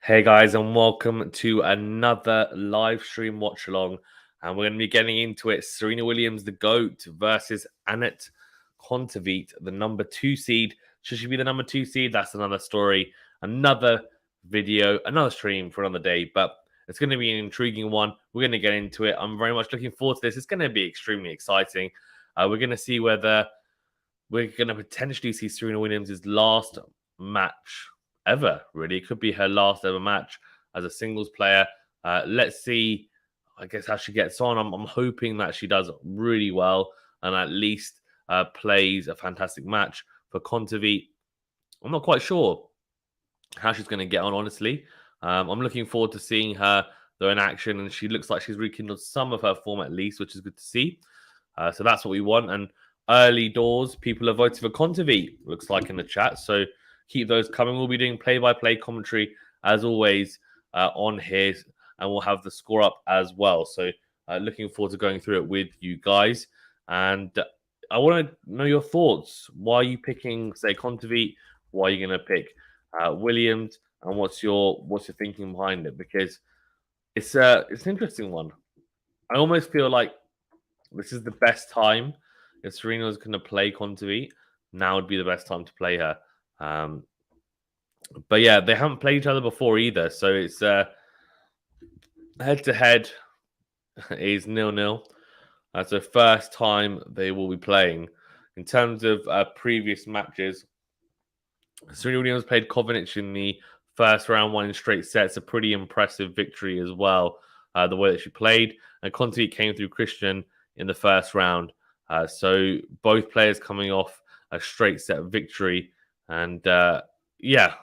Hey guys, and welcome to another live stream watch along. And we're going to be getting into it. Serena Williams, the GOAT, versus Anett, KONTAVEIT, the number 2 seed. Should she be the number 2 seed? That's another story, another video, another stream for another day. But it's going to be an intriguing one. We're going to get into it. I'm very much looking forward to this. It's going to be extremely exciting. We're going to see whether we're going to potentially see Serena Williams' last match ever, really. It could be her last ever match as a singles player. Let's see, I guess, how she gets on. I'm hoping that she does really well and at least plays a fantastic match for KONTAVEIT. I'm not quite sure how she's going to get on, honestly. I'm looking forward to seeing her, though, in action, and she looks like she's rekindled some of her form at least, which is good to see. So that's what we want. And early doors, people are voting for KONTAVEIT, looks like in the chat. So keep those coming. We'll be doing play-by-play commentary, as always, on here, and we'll have the score up as well. So looking forward to going through it with you guys. And I want to know your thoughts. Why are you picking, say, KONTAVEIT? Why are you going to pick Williams? And what's your thinking behind it? Because it's an interesting one. I almost feel like this is the best time. If Serena was going to play KONTAVEIT, now would be the best time to play her. But yeah, they haven't played each other before either, so it's head-to-head is 0-0. That's the first time they will be playing. In terms of previous matches, Serena Williams played Kovanic in the first round, won in straight sets. A pretty impressive victory as well, the way that she played. And KONTAVEIT came through Christian in the first round. So both players coming off a straight set victory. And yeah,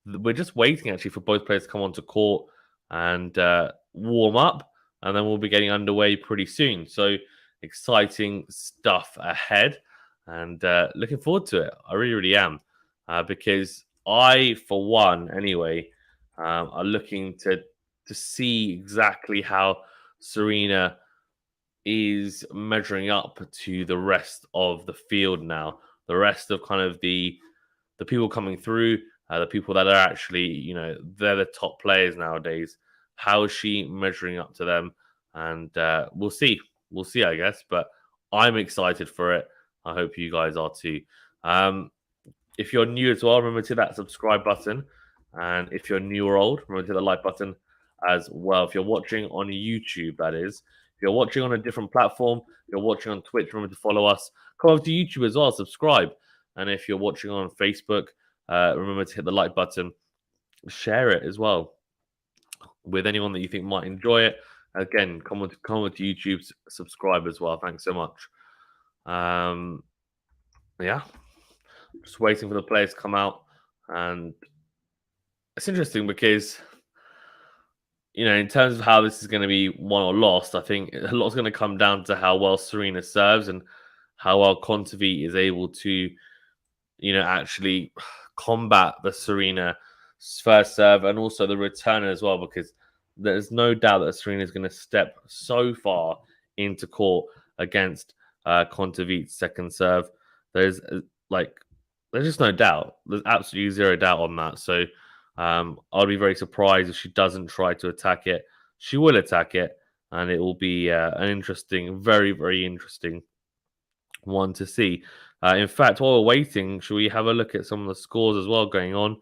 we're just waiting actually for both players to come onto court and warm up. And then we'll be getting underway pretty soon. So exciting stuff ahead. And looking forward to it. I really, really am. Because I, for one, anyway, are looking to see exactly how Serena is measuring up to the rest of the field now. The rest of kind of the people coming through, the people that are actually, they're the top players nowadays. How is she measuring up to them? And we'll see. We'll see, I guess. But I'm excited for it. I hope you guys are too. If you're new as well, remember to hit that subscribe button. And if you're new or old, remember to hit the like button as well. If you're watching on YouTube, that is. If you're watching on a different platform, if you're watching on Twitch, remember to follow us. Come over to YouTube as well, subscribe. And if you're watching on Facebook, remember to hit the like button. Share it as well with anyone that you think might enjoy it. Again, come on to YouTube, subscribe as well. Thanks so much. Yeah. Just waiting for the players to come out. And it's interesting because, in terms of how this is going to be won or lost, I think a lot's going to come down to how well Serena serves and how well KONTAVEIT is able to, actually combat the Serena first serve and also the returner as well, because there's no doubt that Serena is going to step so far into court against KONTAVEIT's second serve. There's just no doubt. There's absolutely zero doubt on that. So I'll be very surprised if she doesn't try to attack it. She will attack it, and it will be an interesting, very, very interesting one to see. In fact, while we're waiting, should we have a look at some of the scores as well going on?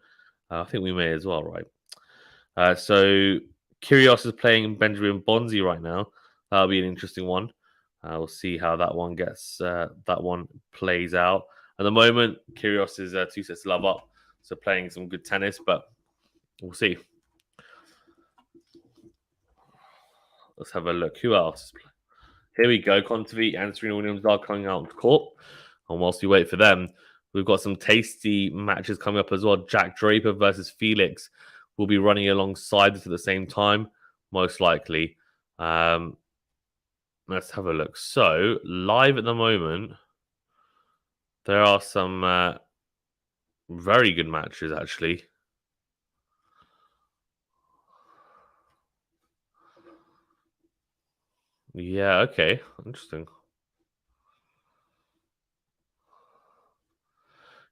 I think we may as well, right? So Kyrgios is playing Benjamin Bonzi right now. That'll be an interesting one. We'll see how that one plays out. At the moment, Kyrgios is 2 sets love up, so playing some good tennis, but we'll see. Let's have a look. Who else? Here we go. KONTAVEIT and Serena Williams are coming out on court. And whilst we wait for them, we've got some tasty matches coming up as well. Jack Draper versus Felix will be running alongside us at the same time, most likely. Let's have a look. So, live at the moment, there are some very good matches, actually. Yeah, okay. Interesting.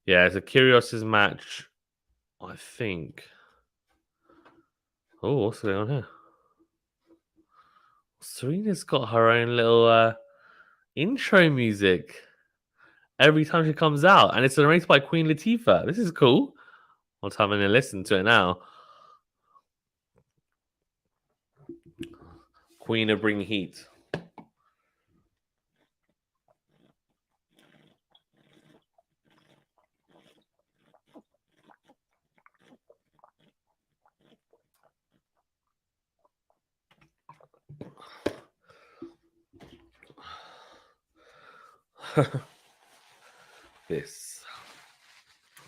Yeah, it's a Kyrgios' match, I think. Oh, what's going on here? Serena's got her own little intro music every time she comes out, and it's narrated by Queen Latifah. This is cool. I'm having a listen to it now. Queen of Bring Heat. This.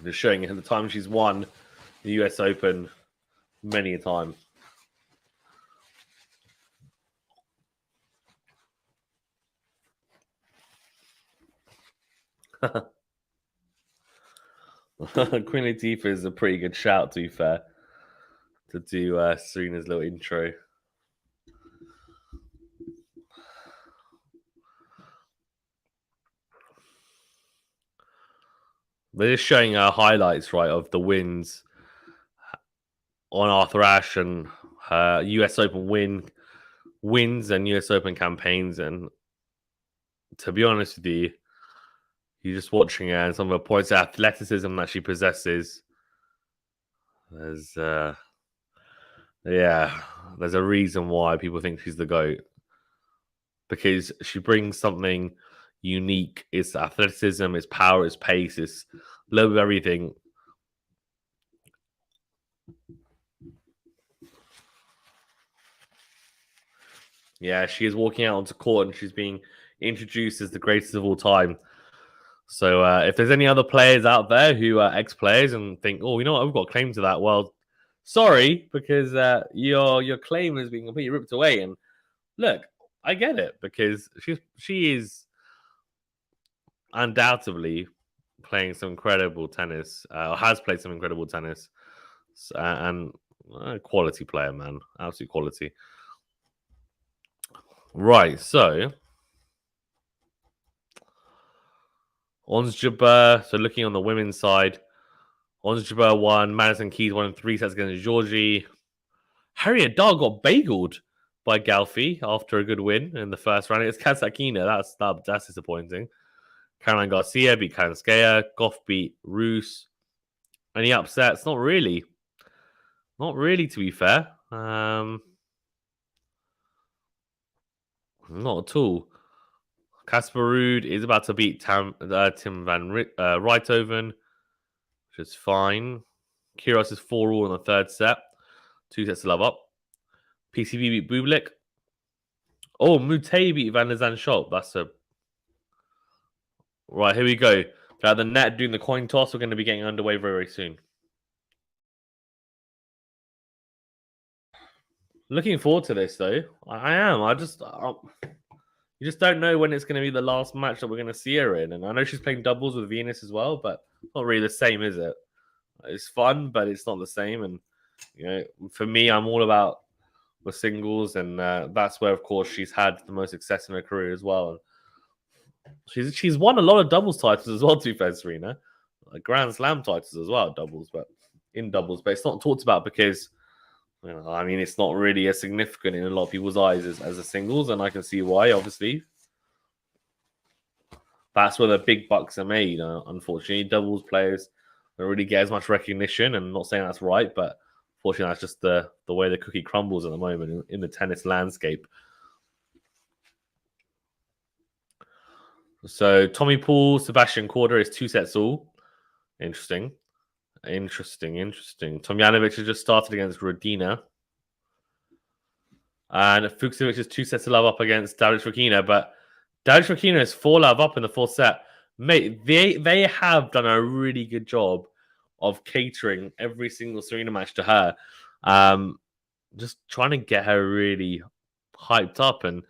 Just showing her the time she's won the US Open many a time. Queen Latifah is a pretty good shout, to be fair, to do Serena's little intro. They're just showing highlights, right, of the wins on Arthur Ashe and her US Open wins and US Open campaigns. And to be honest with you, you're just watching her and some of the points of athleticism that she possesses. There's there's a reason why people think she's the GOAT. Because she brings something unique. It's athleticism, it's power, it's pace, it's a little bit of everything. Yeah, she is walking out onto court and she's being introduced as the greatest of all time. So if there's any other players out there who are ex-players and think, oh, you know what, I've got a claim to that. Well, sorry, because your claim is being completely ripped away. And look, I get it because she is undoubtedly playing some incredible tennis, or has played some incredible tennis, and quality player, man, absolute quality. Right, so Ons Jabeur. So looking on the women's side, Ons Jabeur won. Madison Keys won in 3 sets against Georgie. Harriet Dahl got bageled by Galfi after a good win in the first round. It's Katsakina. That's disappointing. Caroline Garcia beat Kanskaya. Goff beat Roos. Any upsets? Not really. Not really, to be fair. Not at all. Casper Ruud is about to beat Tim Van Rijthoven, which is fine. Kyrgios is 4-all in the third set. 2 sets to love up. PCV beat Bublik. Oh, Mute beat Van der Zandschulp. That's a... Right, here we go. The net doing the coin toss. We're going to be getting underway very, very soon. Looking forward to this, though. I am. You just don't know when it's going to be the last match that we're going to see her in. And I know she's playing doubles with Venus as well, but not really the same, is it? It's fun, but it's not the same. And, you know, for me, I'm all about the singles. And that's where, of course, she's had the most success in her career as well. And she's won a lot of doubles titles as well, to be fair, Serena. Grand Slam titles as well, doubles, but it's not talked about because... You know, I mean, it's not really as significant in a lot of people's eyes as a singles, and I can see why, obviously. That's where the big bucks are made, unfortunately. Doubles players don't really get as much recognition, and I'm not saying that's right, but unfortunately, that's just the way the cookie crumbles at the moment in the tennis landscape. So, Tommy Paul, Sebastian Korda is 2 sets all. Interesting. Tomjanovic has just started against Rodina. And Fuchsovic is 2 sets to love up against David Fokina. But David Fokina is 4 love up in the 4th set. Mate, they have done a really good job of catering every single Serena match to her. Just trying to get her really hyped up. And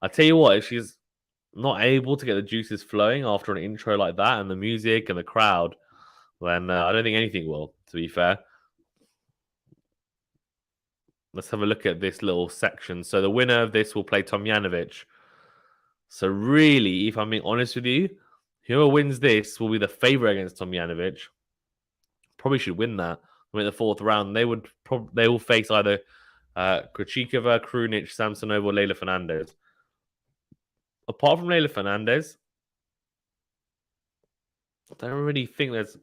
I tell you what, if she's not able to get the juices flowing after an intro like that and the music and the crowd, then I don't think anything will, to be fair. Let's have a look at this little section. So the winner of this will play Tomjanovic. So really, if I'm being honest with you, whoever wins this will be the favorite against Tomjanovic. Probably should win that. in the fourth round, they will face either Krejcikova, Krunic, Samsonova, or Leylah Fernandez. Apart from Leylah Fernandez, I don't really think there's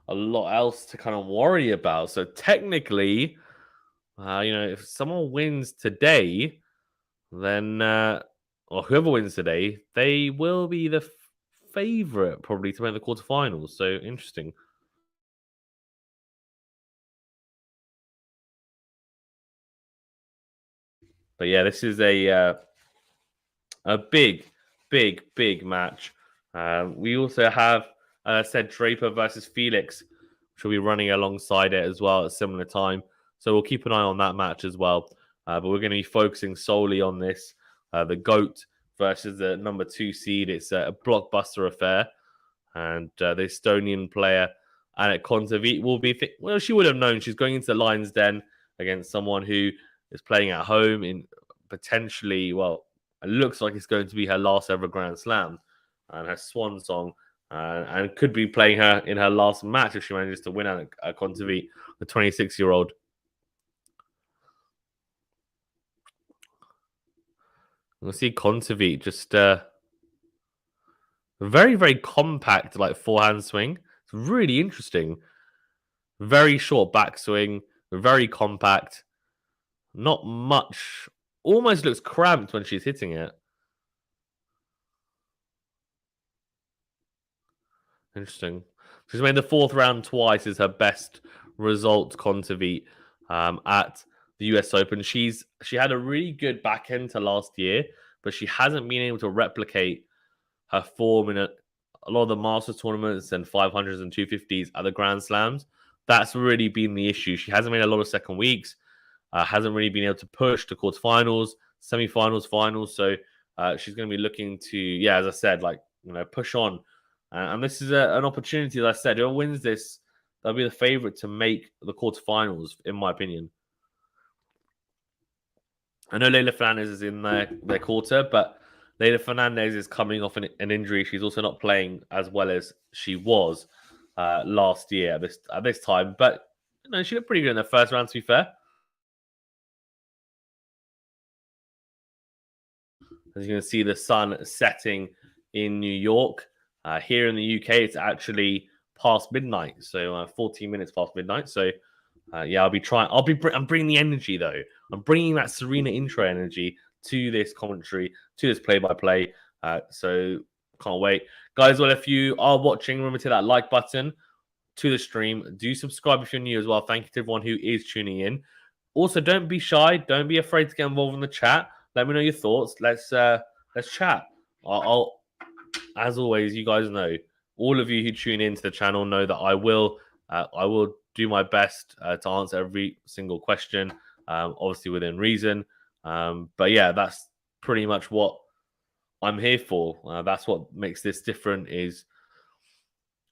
a lot else to kind of worry about. So technically, if someone wins today, then or whoever wins today, they will be the favorite probably to make the quarterfinals. So interesting. But yeah, this is a big, big, big match. We also have, as I said, Draper versus Felix, which will be running alongside it as well at a similar time. So we'll keep an eye on that match as well. But we're going to be focusing solely on this, the GOAT versus the number 2 seed. It's a blockbuster affair. And the Estonian player, Anett KONTAVEIT, will be... well, she would have known she's going into the Lion's Den against someone who is playing at home in potentially, well, it looks like it's going to be her last ever Grand Slam and her swan song, and could be playing her in her last match if she manages to win at KONTAVEIT, the 26-year-old. We'll see KONTAVEIT just very, very compact, like forehand swing. It's really interesting. Very short backswing, very compact. Not much. Almost looks cramped when she's hitting it. Interesting. She's made the fourth round twice. Is her best result, KONTAVEIT, at the US Open. She had a really good back end to last year, but she hasn't been able to replicate her form in a lot of the Masters tournaments and 500s and 250s at the Grand Slams. That's really been the issue. She hasn't made a lot of second weeks. Hasn't really been able to push to quarterfinals, semifinals, finals. So she's going to be looking to, as I said, push on. And this is an opportunity, as I said, whoever wins this, they'll be the favorite to make the quarterfinals, in my opinion. I know Leylah Fernandez is in their quarter, but Leylah Fernandez is coming off an injury. She's also not playing as well as she was last year at this time. But she looked pretty good in the first round, to be fair. As you can see, the sun setting in New York. Here in the UK, it's actually past midnight, so 14 minutes past midnight. So, I'm bringing the energy though. I'm bringing that Serena intro energy to this commentary, to this play-by-play. So can't wait, guys. Well, if you are watching, remember to hit that like button to the stream. Do subscribe if you're new as well. Thank you to everyone who is tuning in. Also, don't be shy. Don't be afraid to get involved in the chat. Let me know your thoughts. Let's chat. I'll as always, you guys know, all of you who tune into the channel know that I will do my best to answer every single question, obviously within reason. But yeah, that's pretty much what I'm here for. That's what makes this different, is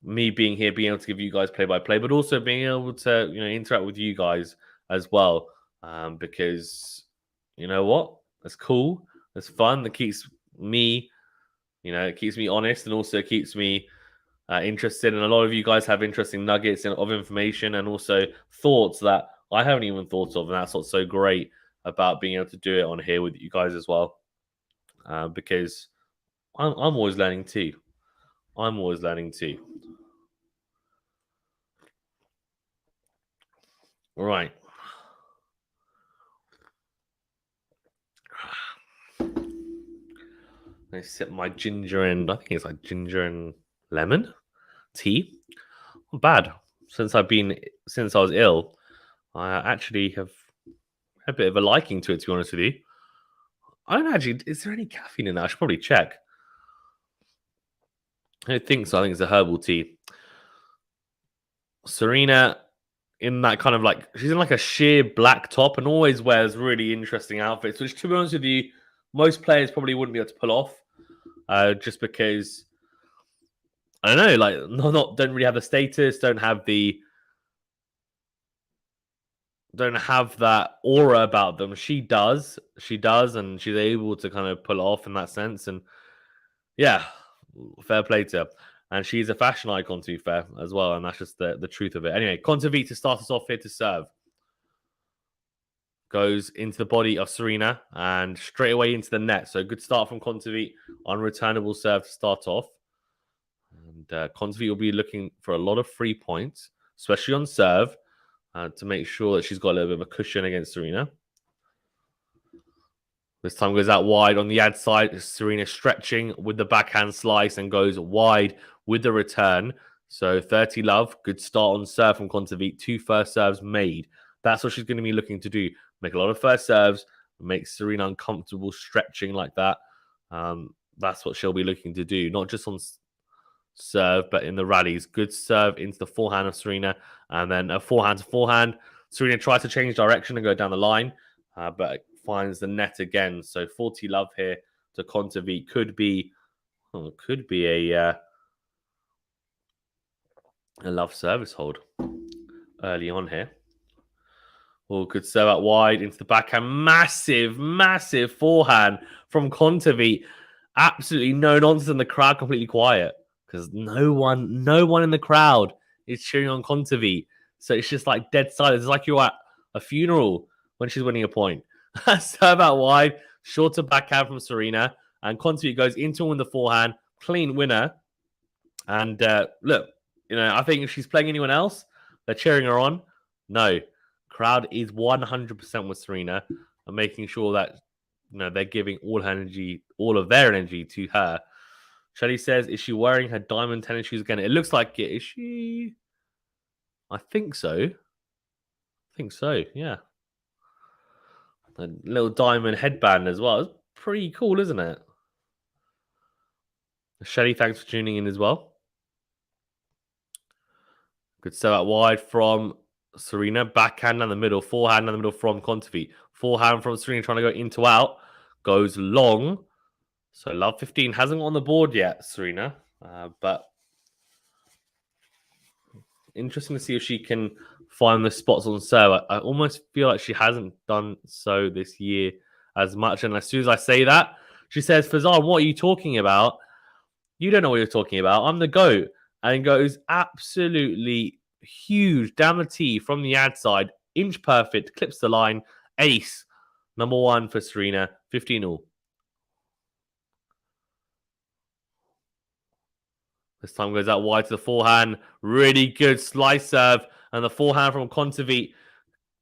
me being here, being able to give you guys play-by-play, but also being able to interact with you guys as well. Because you know what? It's cool. It's fun. That keeps me, it keeps me honest, and also keeps me interested. And a lot of you guys have interesting nuggets of information and also thoughts that I haven't even thought of. And that's what's so great about being able to do it on here with you guys as well. Because I'm always learning too. I'm always learning too. All right. I sip my ginger and I think it's like ginger and lemon tea. Not bad. Since I was ill, I actually have a bit of a liking to it, to be honest with you. I don't actually, is there any caffeine in that? I should probably check. I don't think so. I think it's a herbal tea. Serena, in that kind of she's in a sheer black top and always wears really interesting outfits, which, to be honest with you, most players probably wouldn't be able to pull off. Just because, I don't know, don't really have the status, don't have that aura about them. She does, and she's able to kind of pull it off in that sense. And yeah, fair play to her. And she's a fashion icon, to be fair, as well. And that's just the truth of it. Anyway, KONTAVEIT to start us off here to serve. Goes into the body of Serena and straight away into the net. So good start from KONTAVEIT on returnable serve to start off. And KONTAVEIT will be looking for a lot of free points, especially on serve, to make sure that she's got a little bit of a cushion against Serena. This time goes out wide on the ad side. Serena stretching with the backhand slice and goes wide with the return. So 30 love. Good start on serve from KONTAVEIT. 2 first serves made. That's what she's going to be looking to do. Make a lot of first serves. Make Serena uncomfortable stretching like that. That's what she'll be looking to do. Not just on serve, but in the rallies. Good serve into the forehand of Serena. And then a forehand to forehand. Serena tries to change direction and go down the line. But finds the net again. So 40 love here to KONTAVEIT. Could be a love service hold early on here. Oh, good serve out wide into the backhand. Massive forehand from KONTAVEIT. Absolutely no nonsense. The crowd completely quiet because no one in the crowd is cheering on KONTAVEIT. So it's just like dead silence. It's like you're at a funeral when she's winning a point. Serve out wide, shorter backhand from Serena, and KONTAVEIT goes into with the forehand, clean winner. And look, I think if she's playing anyone else, they're cheering her on. No, crowd is 100% with Serena and making sure that they're giving all of their energy to her. Shelly says, "Is she wearing her diamond tennis shoes again?" It looks like it. Is she? I think so. Yeah. A little diamond headband as well. It's pretty cool, isn't it? Shelly, thanks for tuning in as well. Good serve out wide from Serena. Backhand in the middle. Forehand in the middle from KONTAVEIT. Forehand from Serena trying to go into out. Goes long. So love 15 hasn't got on the board yet, Serena. But interesting to see if she can find the spots on serve. I almost feel like she hasn't done so this year as much. And as soon as I say that, she says, "Fazan, what are you talking about? You don't know what you're talking about. I'm the GOAT." And goes absolutely huge down the tee from the ad side. Inch perfect, clips the line. Ace. Number 1 for Serena. 15-all. This time goes out wide to the forehand. Really good slice serve. And the forehand from KONTAVEIT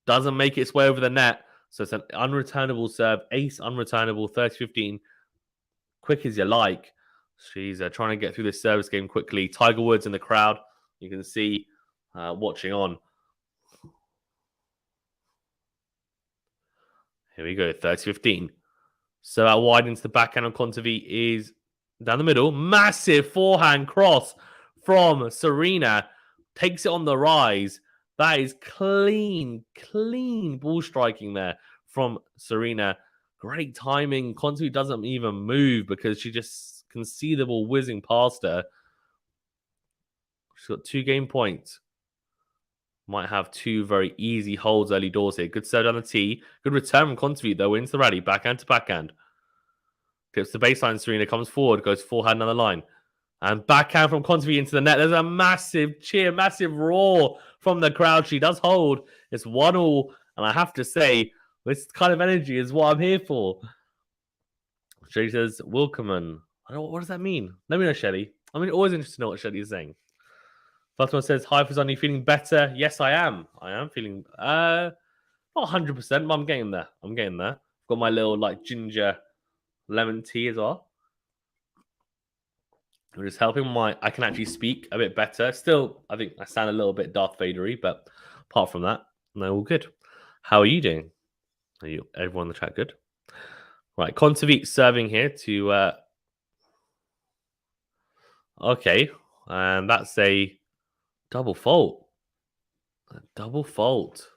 doesn't make its way over the net. So it's an unreturnable serve. Ace unreturnable. 30-15. Quick as you like. She's trying to get through this service game quickly. Tiger Woods in the crowd. You can see watching on. Here we go. 30-15. So out wide into the backhand of KONTAVEIT is down the middle. Massive forehand cross from Serena. Takes it on the rise. That is clean ball striking there from Serena. Great timing. KONTAVEIT doesn't even move because she just can see the ball whizzing past her. She's got 2 game points. Might have 2 very easy holds early doors here. Good serve down the tee. Good return from KONTAVEIT though. Wins the rally. Backhand to backhand. Tips the baseline. Serena comes forward. Goes forehand on the line. And backhand from KONTAVEIT into the net. There's a massive cheer. Massive roar from the crowd. She does hold. It's 1-all. And I have to say, this kind of energy is what I'm here for. Shelly says, Wilkerman. What does that mean? Let me know, Shelly. I'm always interested to know what Shelly is saying. Fatima says, "Hi, Fazan, are you feeling better?" Yes, I am. I am feeling not 100%, but I'm getting there. I've got my little ginger lemon tea as well. I'm just helping I can actually speak a bit better. Still, I think I sound a little bit Darth Vader-y, but apart from that, no, all good. How are you doing? Everyone in the chat good? Right, KONTAVEIT serving here to okay, and that's a double fault. A double fault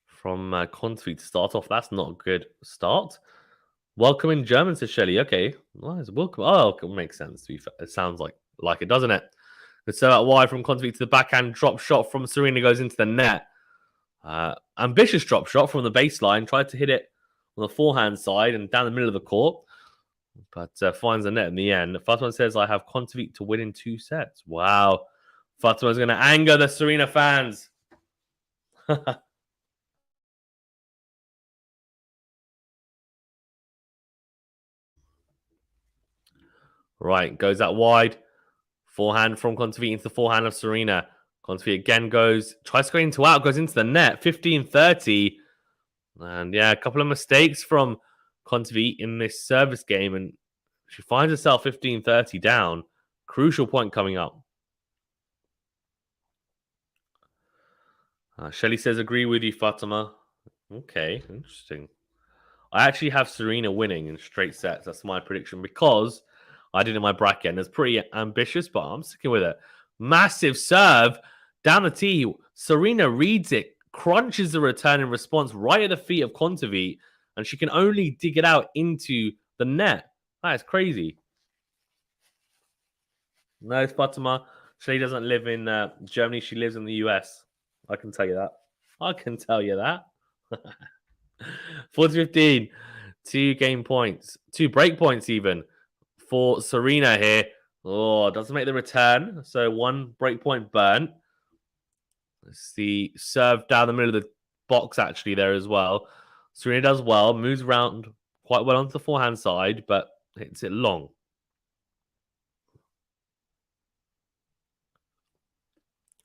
from KONTAVEIT to start off. That's not a good start. Welcome in German, says Shelly. Okay, nice. Welcome. Oh, it makes sense. To be fair. It sounds like it, doesn't it? Good serve out wide from KONTAVEIT to the backhand. Drop shot from Serena goes into the net. Ambitious drop shot from the baseline. Tried to hit it on the forehand side and down the middle of the court. but finds the net in the end. Fatima says, I have KONTAVEIT to win in 2 sets. Wow. Fatima's going to anger the Serena fans. Right, goes out wide. Forehand from KONTAVEIT into the forehand of Serena. KONTAVEIT again tries to go into out, goes into the net. 15-30. And yeah, a couple of mistakes from KONTAVEIT in this service game. And she finds herself 15-30 down. Crucial point coming up. Shelly says, agree with you, Fatima. Okay, interesting. I actually have Serena winning in straight sets. That's my prediction because I did in my bracket. And it's pretty ambitious, but I'm sticking with it. Massive serve down the tee. Serena reads it, crunches the return in response right at the feet of KONTAVEIT, and she can only dig it out into the net. That is crazy. No, Fatima. She doesn't live in Germany. She lives in the US. I can tell you that. I can tell you that. 40-15. 2 game points. 2 break points even for Serena here. Oh, doesn't make the return. So 1 break point burnt. It's the serve down the middle of the box actually there as well. Serena does well. Moves around quite well onto the forehand side, but hits it long.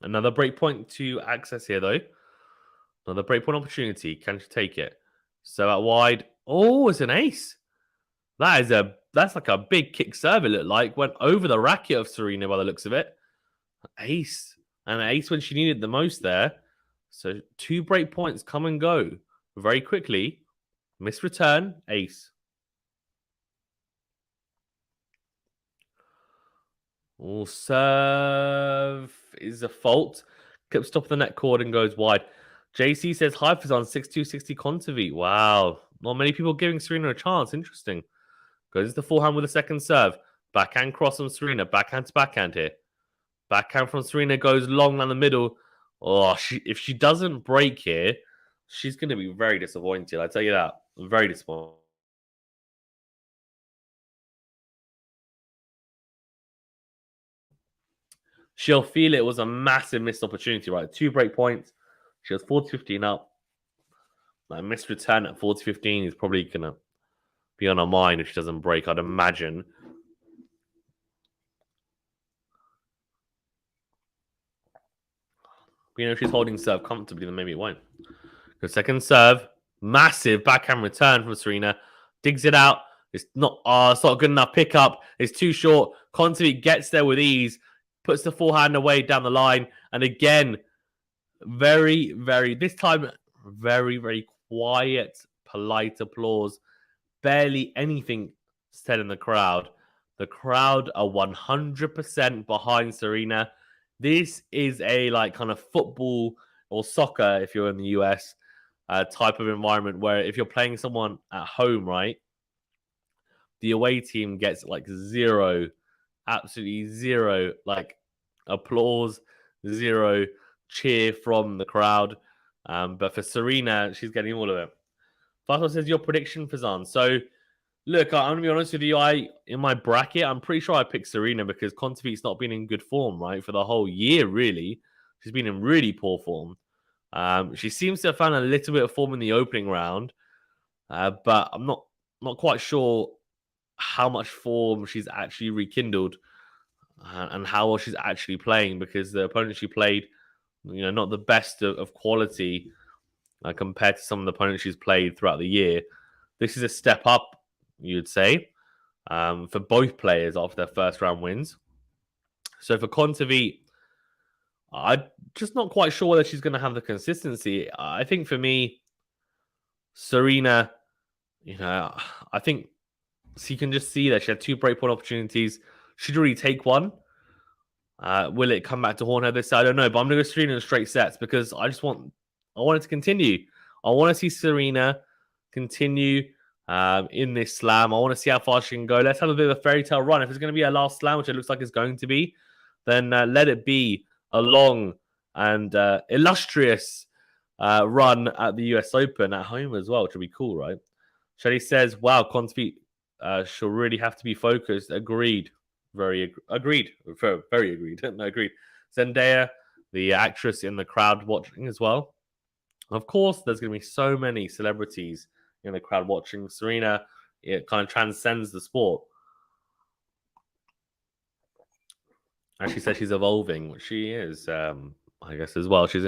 Another breakpoint to access here, though. Another breakpoint opportunity. Can she take it? So out wide. Oh, it's an ace. That's like a big kick serve, it looked like. Went over the racket of Serena by the looks of it. Ace. And an ace when she needed the most there. So 2 breakpoints come and go very quickly. Missed return. Ace. Oh, serve is a fault. Clips top of the net cord and goes wide. JC says Hype is on 6-2-60 KONTAVEIT. Wow. Not many people giving Serena a chance. Interesting. Goes into the forehand with a second serve. Backhand cross from Serena. Backhand to backhand here. Backhand from Serena goes long down the middle. Oh, if she doesn't break here, she's going to be very disappointed. I tell you that. Very disappointed. She'll feel it was a massive missed opportunity, right? 2 break points. She was 40-15 up. That missed return at 40-15 is probably going to be on her mind if she doesn't break, I'd imagine. But, she's holding serve comfortably, then maybe it won't. The second serve, massive backhand return from Serena. Digs it out. It's not good enough pickup. It's too short. KONTAVEIT gets there with ease. Puts the forehand away down the line. And again, very, this time, very, very quiet, polite applause. Barely anything said in the crowd. The crowd are 100% behind Serena. This is a kind of football or soccer, if you're in the US, type of environment where if you're playing someone at home, right, the away team gets 0, absolutely 0, applause, 0 cheer from the crowd. But for Serena, she's getting all of it. Faisal says your prediction, Fazan. So, look, I'm going to be honest with you. In my bracket, I'm pretty sure I picked Serena because KONTAVEIT's not been in good form, right? For the whole year, really. She's been in really poor form. She seems to have found a little bit of form in the opening round. But I'm not quite sure how much form she's actually rekindled and how well she's actually playing because the opponent she played, not the best of quality compared to some of the opponents she's played throughout the year. This is a step up, you'd say, for both players after their first round wins. So for KONTAVEIT, I'm just not quite sure whether she's going to have the consistency. I think for me, Serena, I think you can just see that she had 2 breakpoint opportunities. She'd already take one. Will it come back to haunt her this side? I don't know, but I'm going to go Serena in straight sets because I want it to continue. I want to see Serena continue in this slam. I want to see how far she can go. Let's have a bit of a fairy tale run. If it's going to be a last slam, which it looks like it's going to be, then let it be a long and illustrious run at the US Open at home as well, which would be cool, right? Shelly says, wow, KONTAVEIT she'll really have to be focused. Agreed. Agreed. Very agreed. No, agreed. Zendaya, the actress in the crowd watching as well. Of course, there's going to be so many celebrities in the crowd watching. Serena, it kind of transcends the sport. And she said she's evolving, which she is, I guess, as well. She's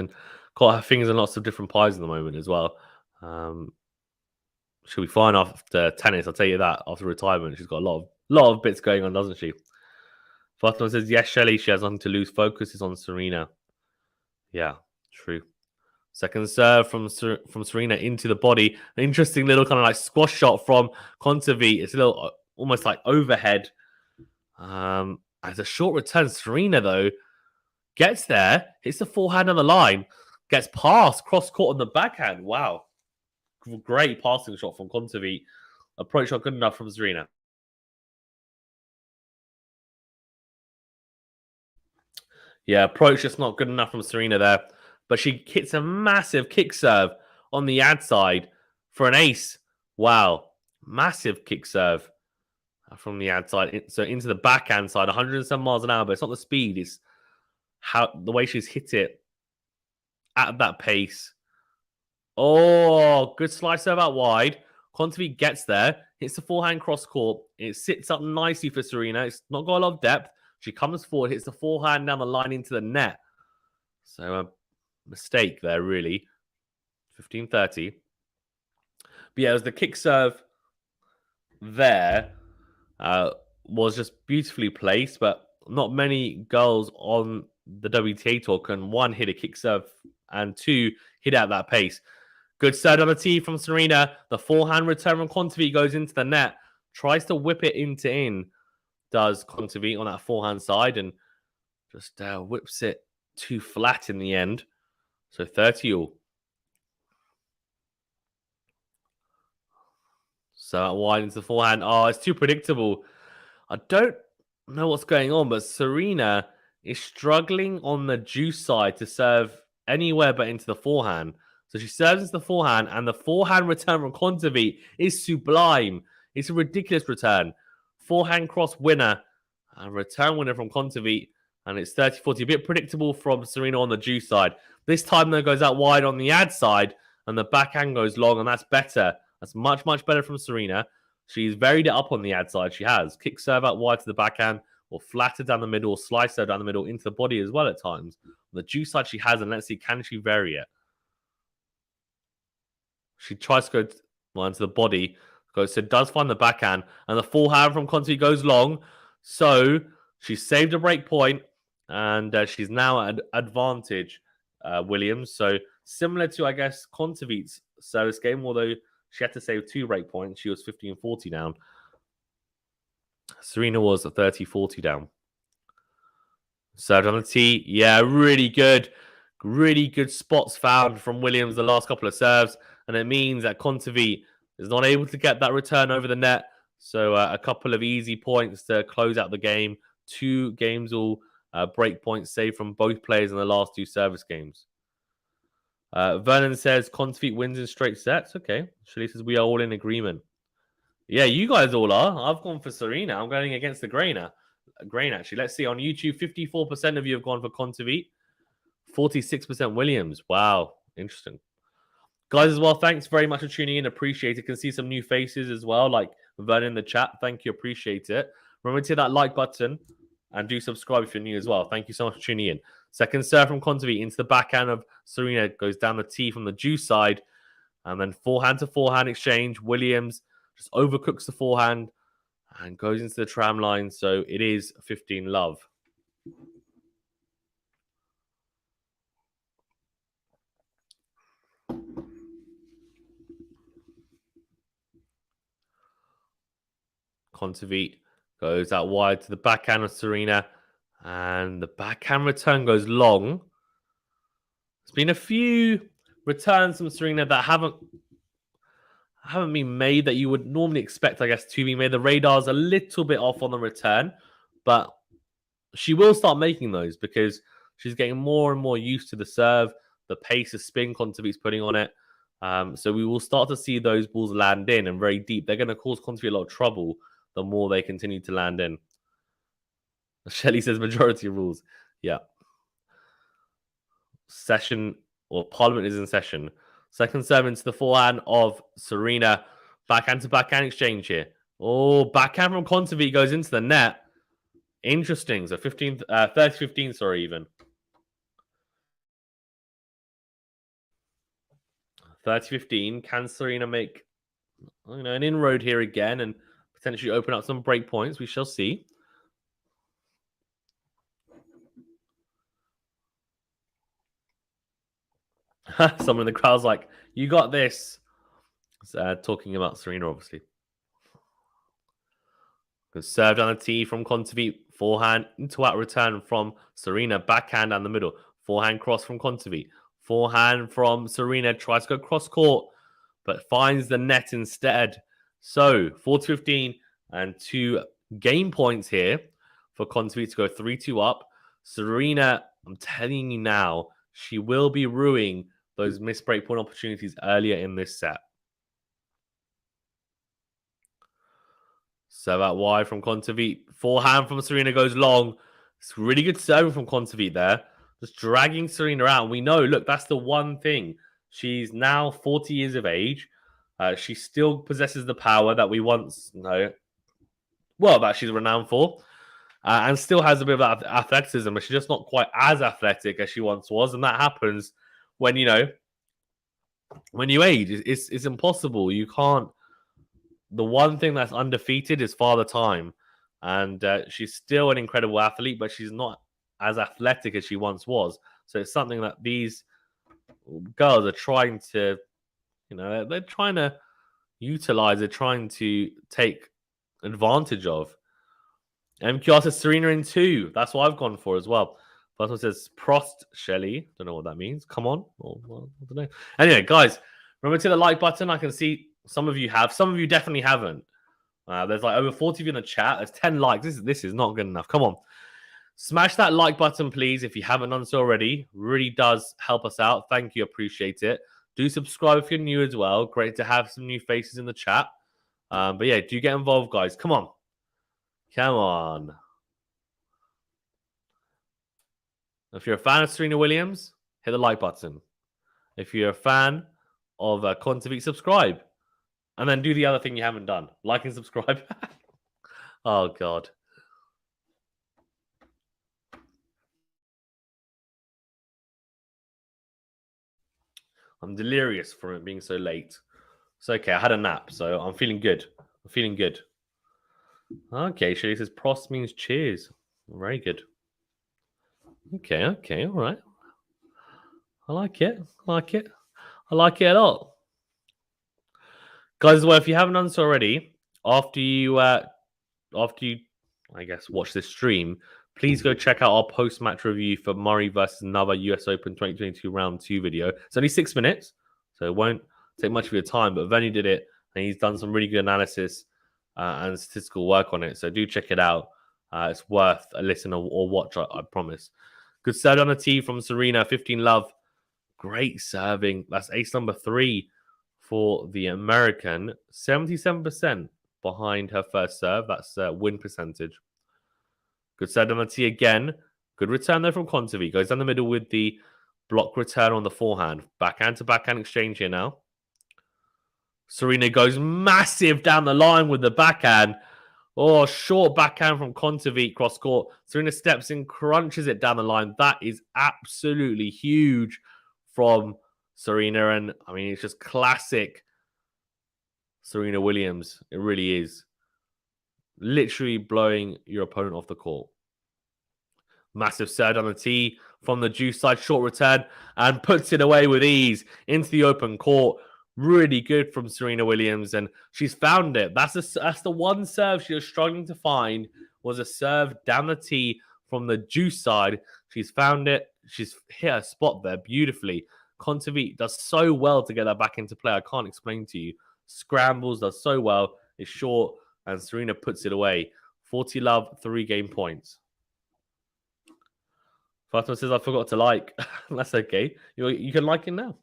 got her fingers in lots of different pies at the moment as well. She'll be fine after tennis, I'll tell you that. After retirement, she's got a lot of bits going on, doesn't she? Fatima says, yes, Shelley, she has nothing to lose. Focus is on Serena. Yeah, true. Second serve from Serena into the body. An interesting little kind of like squash shot from KONTAVEIT. It's a little almost like overhead. As a short return, Serena, though, gets there, hits the forehand on the line, gets past, cross court on the backhand. Wow. Great passing shot from KONTAVEIT. Approach shot good enough from Serena. Yeah, approach just not good enough from Serena there. But she hits a massive kick serve on the ad side for an ace. Wow. Massive kick serve from the ad side. So into the backhand side, 107 miles an hour. But it's not the speed, it's the way she's hit it at that pace. Oh, good slice serve out wide. KONTAVEIT gets there, hits the forehand cross court. It sits up nicely for Serena. It's not got a lot of depth. She comes forward, hits the forehand down the line into the net. So a mistake there, really. 15-30. But yeah, it was the kick serve there. Was just beautifully placed, but not many girls on the WTA tour can, one, hit a kick serve, and two, hit at that pace. Good serve on the tee from Serena. The forehand return from KONTAVEIT goes into the net. Tries to whip it into in. Does KONTAVEIT on that forehand side and just whips it too flat in the end. So 30-all. So wide into the forehand. Oh, it's too predictable. I don't know what's going on, but Serena is struggling on the juice side to serve anywhere but into the forehand. So she serves into the forehand, and the forehand return from KONTAVEIT is sublime. It's a ridiculous return. Forehand cross winner and return winner from KONTAVEIT, and it's 30-40. A bit predictable from Serena on the juice side. This time, though, goes out wide on the ad side, and the backhand goes long, and that's better. That's much, much better from Serena. She's varied it up on the ad side. She has. Kick serve out wide to the backhand, or flatter down the middle, or slice serve down the middle into the body as well at times. On the juice side, she has, and let's see, can she vary it? She tries to go into the body. So does find the backhand. And the forehand from KONTAVEIT goes long. So she saved a break point. And she's now at advantage, Williams. So similar to, I guess, KONTAVEIT's service game. Although she had to save 2 break points. She was 15-40 down. Serena was 30-40 down. Served on the tee. Yeah, really good. Really good spots found from Williams the last couple of serves. And it means that KONTAVEIT is not able to get that return over the net. So a couple of easy points to close out the game. 2 games all break points saved from both players in the last 2 service games. Vernon says KONTAVEIT wins in straight sets. Okay. Shirley says we are all in agreement. Yeah, you guys all are. I've gone for Serena. I'm going against the grain, actually. Let's see. On YouTube, 54% of you have gone for KONTAVEIT. 46% Williams. Wow. Interesting. Guys, as well, thanks very much for tuning in. Appreciate it. Can see some new faces as well, like Vernon in the chat. Thank you. Appreciate it. Remember to hit that like button and do subscribe if you're new as well. Thank you so much for tuning in. Second serve from KONTAVEIT into the backhand of Serena. Goes down the tee from the juice side. And then forehand to forehand exchange. Williams just overcooks the forehand and goes into the tram line. So it is 15-love. KONTAVEIT goes out wide to the backhand of Serena. And the backhand return goes long. There's been a few returns from Serena that haven't been made that you would normally expect, I guess, to be made. The radar's a little bit off on the return, but she will start making those because she's getting more and more used to the serve, the pace of spin KONTAVEIT's putting on it. So we will start to see those balls land in and very deep. They're going to cause KONTAVEIT a lot of trouble the more they continue to land in. Shelley says majority rules. Yeah. Session or Parliament is in session. Second serve into the forehand of Serena. Backhand to backhand exchange here. Oh, backhand from KONTAVEIT goes into the net. Interesting. So 30-15, sorry, even. 30-15. Can Serena make an inroad here again and potentially open up some break points? We shall see. Someone in the crowd's like, you got this. Talking about Serena, obviously. Serve down the tee from KONTAVEIT. Forehand into out return from Serena. Backhand down the middle. Forehand cross from KONTAVEIT. Forehand from Serena. Tries to go cross court, but finds the net instead. So 4-15 and 2 game points here for KONTAVEIT to go 3-2 up. Serena, I'm telling you now, she will be ruining those missed break point opportunities earlier in this set. Serve out wide from KONTAVEIT. Forehand from Serena goes long. It's really good serving from KONTAVEIT there. Just dragging Serena out. And we know, look, that's the one thing. She's now 40 years of age. She still possesses the power that we once know. Well, that she's renowned for. And still has a bit of athleticism, but she's just not quite as athletic as she once was. And that happens when, when you age. It's impossible. You can't. The one thing that's undefeated is Father Time. And she's still an incredible athlete, but she's not as athletic as she once was. So it's something that these girls are trying to, they're trying to utilize, they're trying to take advantage of. MQR says Serena in 2. That's what I've gone for as well. First one says Prost Shelley. Don't know what that means. Come on. Well, I don't know. Anyway, guys, remember to hit the like button. I can see some of you have. Some of you definitely haven't. There's like over 40 of you in the chat. There's 10 likes. This is not good enough. Come on. Smash that like button, please, if you haven't done so already. Really does help us out. Thank you. Appreciate it. Do subscribe if you're new as well. Great to have some new faces in the chat. But yeah, do get involved, guys. Come on. Come on. If you're a fan of Serena Williams, hit the like button. If you're a fan of KONTAVEIT, subscribe. And then do the other thing you haven't done. Like and subscribe. Oh, God. I'm delirious from it being so late. It's okay. I had a nap, so I'm feeling good. Okay, Shirley says Prost means cheers. Very good. Okay, all right. I like it a lot. Guys, well, if you haven't done so already, after you I guess, watch this stream, please go check out our post-match review for Murray versus another US Open 2022 round 2 video. It's only 6 minutes, so it won't take much of your time, but Venny did it, and he's done some really good analysis and statistical work on it, so do check it out. It's worth a listen or watch, I promise. Good serve on the tee from Serena, 15 love. Great serving. That's ace number 3 for the American. 77% behind her first serve. That's win percentage. Good serve on the tee again. Good return there from KONTAVEIT. Goes down the middle with the block return on the forehand. Backhand to backhand exchange here now. Serena goes massive down the line with the backhand. Oh, short backhand from KONTAVEIT cross court. Serena steps in, crunches it down the line. That is absolutely huge from Serena. And I mean, it's just classic Serena Williams. It really is. Literally blowing your opponent off the court. Massive serve on the tee from the juice side. Short return and puts it away with ease into the open court. Really good from Serena Williams, and she's found it. That's the one serve she was struggling to find, was a serve down the tee from the juice side. She's found it. She's hit her spot there beautifully. KONTAVEIT does so well to get that back into play. I can't explain to you. Scrambles, does so well. It's short, and Serena puts it away. 40 love, 3 game points. Fatima says, I forgot to like. That's okay. You can like it now.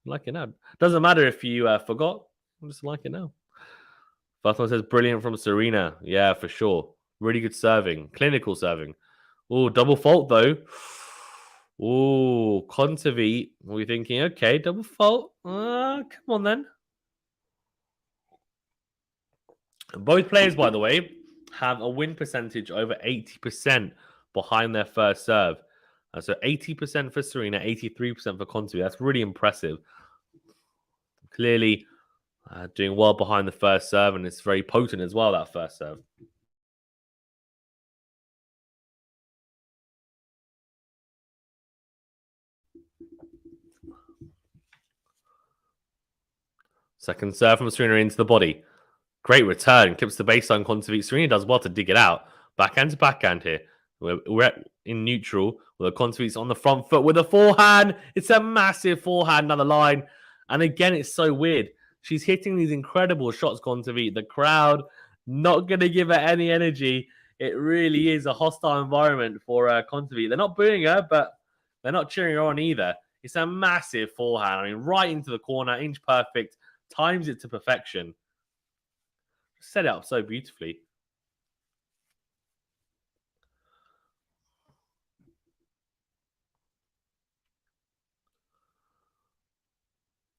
Like it now. Doesn't matter if you forgot. I'm just like it now. First one says brilliant from Serena. Yeah, for sure. Really good serving. Clinical serving. Oh, double fault though. Oh, KONTAVEIT. We're thinking, okay, double fault. Come on then. Both players, by the way, have a win percentage over 80% behind their first serve. So 80% for Serena, 83% for KONTAVEIT. That's really impressive. Clearly doing well behind the first serve, and it's very potent as well, that first serve. Second serve from Serena into the body. Great return. Clips the baseline. KONTAVEIT. Serena does well to dig it out. Backhand to backhand here. We're in neutral. Well, KONTAVEIT's on the front foot with a forehand. It's a massive forehand down the line. And again, it's so weird. She's hitting these incredible shots, KONTAVEIT. The crowd not going to give her any energy. It really is a hostile environment for KONTAVEIT. They're not booing her, but they're not cheering her on either. It's a massive forehand. I mean, right into the corner, inch perfect. Times it to perfection. Set it up so beautifully.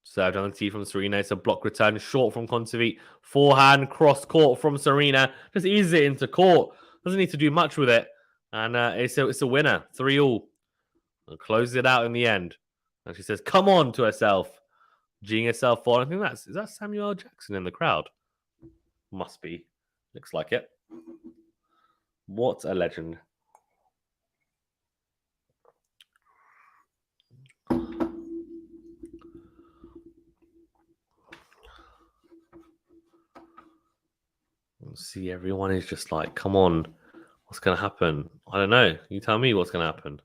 Served on the tee from Serena. It's a block return short from KONTAVEIT. Forehand cross court from Serena. Just eases it into court. Doesn't need to do much with it. And it's a winner. 3-all. And closes it out in the end. And she says, come on to herself. G'ing herself on. I think is that Samuel L. Jackson in the crowd? Must be. Looks like it. What a legend. See, everyone is just like, come on. What's going to happen? I don't know. You tell me what's going to happen.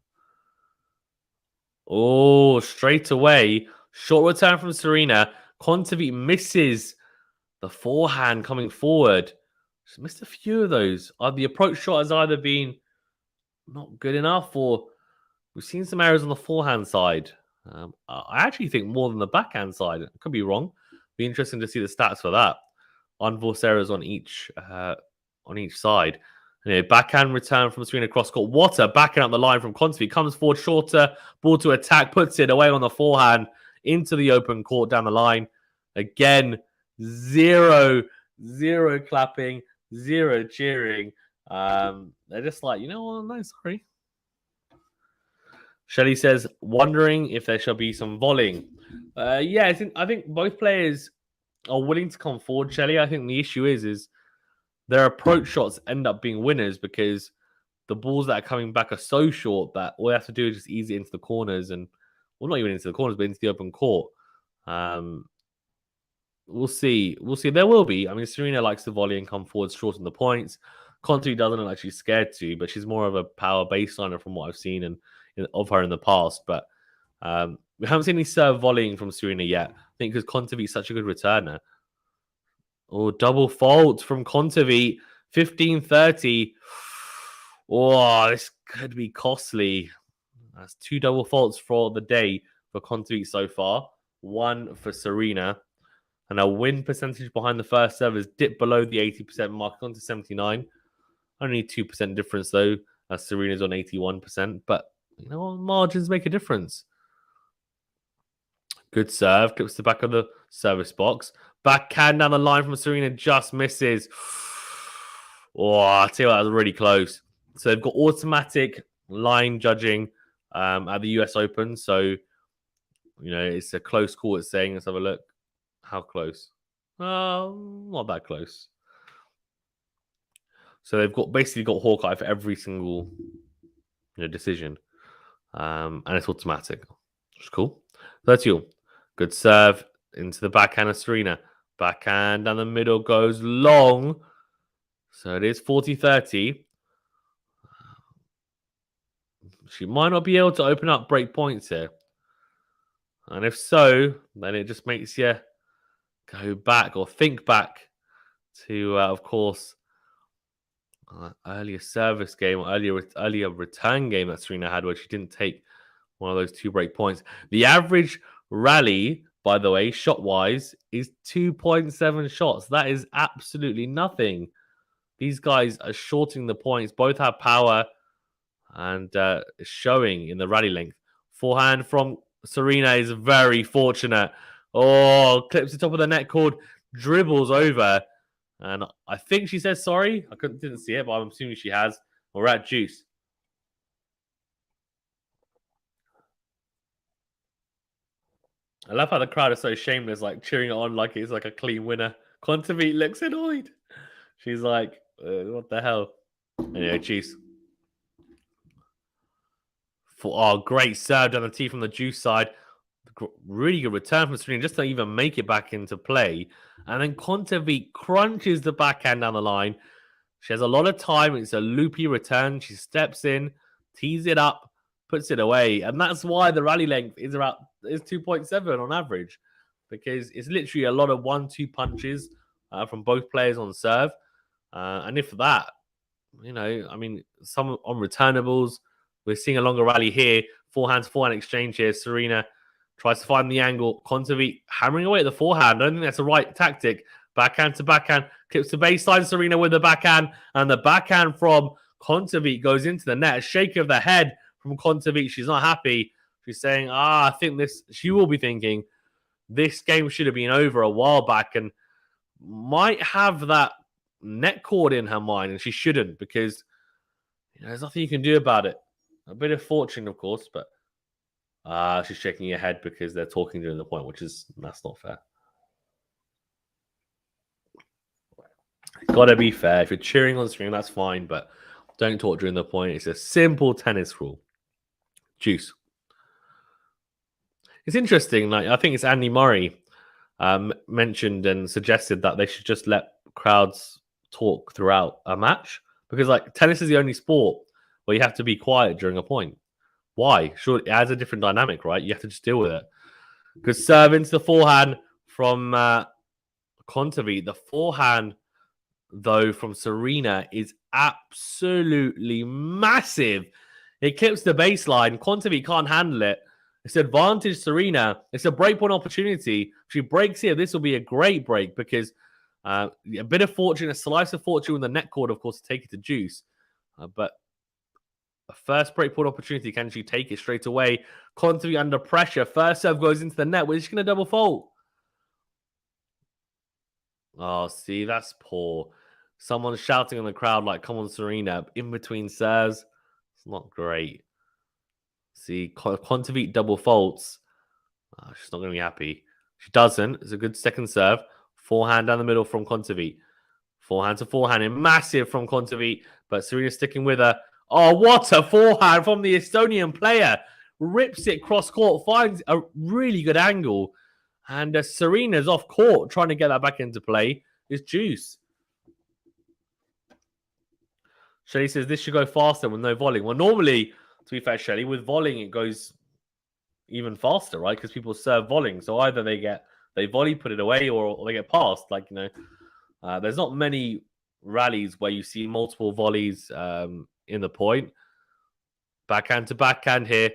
Oh, straight away. Short return from Serena. KONTAVEIT misses the forehand coming forward. She's missed a few of those. The approach shot has either been not good enough, or we've seen some errors on the forehand side. I actually think more than the backhand side. I could be wrong. Be interesting to see the stats for that. Unforced errors on each side. Anyway, backhand return from Serena cross court. What a backhand up the line from KONTAVEIT. Comes forward shorter. Ball to attack. Puts it away on the forehand into the open court down the line. Again, zero clapping, zero cheering. They're just like, you know what? No, sorry. Shelley says, wondering if there shall be some volleying. Yeah, I think both players are willing to come forward, Shelley. I think the issue is their approach shots end up being winners because the balls that are coming back are so short that all they have to do is just ease it into the corners and, well, not even into the corners, but into the open court. We'll see. There will be. I mean, Serena likes to volley and come forward, shorten the points. KONTAVEIT doesn't look like she's scared to, but she's more of a power baseliner from what I've seen of her in the past. But we haven't seen any serve volleying from Serena yet. I think because KONTAVEIT's such a good returner. Oh, double fault from KONTAVEIT. 15-30. Oh, this could be costly. That's 2 double faults for the day for KONTAVEIT so far. 1 for Serena. And our win percentage behind the first serve has dipped below the 80% mark, gone to 79. Only 2% difference, though, as Serena's on 81%. But, you know, margins make a difference. Good serve. Clips the back of the service box. Backhand down the line from Serena just misses. Oh, I tell you what, that was really close. So they've got automatic line judging at the US Open. So, you know, it's a close call, it's saying. Let's have a look. How close? Not that close. So they've basically got Hawkeye for every single decision. And it's automatic. Which is cool. 30-all. Good serve into the backhand of Serena. Backhand down the middle goes long. So it is 40-30. She might not be able to open up break points here. And if so, then it just makes you go back or think back to, of course, earlier service game, earlier return game that Serena had, where she didn't take one of those 2 break points. The average rally by the way, shot-wise, is 2.7 shots. That is absolutely nothing. These guys are shorting the points. Both have power and showing in the rally length. Forehand from Serena is very fortunate. Oh, clips the top of the net cord, dribbles over. And I think she says sorry. I didn't see it, but I'm assuming she has. We're at juice. I love how the crowd is so shameless, like cheering it on like it's like a clean winner. KONTAVEIT looks annoyed. She's like, what the hell? Anyway, juice. Great serve down the tee from the juice side. Really good return from Serena, just to even make it back into play. And then KONTAVEIT crunches the backhand down the line. She has a lot of time. It's a loopy return. She steps in, tees it up, puts it away. And that's why the rally length is 2.7 on average, because it's literally a lot of 1-2 punches from both players on serve. And if that, some on returnables, we're seeing a longer rally here. Forehand exchange here. Serena tries to find the angle. KONTAVEIT hammering away at the forehand. I don't think that's the right tactic. Backhand to backhand. Clips to baseline. Serena with the backhand. And the backhand from KONTAVEIT goes into the net. A shake of the head from KONTAVEIT. She's not happy. She's saying, I think she will be thinking this game should have been over a while back, and might have that net cord in her mind, and she shouldn't, because there's nothing you can do about it. A bit of fortune, of course, but she's shaking her head because they're talking during the point, that's not fair. Gotta be fair. If you're cheering on the screen, that's fine, but don't talk during the point. It's a simple tennis rule. Juice. It's interesting. Like, I think it's Andy Murray mentioned and suggested that they should just let crowds talk throughout a match, because tennis is the only sport where you have to be quiet during a point. Why? Sure, it adds a different dynamic, right? You have to just deal with it. Good serve into the forehand from KONTAVEIT. The forehand, though, from Serena is absolutely massive. It clips the baseline. KONTAVEIT can't handle it. It's advantage Serena. It's a breakpoint opportunity. If she breaks here, this will be a great break, because a bit of fortune, a slice of fortune with the net cord, of course, to take it to juice. But a first breakpoint opportunity, can she take it straight away? KONTAVEIT under pressure. First serve goes into the net. We're just going to double fault. Oh, see, that's poor. Someone's shouting in the crowd like, come on, Serena. In between serves. It's not great. See, KONTAVEIT double faults. She's not going to be happy. She doesn't. It's a good second serve. Forehand down the middle from KONTAVEIT. Forehand to forehand. And massive from KONTAVEIT. But Serena's sticking with her. Oh, what a forehand from the Estonian player. Rips it cross court. Finds a really good angle. And Serena's off court trying to get that back into play. It's juice. Shelley says this should go faster with no volleying. Well, normally, to be fair, Shelley, with volleying, it goes even faster, right? Because people serve volleying. So either they volley, put it away, or they get past. There's not many rallies where you see multiple volleys in the point. Backhand to backhand here.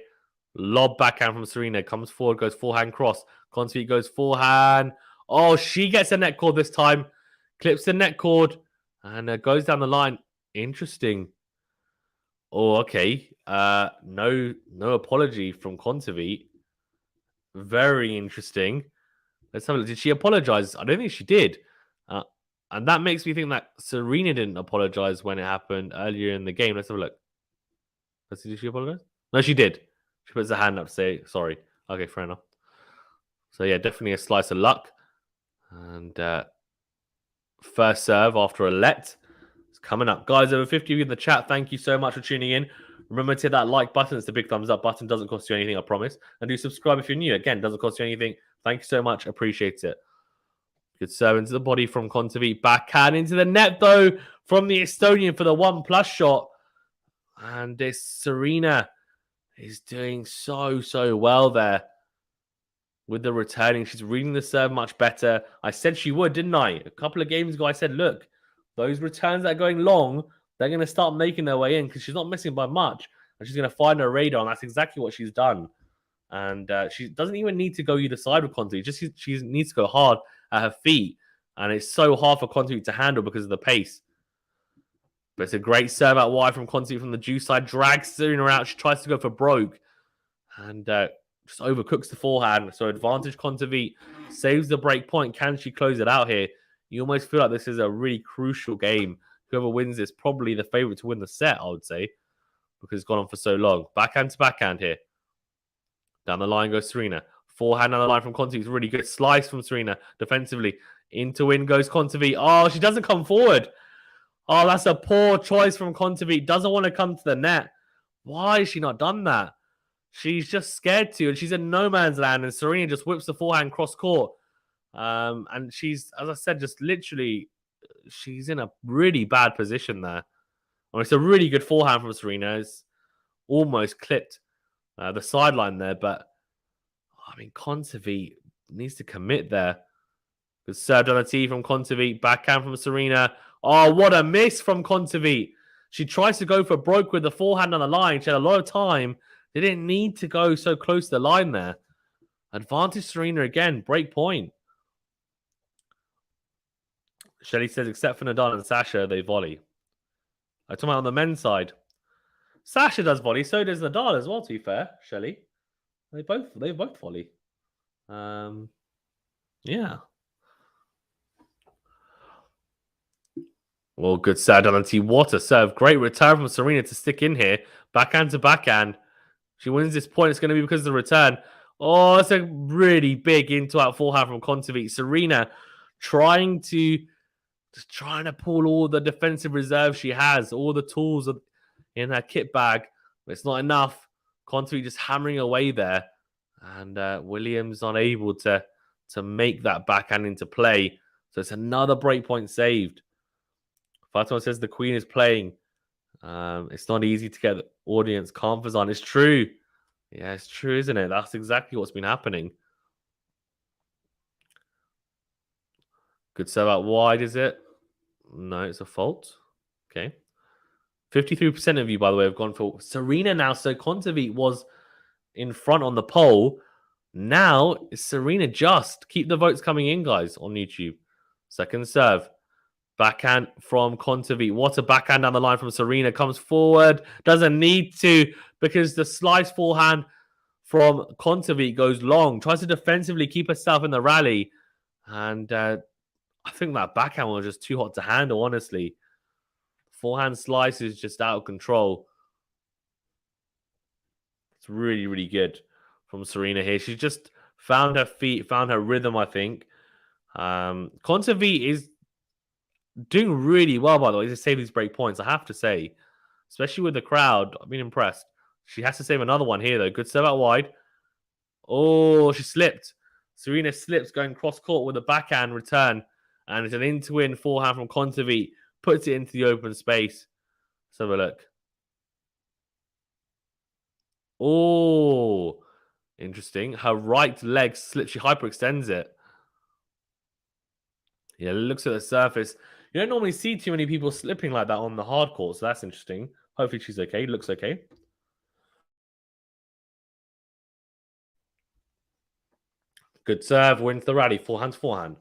Lob backhand from Serena. Comes forward, goes forehand cross. KONTAVEIT goes forehand. Oh, she gets a net cord this time. Clips the net cord and goes down the line. Interesting. Oh, okay. No apology from KONTAVEIT. Very interesting. Let's have a look. Did she apologize? I don't think she did. And that makes me think that Serena didn't apologize when it happened earlier in the game. Let's have a look. Did she apologize? No, she did. She puts her hand up to say sorry. Okay, fair enough. So, yeah, definitely a slice of luck. And first serve after a let. It's coming up. Guys, over 50 of you in the chat, thank you so much for tuning in. Remember to hit that like button. It's the big thumbs up button. Doesn't cost you anything, I promise. And do subscribe if you're new. Again, doesn't cost you anything. Thank you so much. Appreciate it. Good serve into the body from KONTAVEIT. Backhand into the net, though, from the Estonian for the 1+ shot. And this Serena is doing so well there with the returning. She's reading the serve much better. I said she would, didn't I? A couple of games ago, I said, look, those returns that are going long, they're going to start making their way in, because she's not missing by much. And she's going to find her radar, and that's exactly what she's done. And she doesn't even need to go either side with Kontaveit. Just she needs to go hard at her feet. And it's so hard for Kontaveit to handle because of the pace. But it's a great serve out wide from Kontaveit from the juice side. Drags Serena out. She tries to go for broke. And just overcooks the forehand. So advantage Kontaveit. Saves the break point. Can she close it out here? You almost feel like this is a really crucial game. Whoever wins this probably the favorite to win the set, I would say. Because it's gone on for so long. Backhand to backhand here. Down the line goes Serena. Forehand down the line from Kontaveit. Really good slice from Serena defensively. Into win goes Kontaveit. Oh, she doesn't come forward. Oh, that's a poor choice from Kontaveit. Doesn't want to come to the net. Why has she not done that? She's just scared to, and she's in no man's land, and Serena just whips the forehand cross court. And she's, as I said, just literally, she's in a really bad position there. Well, it's a really good forehand from Serena. It's almost clipped the sideline there, but I mean, Kontaveit needs to commit there. Good serve on a tee from Kontaveit. Backhand from Serena. Oh, what a miss from Kontaveit. She tries to go for broke with the forehand on the line. She had a lot of time. They didn't need to go so close to the line there. Advantage Serena again. Break point. Shelley says, except for Nadal and Sasha, they volley. I'm talking about on the men's side. Sasha does volley, so does Nadal as well, to be fair, Shelley. They both volley. Yeah. Well, good serve on T. What a serve. Great return from Serena to stick in here. Backhand to backhand. She wins this point. It's going to be because of the return. Oh, it's a really big into-out forehand from Kontaveit. Serena trying to pull all the defensive reserves she has, all the tools in her kit bag. But it's not enough. Kontaveit just hammering away there. And Williams unable to make that backhand into play. So it's another break point saved. Fatima says the Queen is playing. It's not easy to get the audience confidence on. It's true. Yeah, it's true, isn't it? That's exactly what's been happening. Good serve out wide, is it? No, it's a fault. Okay. 53% of you, by the way, have gone for Serena now. So Kontaveit was in front on the poll. Now it's Serena just. Keep the votes coming in, guys, on YouTube. Second serve. Backhand from Kontaveit. What a backhand down the line from Serena. Comes forward. Doesn't need to because the slice forehand from Kontaveit goes long. Tries to defensively keep herself in the rally. And I think that backhand was just too hot to handle, honestly. Forehand slice is just out of control. It's really, really good from Serena here. She's just found her feet, found her rhythm, I think. Kontaveit is doing really well, by the way, to save these break points, I have to say. Especially with the crowd. I've been impressed. She has to save another one here, though. Good serve out wide. Oh, she slipped. Serena slips going cross-court with a backhand return. And it's an in-to-win forehand from Kontaveit. Puts it into the open space. Let's have a look. Oh, interesting. Her right leg slips. She hyperextends it. Yeah, looks at the surface. You don't normally see too many people slipping like that on the hard court, so that's interesting. Hopefully she's okay. Looks okay. Good serve. Wins the rally. Forehand to forehand.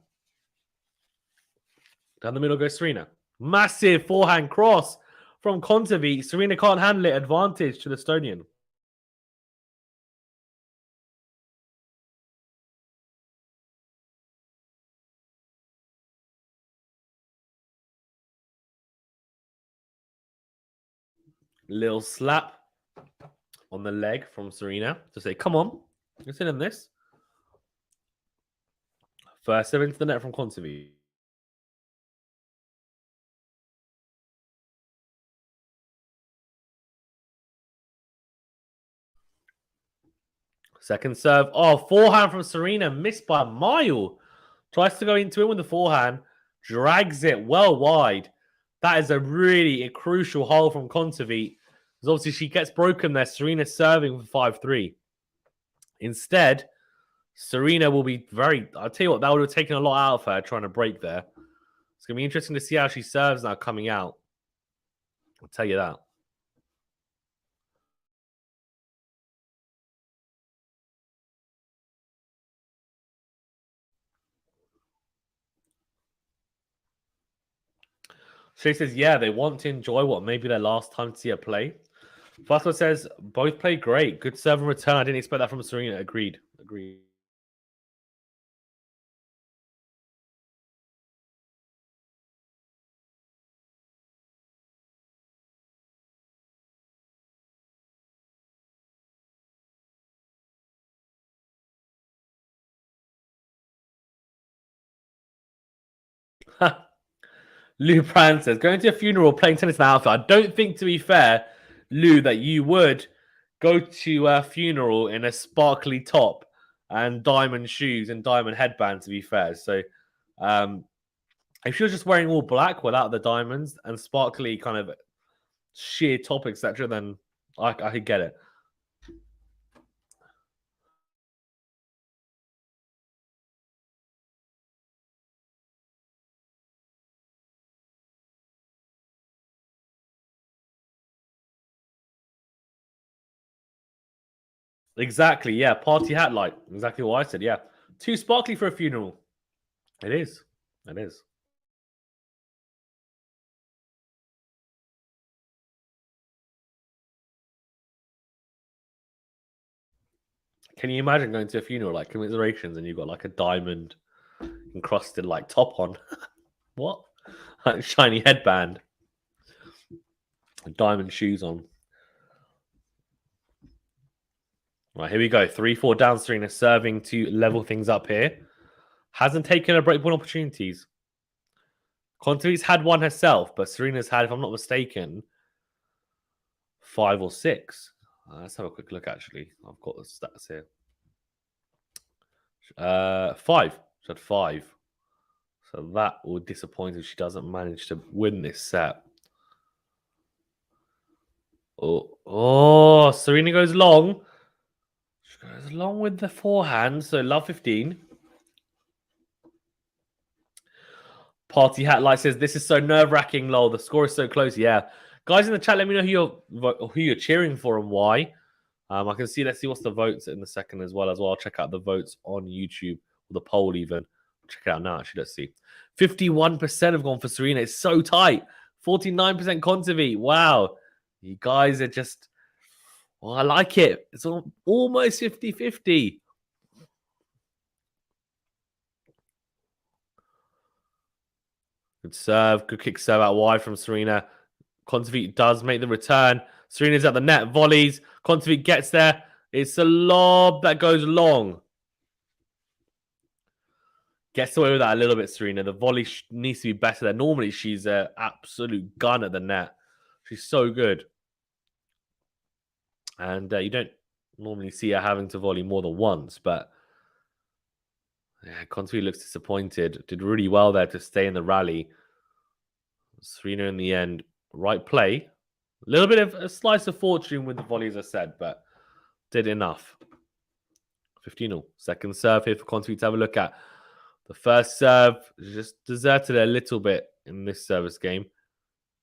Down the middle goes Serena. Massive forehand cross from Kontaveit. Serena can't handle it. Advantage to the Estonian. Little slap on the leg from Serena to say, come on, let's in this. First serve into the net from Kontaveit. Second serve. Oh, forehand from Serena. Missed by a mile. Tries to go into it with the forehand. Drags it well wide. That is a really crucial hole from Kontaveit. Because obviously she gets broken there. Serena serving for 5-3. Instead, Serena will be I'll tell you what, that would have taken a lot out of her trying to break there. It's going to be interesting to see how she serves now coming out. I'll tell you that. Shay says, yeah, they want to enjoy what maybe their last time to see her play. Vasco says, both play great. Good serve and return. I didn't expect that from Serena. Agreed. Lou Brand says, going to a funeral playing tennis in the outfit. I don't think, to be fair, Lou, that you would go to a funeral in a sparkly top and diamond shoes and diamond headband, to be fair. So if you're just wearing all black without the diamonds and sparkly kind of sheer top, etc., then I could get it. Exactly, yeah. Party hat light. Exactly what I said, yeah. Too sparkly for a funeral. It is. It is. Can you imagine going to a funeral like commiserations and you've got like a diamond encrusted like top on? What? Like shiny headband. Diamond shoes on. Right, here we go. 3-4 down. Serena serving to level things up here. Hasn't taken a breakpoint opportunities. Kontaveit's had one herself, but Serena's had, if I'm not mistaken, 5 or 6. Let's have a quick look, actually. I've got the stats here. 5. She had 5. So that will disappoint if she doesn't manage to win this set. Oh, Serena goes long. She goes long with the forehand. So love 15. Party Hat Light says, this is so nerve-wracking, lol. The score is so close. Yeah. Guys in the chat, let me know who you're cheering for and why. I can see, let's see what's the votes in the second as well. I'll check out the votes on YouTube, or the poll even. Check it out now, actually. Let's see. 51% have gone for Serena. It's so tight. 49% KONTAVEIT. Wow. You guys are just... Well, I like it. It's almost 50-50. Good serve. Good kick serve out wide from Serena. KONTAVEIT does make the return. Serena's at the net. Volleys. KONTAVEIT gets there. It's a lob that goes long. Gets away with that a little bit, Serena. The volley needs to be better there. Normally, she's an absolute gun at the net. She's so good. And you don't normally see her having to volley more than once. But yeah, KONTAVEIT looks disappointed. Did really well there to stay in the rally. Serena in the end, right play. A little bit of a slice of fortune with the volley, as I said, but did enough. 15-0. Second serve here for KONTAVEIT to have a look at. The first serve just deserted a little bit in this service game.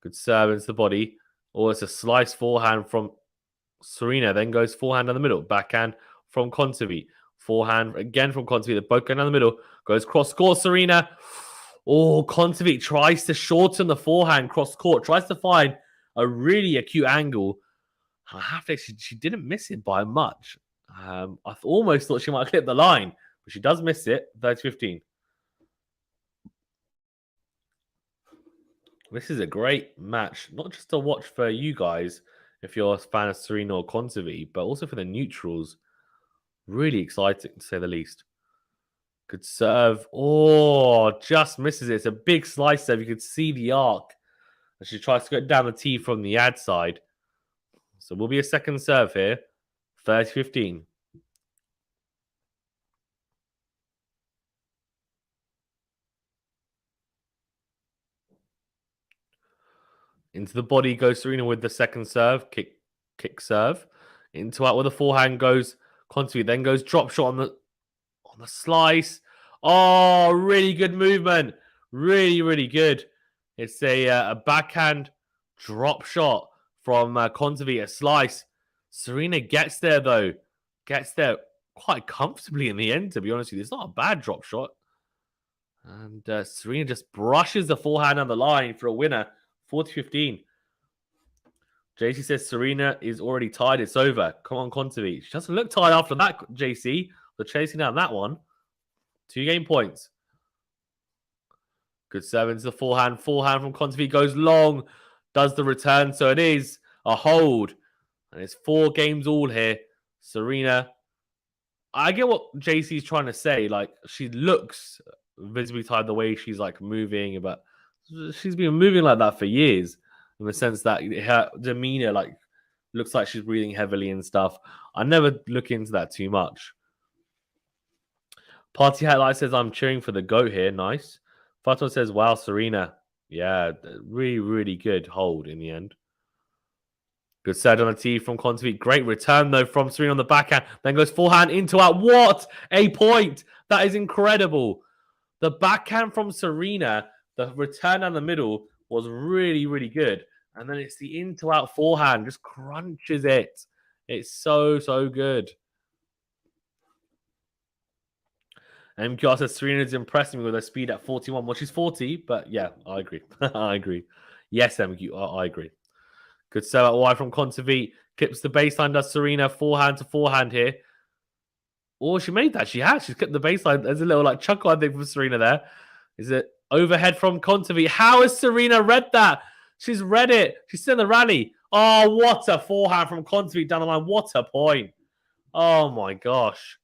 Good serve into the body. Oh, it's a slice forehand from Serena. Then goes forehand down the middle. Backhand from KONTAVEIT. Forehand again from KONTAVEIT. They both go down the middle. Goes cross court, Serena. Oh, KONTAVEIT tries to shorten the forehand cross court. Tries to find a really acute angle. I have to say, she didn't miss it by much. I almost thought she might clip the line, but she does miss it. 30-15. This is a great match, not just to watch for you guys, if you're a fan of Serena or KONTAVEIT, but also for the neutrals. Really exciting, to say the least. Good serve. Oh, just misses it. It's a big slice serve. You could see the arc as she tries to get down the tee from the ad side. So will be a second serve here. 30-15. Into the body goes Serena with the second serve. Kick serve. Into out with the forehand goes KONTAVEIT. Then goes drop shot on the slice. Oh, really good movement. Really, really good. It's a backhand drop shot from KONTAVEIT, a slice. Serena gets there, though. Gets there quite comfortably in the end, to be honest with you. It's not a bad drop shot. And Serena just brushes the forehand on the line for a winner. 40-15. JC says Serena is already tied. It's over. Come on, Kontaveit. She doesn't look tired after that, JC. They're chasing down that one. 2 game points. Good serve into the forehand. Forehand from Kontaveit goes long. Does the return. So it is a hold. And it's 4 games all here. Serena. I get what JC's trying to say. Like, she looks visibly tired the way she's like moving, but she's been moving like that for years. In the sense that her demeanor like looks like she's breathing heavily and stuff. I never look into that too much. Party Hat Light says, I'm cheering for the GOAT here. Nice. Faton says, wow, Serena. Yeah, really, really good hold in the end. Good set on the tee from Kontaveit. Great return, though, from Serena on the backhand. Then goes forehand into out. What a point. That is incredible. The backhand from Serena, the return down the middle was really, really good. And then it's the into-out forehand. Just crunches it. It's so, so good. MQR says Serena's impressing me with her speed at 41. Well, she's 40, but yeah, I agree. I agree. Yes, MQ, I agree. Good serve out wide from Kontaveit. Clips the baseline, does Serena. Forehand to forehand here. Oh, she made that. She has. She's kept the baseline. There's a little like chuckle, I think, from Serena there. Is it overhead from Kontaveit? How has Serena read that? She's read it. She's still in the rally. Oh, what a forehand from Kontaveit down the line. What a point. Oh, my gosh.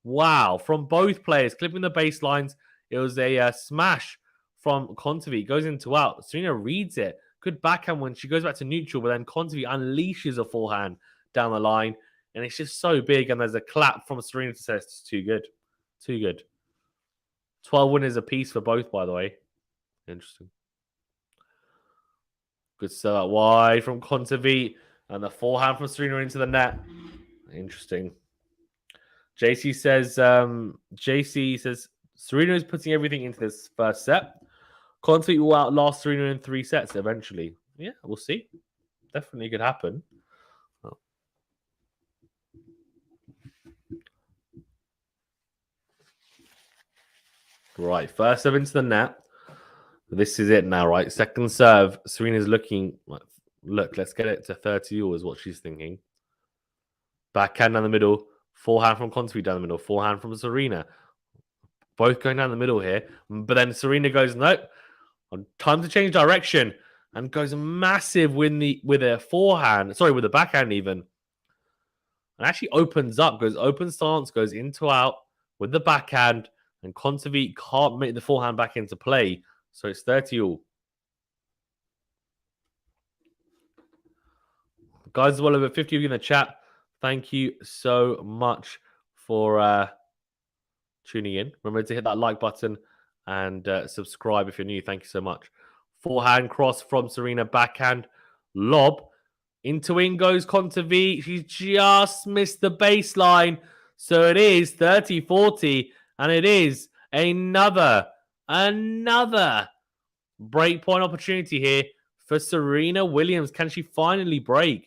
Wow. From both players, clipping the baselines. It was a smash from Kontaveit. Goes into out. Serena reads it. Good backhand when she goes back to neutral, but then Kontaveit unleashes a forehand down the line. And it's just so big. And there's a clap from Serena to say it's too good. Too good. 12 winners apiece for both, by the way. Interesting. Good serve wide from Kontaveit. And the forehand from Serena into the net. Interesting. JC says Serena is putting everything into this first set. Kontaveit will outlast Serena in 3 sets eventually. Yeah, we'll see. Definitely could happen. Oh. Right, first serve into the net. This is it now, right? Second serve. Serena's looking like, look, let's get it to 30 is what she's thinking. Backhand down the middle. Forehand from Kontaveit down the middle. Forehand from Serena. Both going down the middle here. But then Serena goes, nope. Time to change direction. And goes massive with a forehand. Sorry, with the backhand even. And actually opens up. Goes open stance. Goes into out with the backhand. And Kontaveit can't make the forehand back into play. So it's 30-all. Guys, as well over 50 of you in the chat. Thank you so much for tuning in. Remember to hit that like button and subscribe if you're new. Thank you so much. Forehand cross from Serena. Backhand lob. Into in goes Kontaveit. She's just missed the baseline. So it is 30-40. And it is another break point opportunity here for Serena Williams. Can she finally break?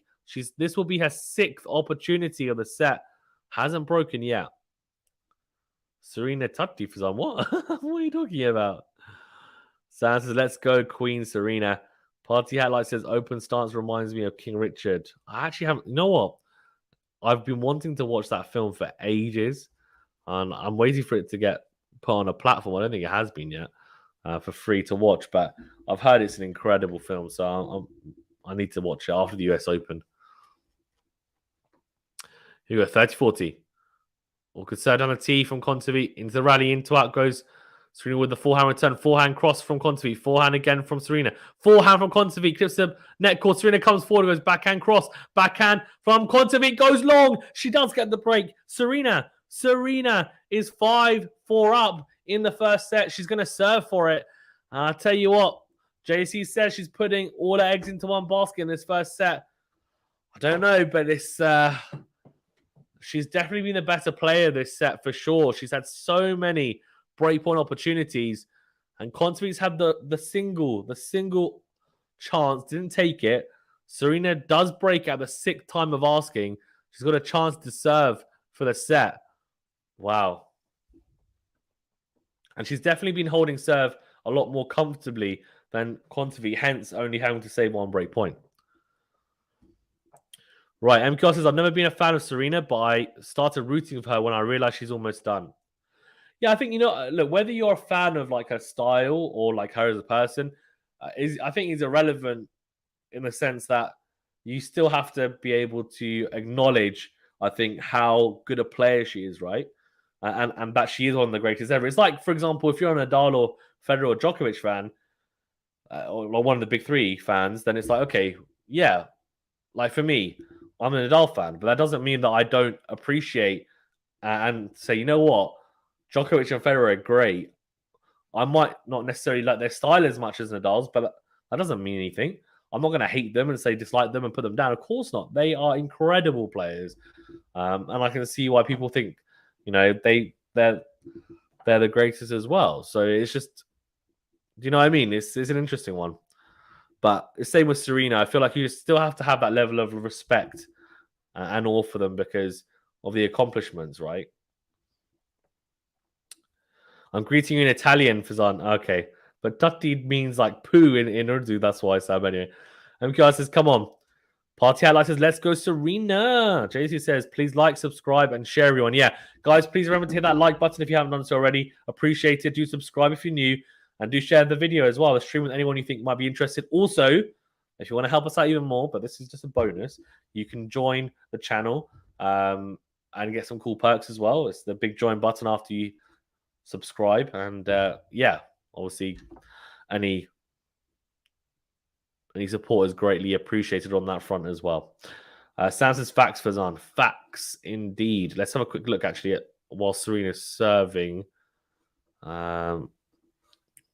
This will be her 6th opportunity of the set. Hasn't broken yet. Serena Tati for some. What? What are you talking about? Sam says, let's go, Queen Serena. Party Hat Light says, open stance reminds me of King Richard. I actually haven't. You know what? I've been wanting to watch that film for ages. And I'm waiting for it to get put on a platform. I don't think it has been yet for free to watch. But I've heard it's an incredible film. So I need to watch it after the US Open. Here we go, 30-40. Or could serve down a tee from Kontaveit into the rally. Into out goes Serena with the forehand return. Forehand cross from Kontaveit. Forehand again from Serena. Forehand from Kontaveit. Clips the net court. Serena comes forward. Goes backhand cross. Backhand from Kontaveit. Goes long. She does get the break. Serena is 5-4 up in the first set. She's going to serve for it. I'll tell you what. JC says she's putting all her eggs into one basket in this first set. I don't know, but she's definitely been a better player this set for sure. She's had so many breakpoint opportunities, and Kontaveit's had the single chance, didn't take it. Serena does break at the 6th time of asking. She's got a chance to serve for the set. Wow. And she's definitely been holding serve a lot more comfortably than KONTAVEIT, hence only having to save 1 break point. Right, MQR says, I've never been a fan of Serena, but I started rooting for her when I realized she's almost done. Yeah, I think, look, whether you're a fan of like her style or like her as a person, I think is irrelevant in the sense that you still have to be able to acknowledge, I think, how good a player she is, right? And that she is one of the greatest ever. It's like, for example, if you're a Nadal or Federer or Djokovic fan, or one of the big 3 fans, then it's like, okay, yeah, like for me, I'm a Nadal fan, but that doesn't mean that I don't appreciate and say, you know what, Djokovic and Federer are great. I might not necessarily like their style as much as Nadal's, but that doesn't mean anything. I'm not going to hate them and say dislike them and put them down. Of course not. They are incredible players, and I can see why people think, they're the greatest as well. So it's just, do you know what I mean? It's an interesting one. But the same with Serena. I feel like you still have to have that level of respect and all for them because of the accomplishments, right? I'm greeting you in Italian, Fazan. Okay. But Tatti means like poo in Urdu. That's why, Sam. Anyway. MQR says, come on. Party Outlight says, let's go Serena. JC says, please like, subscribe, and share everyone. Yeah. Guys, please remember to hit that like button if you haven't done so already. Appreciate it. Do subscribe if you're new. And do share the video as well. Stream with anyone you think might be interested. Also, if you want to help us out even more, but this is just a bonus, you can join the channel and get some cool perks as well. It's the big join button after you subscribe. And yeah, obviously, any support is greatly appreciated on that front as well. Sam says facts, Fazan. Facts indeed. Let's have a quick look actually at while Serena's serving.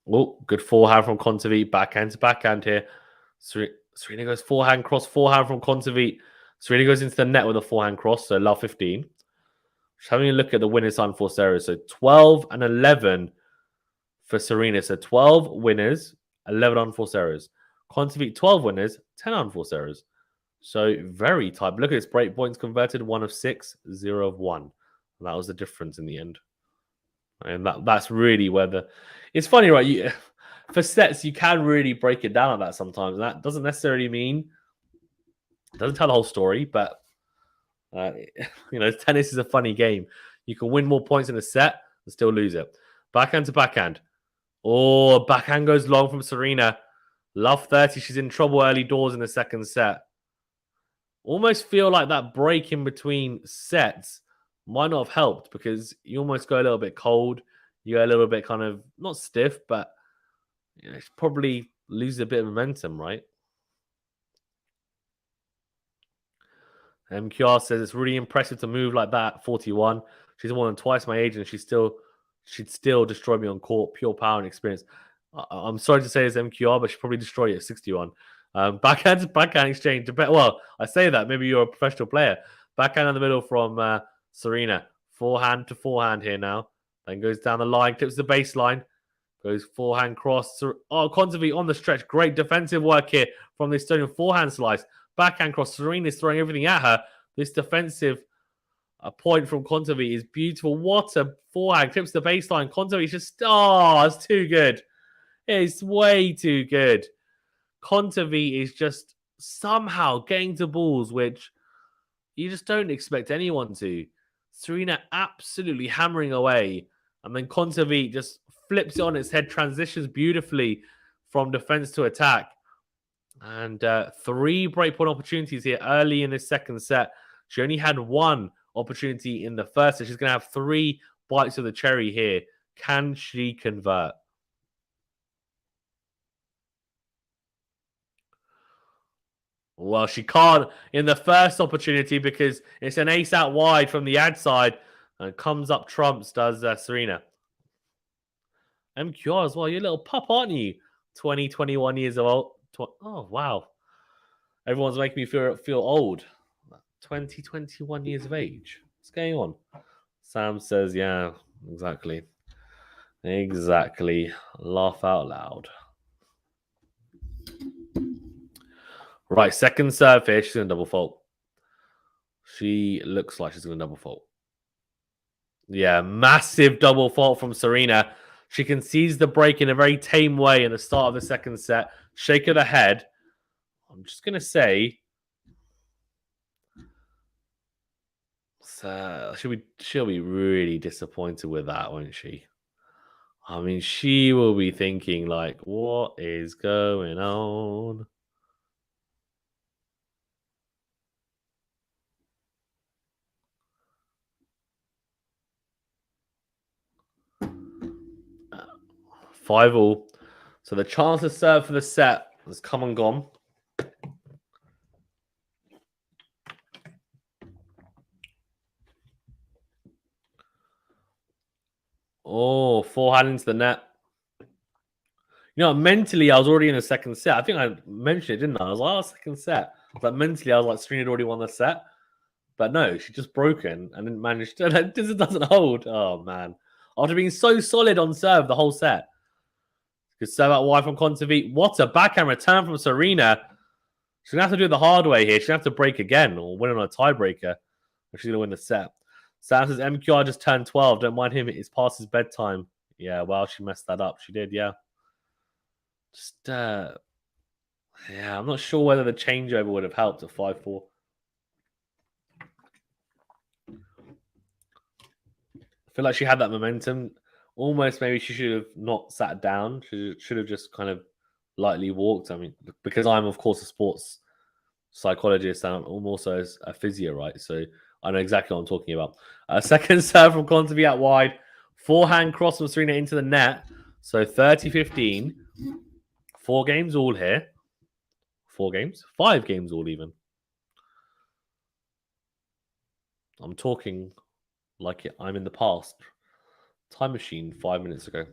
Oh, good forehand from KONTAVEIT. Backhand to backhand here. Serena goes forehand cross, forehand from KONTAVEIT. Serena goes into the net with a forehand cross, so love 15. Just having a look at the winners' unforced errors. So 12 and 11 for Serena. So 12 winners, 11 unforced errors. KONTAVEIT 12 winners, 10 unforced errors. So very tight. Look at this break points converted, 1 of 6, 0 of 1. And that was the difference in the end. And that's really where it's funny, right? For sets, you can really break it down like that sometimes. And that doesn't necessarily mean, it doesn't tell the whole story, but tennis is a funny game. You can win more points in a set and still lose it. Backhand to backhand. Oh, backhand goes long from Serena. Love 30. She's in trouble early doors in the second set. Almost feel like that break in between sets might not have helped because you almost go a little bit cold. You go a little bit kind of, not stiff, but it's probably loses a bit of momentum, right? MQR says it's really impressive to move like that. 41. She's more than twice my age, and she'd still destroy me on court. Pure power and experience. I'm sorry to say it's MQR, but she'd probably destroy you at 61. Backhand to backhand exchange. Well, I say that maybe you're a professional player. Backhand in the middle from Serena. Forehand to forehand here now. Then goes down the line, clips the baseline. Goes forehand cross. Oh, KONTAVEIT on the stretch. Great defensive work here from the Estonian forehand slice. Backhand cross. Serena's throwing everything at her. This defensive point from KONTAVEIT is beautiful. What a forehand. Clips the baseline. KONTAVEIT just, it's too good. It's way too good. KONTAVEIT is just somehow getting to balls which you just don't expect anyone to. Serena absolutely hammering away. And then KONTAVEIT just flips it on its head, transitions beautifully from defense to attack. And 3 breakpoint opportunities here early in the second set. She only had 1 opportunity in the first set. She's going to have 3 bites of the cherry here. Can she convert? Well, she can't in the first opportunity because it's an ace out wide from the ad side and comes up trumps, does Serena. MQR as well. You're a little pup, aren't you? 20, 21 years old. Oh, wow. Everyone's making me feel old. 20, 21 years of age. What's going on? Sam says, yeah, exactly. Exactly. Laugh out loud. Right, second serve here. She's going to double fault. She looks like she's going to double fault. Yeah, massive double fault from Serena. She concedes the break in a very tame way in the start of the second set. Shake of the head. I'm just going to say, she'll be really disappointed with that, won't she? I mean, she will be thinking, like, what is going on? Five all. So the chance to serve for the set has come and gone. Oh, forehand into the net. You know, mentally, I was already in the second set. I think I mentioned it, didn't I? I was like, second set. But mentally, I was like, Serena had already won the set. But no, she just broken and didn't manage to. This doesn't hold. Oh, man. After being so solid on serve the whole set. Good serve out wide from KONTAVEIT. What a backhand return from Serena. She's going to have to do it the hard way here. She's going to have to break again or win on a tiebreaker. Or she's going to win the set. Sam says, MQR just turned 12. Don't mind him. It's past his bedtime. Yeah, well, she messed that up. She did, yeah. Just, yeah, I'm not sure whether the changeover would have helped at 5-4. I feel like she had that momentum. Almost maybe she should have not sat down. She should have just kind of lightly walked. I mean, because I'm, of course, a sports psychologist and I'm also a physio, right? So I know exactly what I'm talking about. Second serve from KONTAVEIT out wide. Forehand cross from Serena into the net. So 30-15. 4 games all here. 4 games? 5 games all even. I'm talking like I'm in the past. Time machine 5 minutes ago.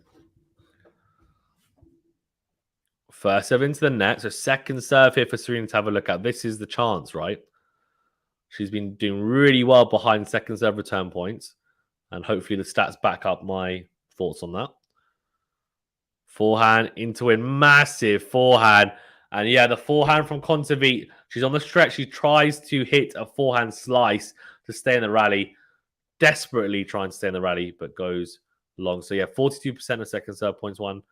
First serve into the net. So second serve here for Serena to have a look at. This is the chance, right? She's been doing really well behind second serve return points. And hopefully the stats back up my thoughts on that. Forehand into a massive forehand. And yeah, the forehand from KONTAVEIT. She's on the stretch. She tries to hit a forehand slice to stay in the rally. Desperately trying to stay in the rally, but goes long. So yeah, 42% of second serve points won.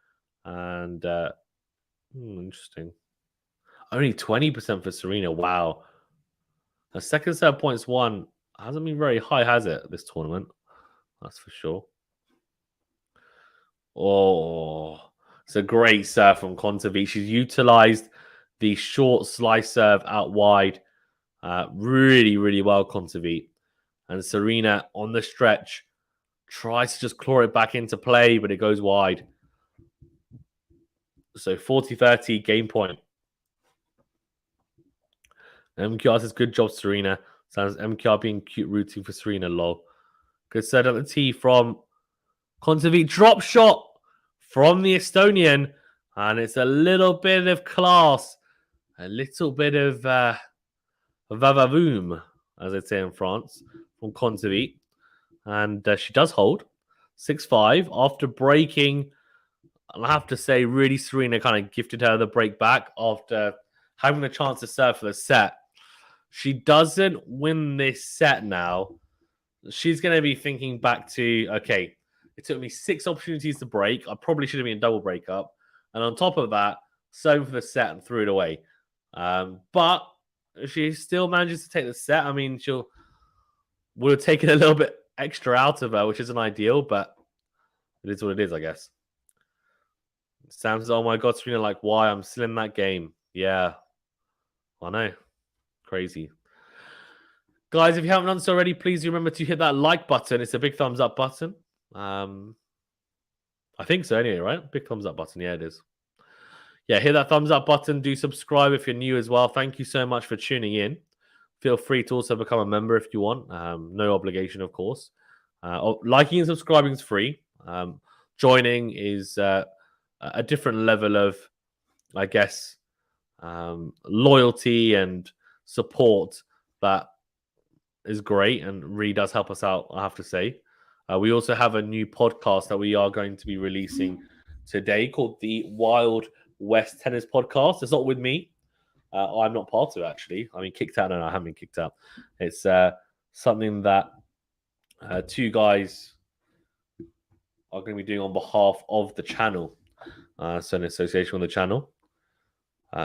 And interesting. Only 20% for Serena. Wow. Her second serve points won hasn't been very high, has it, this tournament? That's for sure. Oh, it's a great serve from KONTAVEIT. She's utilized the short slice serve out wide really, really well, KONTAVEIT. And Serena on the stretch tries to just claw it back into play, but it goes wide. So 40-30 game point. MQR says, good job, Serena. Sounds MQR being cute rooting for Serena, lol. Good set at the tee from KONTAVEIT. Drop shot from the Estonian. And it's a little bit of class. A little bit of vavavoom, as they'd say in France, from KONTAVEIT. And she does hold 6-5 after breaking. I have to say, really, Serena kind of gifted her the break back after having the chance to serve for the set. She doesn't win this set now. She's going to be thinking back to, okay, it took me 6 opportunities to break. I probably should have been a double breakup. And on top of that, serving for the set and threw it away. But she still manages to take the set. I mean, she'll would have taken a little bit extra out of her, which isn't ideal, but it is what it is, I guess. Sam says, oh my God, Serena, like, why? I'm still in that game. Yeah, I know. Crazy. Guys, if you haven't done so already, please remember to hit that like button. It's a big thumbs up button. I think so anyway, right? Big thumbs up button. Yeah, it is. Yeah, hit that thumbs up button. Do subscribe if you're new as well. Thank you so much for tuning in. Feel free to also become a member if you want. No obligation, of course. Liking and subscribing is free. Joining is a different level of, I guess, loyalty and support that is great and really does help us out, I have to say. We also have a new podcast that we are going to be releasing today called the Wild West Tennis Podcast. It's not with me. I'm not part of it, actually. I mean, kicked out. No, I haven't been kicked out. It's something that 2 guys are going to be doing on behalf of the channel. So in association with the channel.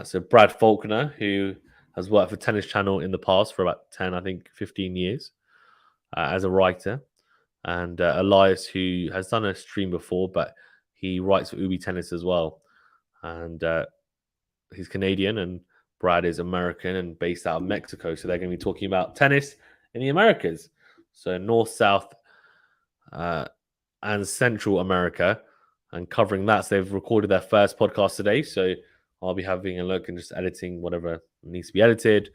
So Brad Faulkner, who has worked for Tennis Channel in the past for about 10, I think 15 years as a writer. And Elias, who has done a stream before, but he writes for Ubi Tennis as well. And he's Canadian and Brad is American and based out of Mexico. So they're going to be talking about tennis in the Americas. So North, South, and Central America and covering that. So they've recorded their first podcast today. So I'll be having a look and just editing whatever needs to be edited,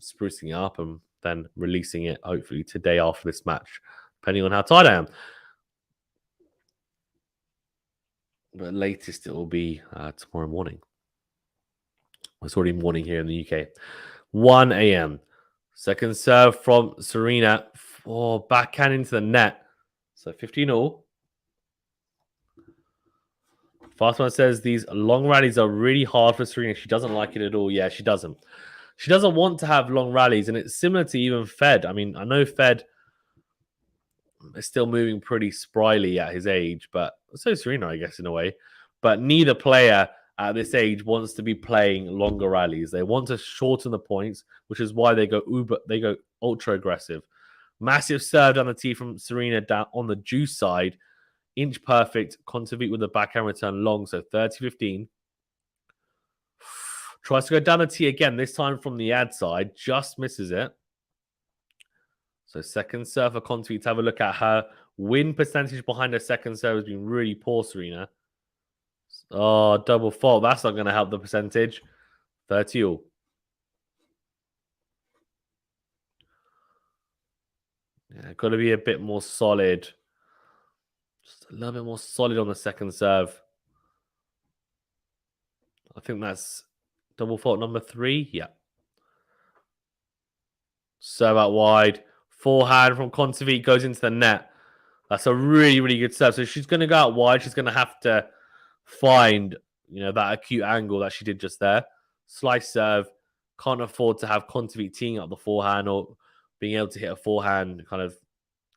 sprucing it up, and then releasing it hopefully today after this match, depending on how tired I am. But latest it will be tomorrow morning. It's already morning here in the UK. 1 a.m. Second serve from Serena. Backhand into the net. So 15 all. Fast one says these long rallies are really hard for Serena. She doesn't like it at all. Yeah, she doesn't. She doesn't want to have long rallies, and it's similar to even Fed. I mean, I know Fed is still moving pretty spryly at his age, but so Serena, I guess, in a way. But neither player at this age wants to be playing longer rallies. They want to shorten the points, which is why they go ultra aggressive. Massive serve down the tee from Serena down on the juice side. Inch perfect. KONTAVEIT with the backhand return long, so 30-15. Tries to go down the tee again, this time from the ad side. Just misses it. So second serve for KONTAVEIT to have a look at her win percentage behind her second serve has been really poor, Serena. Oh, double fault. That's not going to help the percentage. 30 all. Yeah, got to be a bit more solid. Just a little bit more solid on the second serve. I think that's double fault number 3. Yeah. Serve out wide. Forehand from KONTAVEIT goes into the net. That's a really, really good serve. So she's going to go out wide. She's going to have to find, that acute angle that she did just there. Slice serve. Can't afford to have KONTAVEIT teeing up the forehand or being able to hit a forehand kind of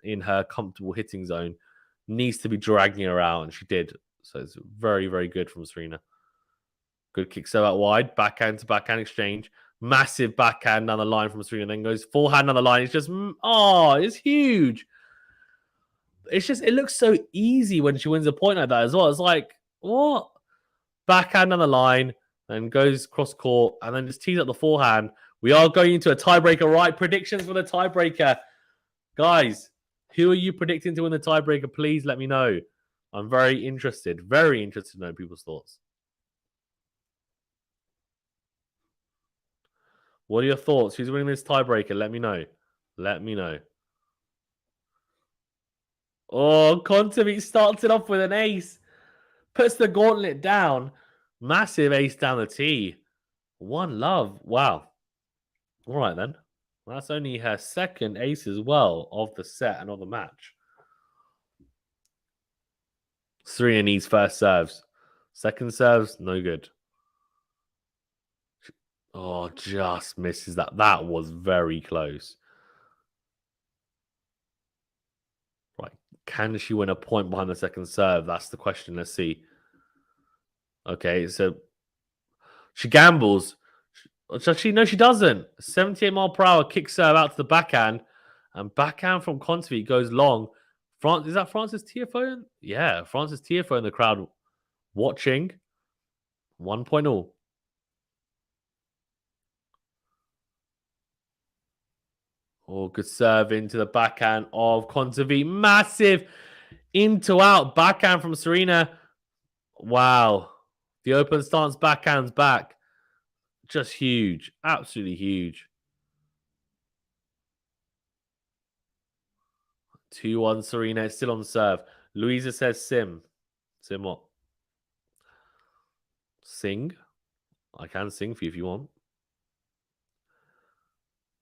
in her comfortable hitting zone. Needs to be dragging her out, and she did. So it's very, very good from Serena. Good kick serve out wide. Backhand to backhand exchange. Massive backhand down the line from Serena. Then goes forehand down the line. It's just, it's huge. It looks so easy when she wins a point like that as well. It's like, what? Backhand on the line, then goes cross court, and then just tees up the forehand. We are going into a tiebreaker, right? Predictions for the tiebreaker. Guys, who are you predicting to win the tiebreaker? Please let me know. I'm very interested to know people's thoughts. What are your thoughts? Who's winning this tiebreaker? Let me know. Oh, KONTAVEIT starts it off with an ace. Puts the gauntlet down. Massive ace down the tee. 1-love. Wow. All right, then. That's only her second ace as well of the set and of the match. Serena needs first serves. Second serves, no good. Oh, just misses that. That was very close. Right. Can she win a point behind the second serve? That's the question. Let's see. Okay, so she gambles. No, she doesn't. 78 mile per hour kick serve out to the backhand. And backhand from KONTAVEIT goes long. Is that Francis Tiafoe? Yeah, Francis Tiafoe in the crowd watching. 1-0. Oh, good serve into the backhand of KONTAVEIT. Massive into out backhand from Serena. Wow. The open stance backhand's back. Just huge. Absolutely huge. 2-1 Serena. It's still on serve. Louisa says sim. Sim what? Sing. I can sing for you if you want.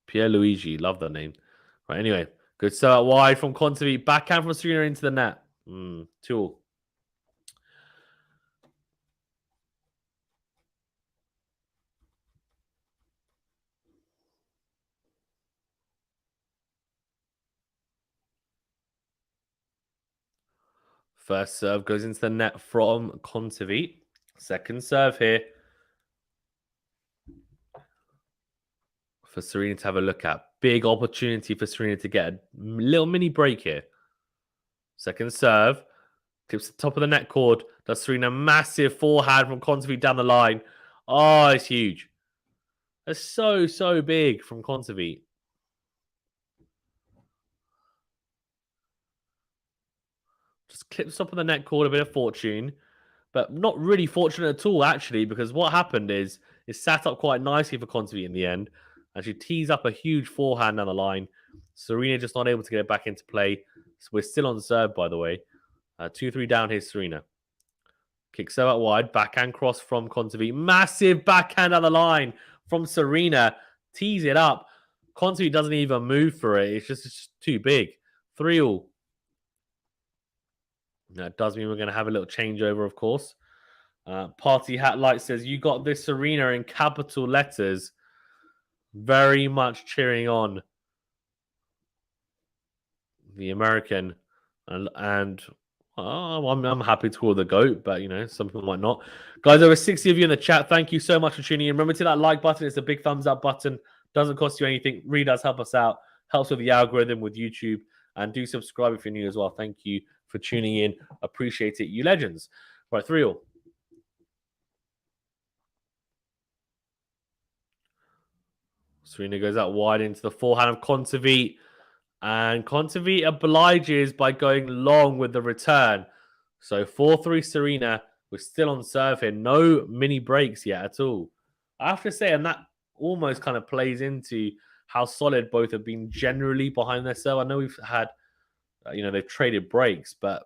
Pierre Luigi. Love that name. Right, anyway. Good serve out wide from KONTAVEIT. Backhand from Serena into the net. 2-2. First serve goes into the net from KONTAVEIT. Second serve here for Serena to have a look at. Big opportunity for Serena to get a little mini break here. Second serve. Tips the top of the net cord. Does Serena massive forehand from KONTAVEIT down the line. Oh, it's huge. It's so big from KONTAVEIT. Just clips top of the net cord, a bit of fortune. But not really fortunate at all, actually, because what happened is it sat up quite nicely for KONTAVEIT in the end. And she tees up a huge forehand down the line. Serena just not able to get it back into play. So we're still on serve, by the way. 2-3 down here, Serena. Kick serve out wide. Backhand cross from KONTAVEIT. Massive backhand down the line from Serena. Tees it up. KONTAVEIT doesn't even move for it. It's just too big. 3-all. That does mean we're going to have a little changeover, of course. Party Hat Light says, you got this, Serena, in capital letters. Very much cheering on the American. And I'm happy to call the GOAT, but, you know, some people might not. Guys, over 60 of you in the chat. Thank you so much for tuning in. Remember to that like button. It's a big thumbs up button. Doesn't cost you anything. Really does help us out. Helps with the algorithm with YouTube. And do subscribe if you're new as well. Thank you for tuning in. Appreciate it, you legends. Right, 3-all. Serena goes out wide into the forehand of KONTAVEIT. And KONTAVEIT obliges by going long with the return. So 4-3 Serena. We're still on serve here. No mini breaks yet at all. I have to say, and that almost kind of plays into how solid both have been generally behind their serve. I know we've had, they've traded breaks, but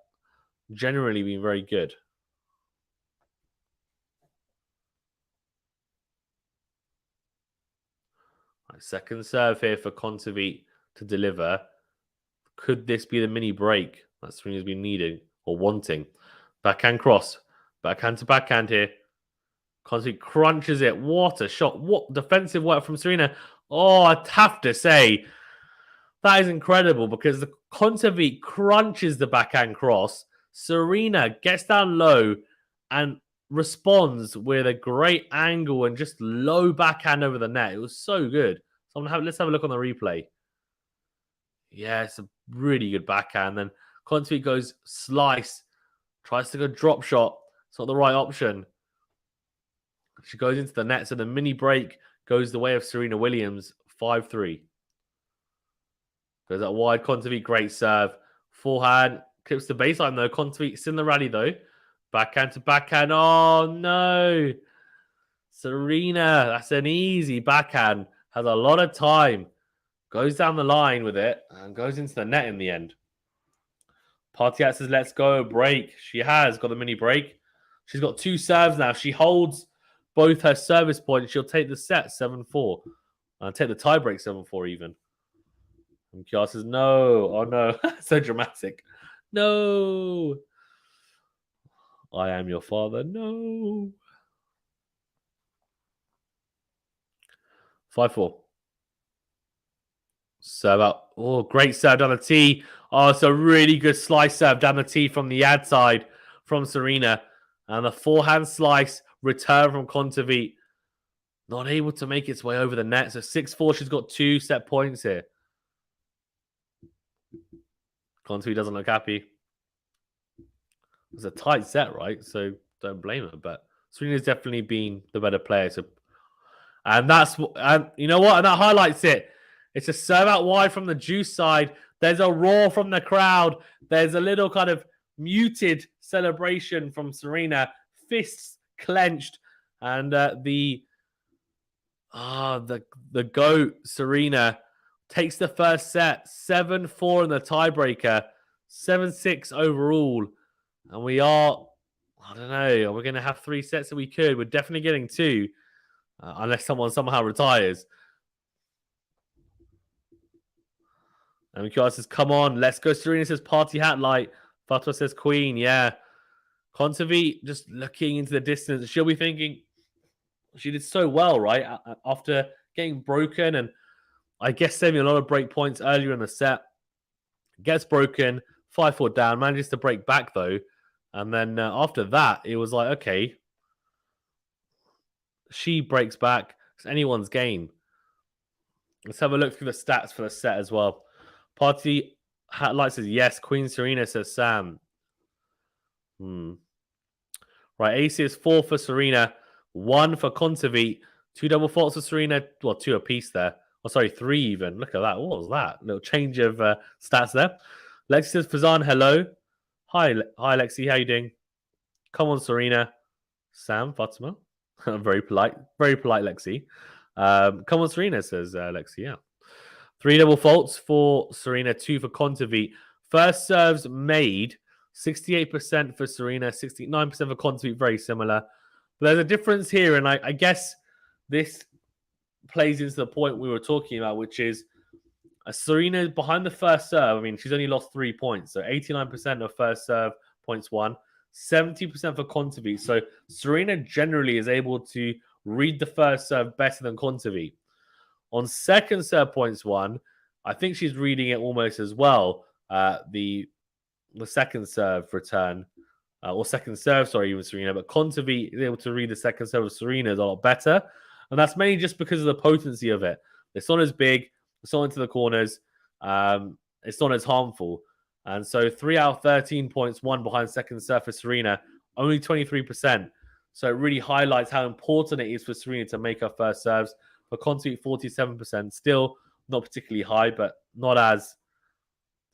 generally been very good. Right, second serve here for KONTAVEIT to deliver. Could this be the mini break that Serena's been needing or wanting? Backhand cross. Backhand to backhand here. KONTAVEIT crunches it. What a shot. What defensive work from Serena. Oh, I'd have to say, that is incredible because the KONTAVEIT crunches the backhand cross. Serena gets down low and responds with a great angle and just low backhand over the net. It was so good. So let's have a look on the replay. Yeah, it's a really good backhand. Then KONTAVEIT goes slice, tries to go drop shot. It's not the right option. She goes into the net, so the mini break goes the way of Serena Williams, 5-3. Goes out wide, KONTAVEIT, great serve. Forehand, clips the baseline though. KONTAVEIT's in the rally though. Backhand to backhand. Oh no. Serena, that's an easy backhand. Has a lot of time. Goes down the line with it and goes into the net in the end. Partiat says, let's go. Break. She has got a mini break. She's got 2 serves now. She holds both her service points. She'll take the set 7-4. And take the tiebreak 7-4 even. And Kiara says, no. Oh, no. So dramatic. No. I am your father. No. 5-4. Serve out. Oh, great serve down the tee. Oh, it's a really good slice serve down the tee from the ad side from Serena. And the forehand slice return from KONTAVEIT. Not able to make its way over the net. So 6-4. She's got 2 set points here. KONTAVEIT doesn't look happy. It's a tight set, right? So don't blame her. But Serena's definitely been the better player. So, and you know what? And that highlights it. It's a serve out wide from the juice side. There's a roar from the crowd. There's a little kind of muted celebration from Serena. Fists clenched. And the GOAT, Serena, takes the first set. 7-4 in the tiebreaker. 7-6 overall. And we are, I don't know, we're going to have 3 sets that we could. We're definitely getting 2. Unless someone somehow retires. And Kiara says, come on, let's go. Serena says, party hat light. Fatwa says, queen, yeah. KONTAVEIT just looking into the distance. She'll be thinking, she did so well, right? After getting broken and I guess saving a lot of break points earlier in the set. Gets broken, 5-4 down, manages to break back though. And then after that, it was like, okay, she breaks back. It's anyone's game. Let's have a look through the stats for the set as well. Party Light says yes. Queen Serena says Sam. Right, ace is 4 for Serena, 1 for KONTAVEIT, 2 double faults for Serena. Well, 2 apiece there. Oh, sorry, 3 even. Look at that. What was that? Little change of stats there. Lexi says Fazan, hello. Hi, Lexi. How you doing? Come on, Serena. Sam, Fatima. Very polite, Lexi. Come on, Serena, says Lexi. Yeah. 3 double faults for Serena, 2 for KONTAVEIT. First serves made, 68% for Serena, 69% for KONTAVEIT, very similar. But there's a difference here, and I guess this plays into the point we were talking about, which is Serena behind the first serve. I mean, she's only lost 3 points, so 89% of first serve points won, 70% for KONTAVEIT. So Serena generally is able to read the first serve better than KONTAVEIT. On second serve points won, I think she's reading it almost as well. The second serve return, or second serve, sorry, even Serena, but KONTAVEIT is able to read the second serve of Serena is a lot better. And that's mainly just because of the potency of it. It's not as big, it's not into the corners, it's not as harmful. And so 3 out of 13 points won behind second serve for Serena, only 23%. So it really highlights how important it is for Serena to make her first serves. For KONTAVEIT, 47%. Still not particularly high, but not as,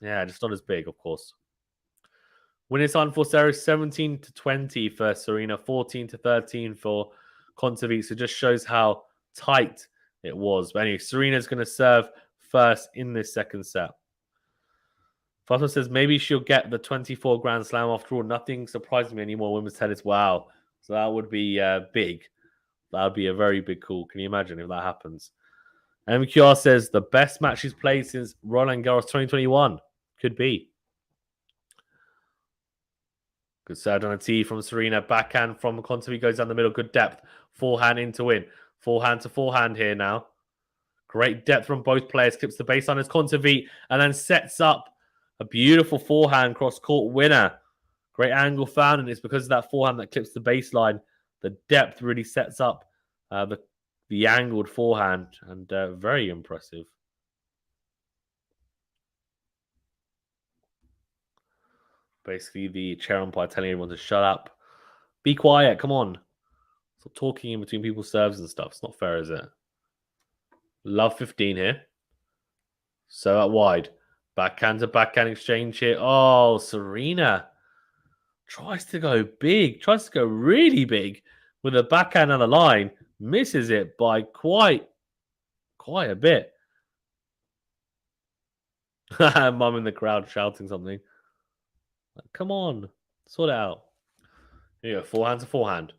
just not as big, of course. Winning sign for Sarah, 17-20 for Serena, 14-13 for KONTAVEIT. So it just shows how tight it was. But anyway, Serena's going to serve first in this second set. Fatima says maybe she'll get the 24 Grand Slam after all. Nothing surprises me anymore. Women's tennis. Wow. So that would be big. That would be a very big call. Can you imagine if that happens? MQR says the best match she's played since Roland Garros 2021. Could be. Good serve on a tee from Serena. Backhand from KONTAVEIT goes down the middle. Good depth. Forehand in to win. Forehand to forehand here now. Great depth from both players. Clips the baseline as KONTAVEIT and then sets up a beautiful forehand cross-court winner. Great angle found, and it's because of that forehand that clips the baseline. The depth really sets up the angled forehand, and very impressive. Basically, the chair umpire telling everyone to shut up. Be quiet, come on. Stop talking in between people's serves and stuff. It's not fair, is it? Love 15 here. So out wide. Backhand to backhand exchange here. Oh, Serena tries to go big. Tries to go really big with a backhand on the line. Misses it by quite a bit. Mum in the crowd shouting something. Come on. Sort it out. Here you go. Forehand to forehand.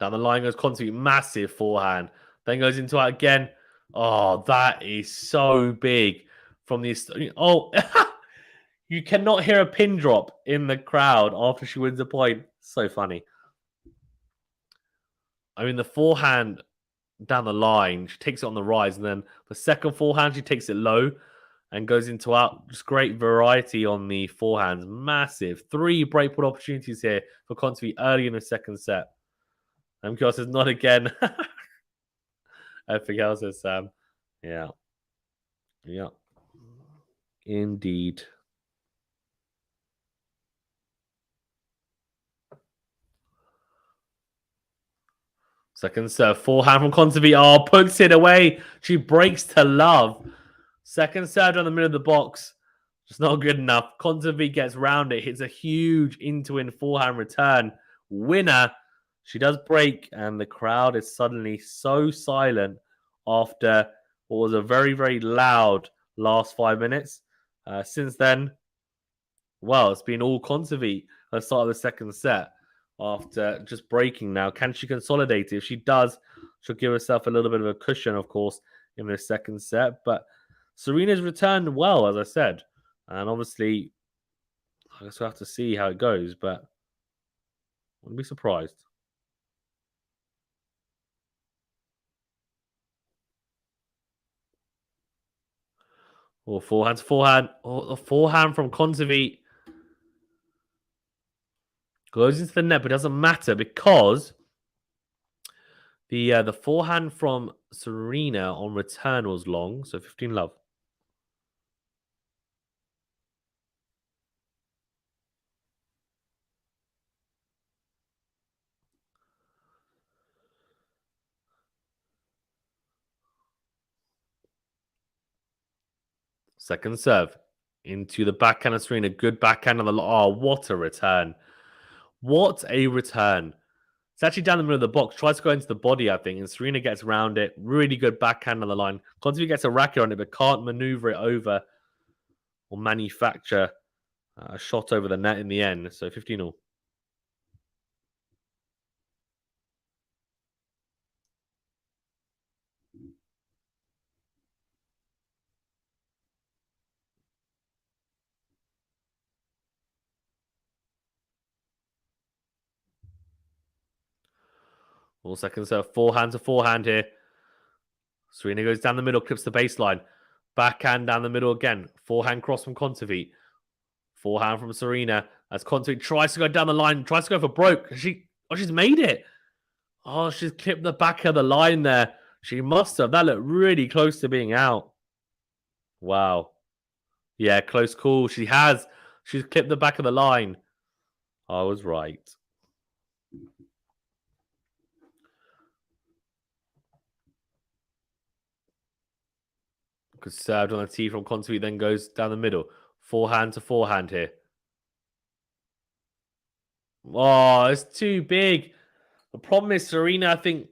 Down the line goes KONTAVEIT. Massive forehand. Then goes into it again. Oh, that is so big from the... Oh, you cannot hear a pin drop in the crowd after she wins a point. So funny. I mean, the forehand down the line, she takes it on the rise, and then the second forehand, she takes it low and goes into out. Just great variety on the forehands. Massive. 3 breakpoint opportunities here for KONTAVEIT early in the second set. MQR says, not again. Everything else says, Sam. Yeah. Yeah. Indeed. Second serve, forehand from KONTAVEIT. Oh, puts it away. She breaks to love. Second serve down the middle of the box. Just not good enough. KONTAVEIT gets round it. Hits a huge into-in forehand return. Winner. She does break, and the crowd is suddenly so silent after what was a very, very loud last 5 minutes. Since then, well, it's been all KONTAVEIT at the start of the second set. After just breaking now, can she consolidate it? If she does, she'll give herself a little bit of a cushion, of course, in the second set. But Serena's returned well, as I said. And obviously, I guess we'll have to see how it goes, but I wouldn't be surprised. Or forehand to forehand. Or a forehand from KONTAVEIT. Goes into the net, but doesn't matter because the forehand from Serena on return was long. So 15 love. Second serve. Into the backhand of Serena. Good backhand on the... Oh, what a return. What a return. It's actually down the middle of the box. Tries to go into the body, I think, and Serena gets around it. Really good backhand on the line. KONTAVEIT gets a racket on it, but can't maneuver it over or manufacture a shot over the net in the end. So 15-all. All second serve. Forehand to forehand here. Serena goes down the middle, clips the baseline. Backhand down the middle again. Forehand cross from KONTAVEIT. Forehand from Serena as KONTAVEIT tries to go down the line, tries to go for broke. She's made it. Oh, she's clipped the back of the line there. She must have. That looked really close to being out. Wow. Yeah, close call. She has. She's clipped the back of the line. I was right. Good served on the tee from KONTAVEIT, then goes down the middle. Forehand to forehand here. Oh, it's too big. The problem is Serena, I think,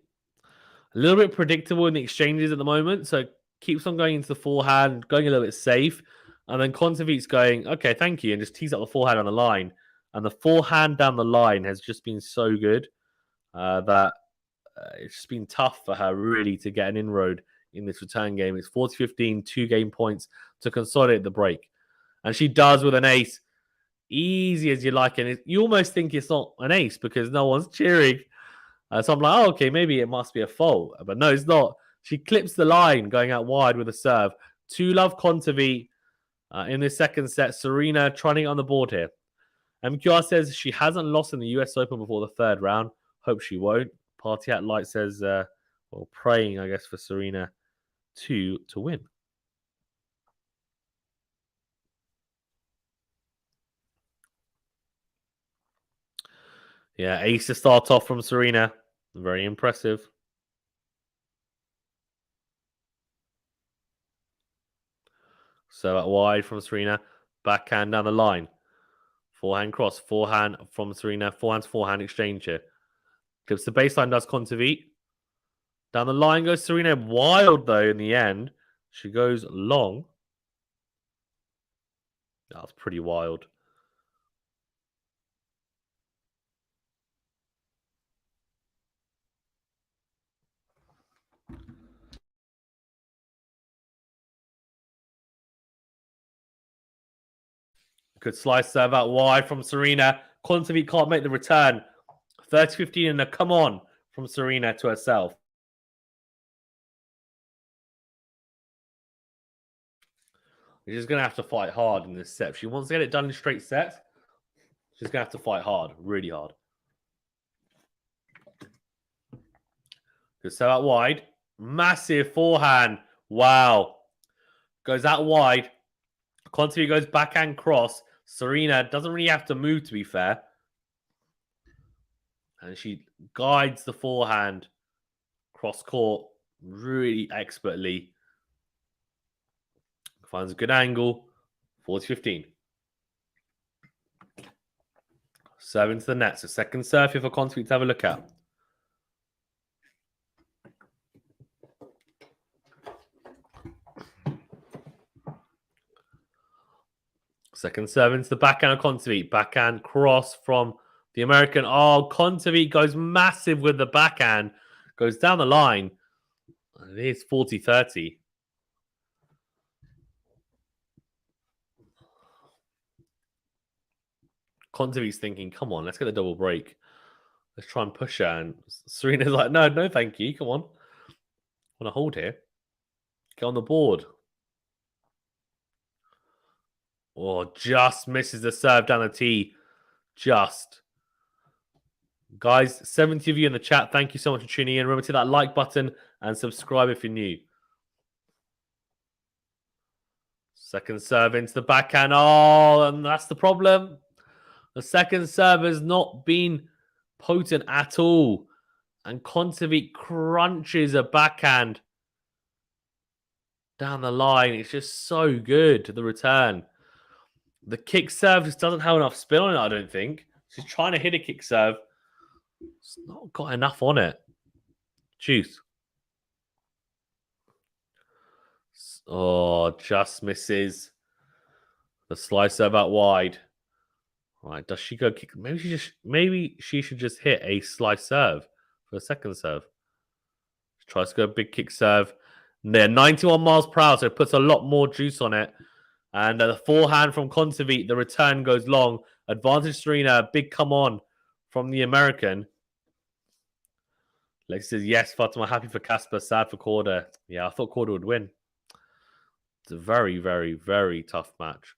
a little bit predictable in the exchanges at the moment. So keeps on going into the forehand, going a little bit safe. And then KONTAVEIT's going, okay, thank you, and just tees up the forehand on the line. And the forehand down the line has just been so good that it's just been tough for her really to get an inroad in this return game. It's 40-15, 2 game points to consolidate the break. And she does with an ace. Easy as you like. And you almost think it's not an ace because no one's cheering. So I'm like, oh, okay, maybe it must be a fault. But no, it's not. She clips the line going out wide with a serve. 2-love KONTAVEIT in this second set. Serena trying to get on the board here. MQR says she hasn't lost in the US Open before the third round. Hope she won't. Party at Light says, well, praying, I guess, for Serena to win. Yeah, ace to start off from Serena. Very impressive. So out wide from Serena. Backhand down the line. Forehand cross. Forehand from Serena. Forehand to forehand exchange here. Clips the baseline, does KONTAVEIT. Down the line goes Serena. Wild, though, in the end. She goes long. That's pretty wild. Good slice serve out wide from Serena. KONTAVEIT can't make the return. 30-15 and a come on from Serena to herself. She's going to have to fight hard in this set. If she wants to get it done in straight sets, she's going to have to fight hard, really hard. Good serve out wide. Massive forehand. Wow. Goes out wide. KONTAVEIT goes backhand cross. Serena doesn't really have to move, to be fair. And she guides the forehand cross court really expertly. Finds a good angle. 40-15. Serve into the net. So second serve here for KONTAVEIT to have a look at. Second serve into the backhand of KONTAVEIT. Backhand cross from the American. Oh, KONTAVEIT goes massive with the backhand. Goes down the line. It is 40-30. KONTAVEIT's thinking, come on, let's get the double break. Let's try and push her. And Serena's like, no, thank you. Come on. I want to hold here. Get on the board. Oh, just misses the serve down the tee. Just. Guys, 70 of you in the chat. Thank you so much for tuning in. Remember to hit that like button and subscribe if you're new. Second serve into the backhand. Oh, and that's the problem. The second serve has not been potent at all. And KONTAVEIT crunches a backhand down the line. It's just so good, the return. The kick serve just doesn't have enough spin on it, I don't think. She's trying to hit a kick serve. It's not got enough on it. Juice. Oh, just misses. The slice serve out wide. All right, does she go kick? Maybe she should just hit a slice serve for the second serve. She tries to go big kick serve. They're 91 miles per hour, so it puts a lot more juice on it. And the forehand from KONTAVEIT, the return goes long. Advantage Serena, big come on from the American. Lexi says, yes, Fatima, happy for Casper, sad for Korda. Yeah, I thought Korda would win. It's a very, very, very tough match.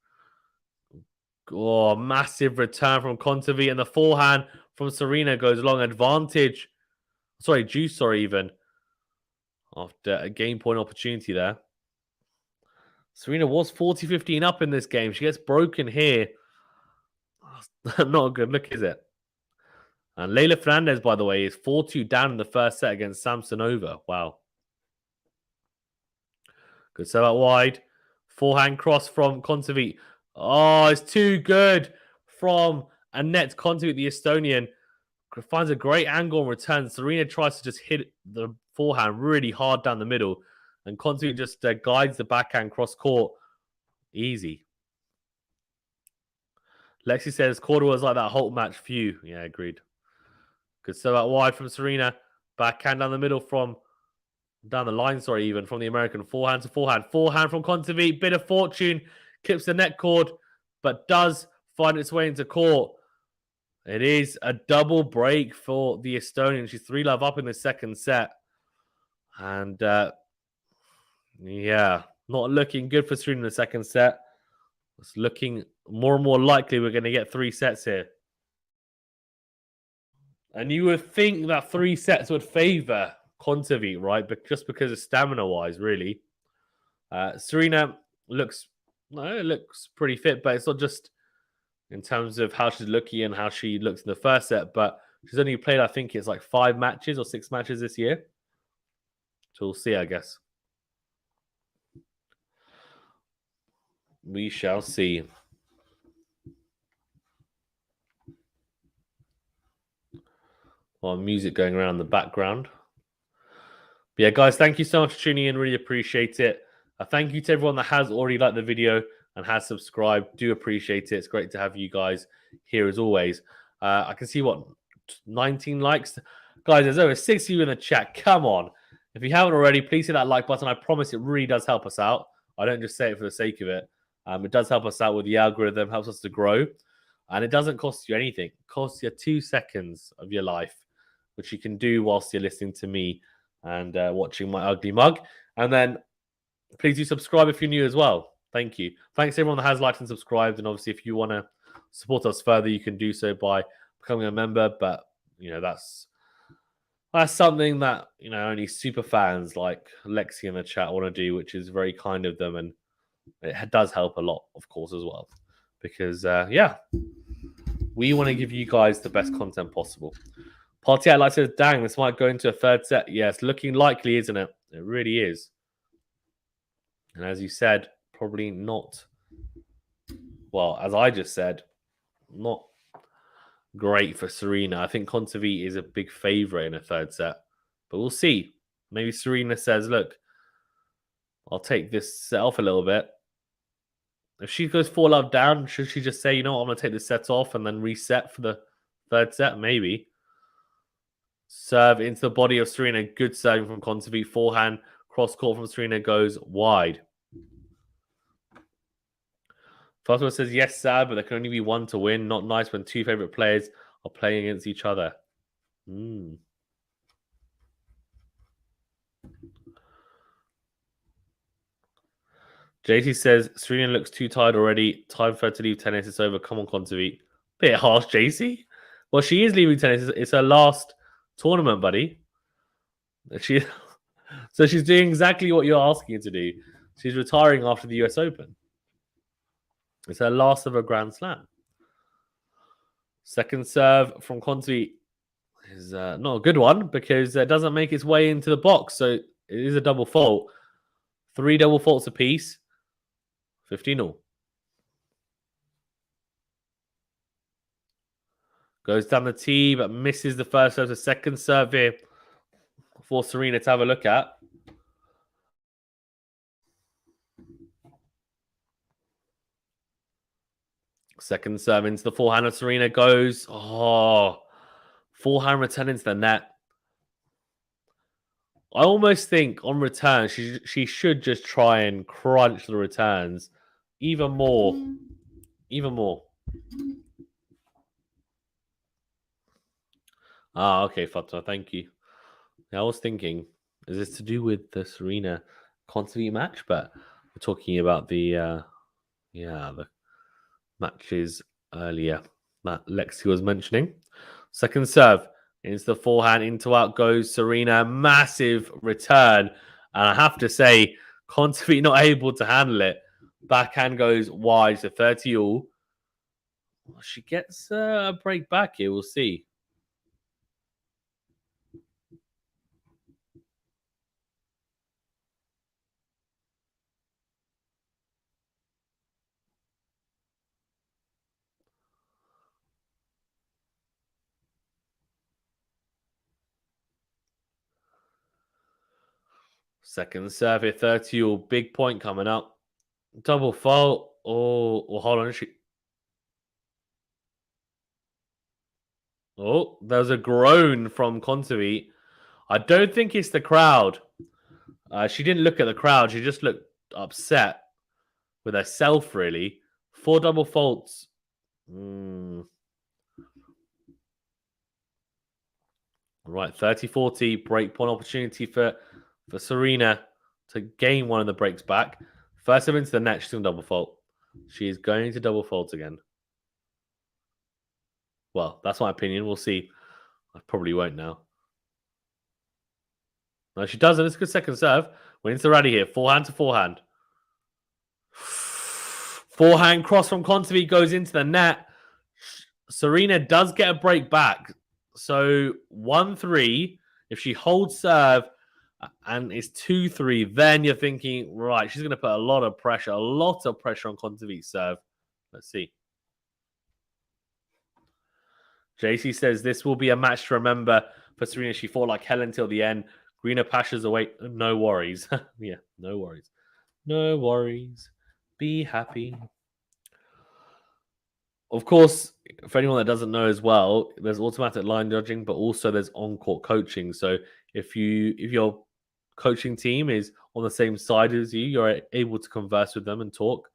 Oh, massive return from KONTAVEIT, and the forehand from Serena goes long. Advantage. Juice, even. After a game point opportunity there. Serena was 40-15 up in this game. She gets broken here. Not a good look, is it? And Leylah Fernandez, by the way, is 4-2 down in the first set against Samsonova. Wow. Good serve out wide. Forehand cross from KONTAVEIT. Oh, it's too good from Anett. KONTAVEIT, the Estonian, finds a great angle and return. Serena tries to just hit the forehand really hard down the middle. And KONTAVEIT just guides the backhand cross court. Easy. Lexi says, Korda was like that Holt match. Phew. Yeah, agreed. Good serve out wide from Serena. Backhand down the middle from... Down the line, even from the American. Forehand to forehand. Forehand from KONTAVEIT. Bit of fortune. Clips the net cord, but does find its way into court. It is a double break for the Estonian. She's 3-love up in the second set. And, yeah, not looking good for Serena in the second set. It's looking more and more likely we're going to get 3 sets here. And you would think that 3 sets would favor KONTAVEIT, right? But just because of stamina-wise, really. Serena looks pretty fit, but it's not just in terms of how she's looking and how she looks in the first set, but she's only played, I think it's like 5 matches or 6 matches this year. So we'll see, I guess. We shall see. Well, music going around in the background. But yeah, guys, thank you so much for tuning in. Really appreciate it. Thank you to everyone that has already liked the video and has subscribed. Do appreciate it. It's great to have you guys here as always. I can see 19 likes. Guys, there's over 60 of you in the chat. Come on. If you haven't already, please hit that like button. I promise it really does help us out. I don't just say it for the sake of it. It does help us out with the algorithm, helps us to grow. And it doesn't cost you anything. It costs you 2 seconds of your life, which you can do whilst you're listening to me and watching my ugly mug. And then please do subscribe if you're new as well. Thank you. Thanks to everyone that has liked and subscribed. And obviously, if you want to support us further, you can do so by becoming a member. But, that's something that, only super fans like Lexi in the chat want to do, which is very kind of them. And it does help a lot, of course, as well. Because, we want to give you guys the best content possible. Party Out says, dang, this might go into a 3rd set. Yeah, it's looking likely, isn't it? It really is. And as you said, probably not, well, as I just said, not great for Serena. I think KONTAVEIT is a big favourite in a 3rd set. But we'll see. Maybe Serena says, look, I'll take this set off a little bit. If she goes 4-love down, should she just say, I'm going to take this set off and then reset for the 3rd set? Maybe. Serve into the body of Serena. Good serving from KONTAVEIT. Forehand. Cross court from Serena goes wide. Fatima says, yes, sad, but there can only be one to win. Not nice when 2 favourite players are playing against each other. JT says Serena looks too tired already. Time for her to leave tennis. It's over. Come on, KONTAVEIT. Bit harsh, JC. Well, she is leaving tennis. It's her last tournament, buddy. So she's doing exactly what you're asking her to do. She's retiring after the US Open. It's her last of a Grand Slam. Second serve from KONTAVEIT is not a good one because it doesn't make its way into the box. So it is a double fault. 3 double faults apiece. 15-all. Goes down the tee, but misses the first serve. The second serve here for Serena to have a look at. Second serve into the forehand of Serena goes. Oh, forehand return into the net. I almost think on return, she should just try and crunch the returns even more. Even more. Okay, Fatma, thank you. I was thinking, is this to do with the Serena KONTAVEIT match? But we're talking about the matches earlier that Lexi was mentioning. Second serve into the forehand, into out goes Serena. Massive return. And I have to say, KONTAVEIT not able to handle it. Backhand goes wide, so 30-all. She gets a break back here. We'll see. Second serve here, 30-all. Big point coming up. Double fault. Oh, hold on. Oh, there's a groan from KONTAVEIT. I don't think it's the crowd. She didn't look at the crowd. She just looked upset with herself, really. 4 double faults. Right, 30-40. Break point opportunity for Serena to gain one of the breaks back. First serve into the net. She's going to double fault. She is going to double fault again. Well, that's my opinion. We'll see. I probably won't now. No, she doesn't. It's a good second serve. Wins the rally here. Forehand to forehand. Forehand cross from KONTAVEIT goes into the net. Serena does get a break back. So 1-3. If she holds serve and it's 2-3, then you're thinking, right, she's going to put a lot of pressure on KONTAVEIT's serve. Let's see. JC says this will be a match to remember for Serena. She fought like hell until the end. Greener Pasha's away. No worries. Yeah, no worries. No worries. Be happy. Of course, for anyone that doesn't know as well, there's automatic line judging, but also there's on-court coaching. So if your coaching team is on the same side as you, you're able to converse with them and talk.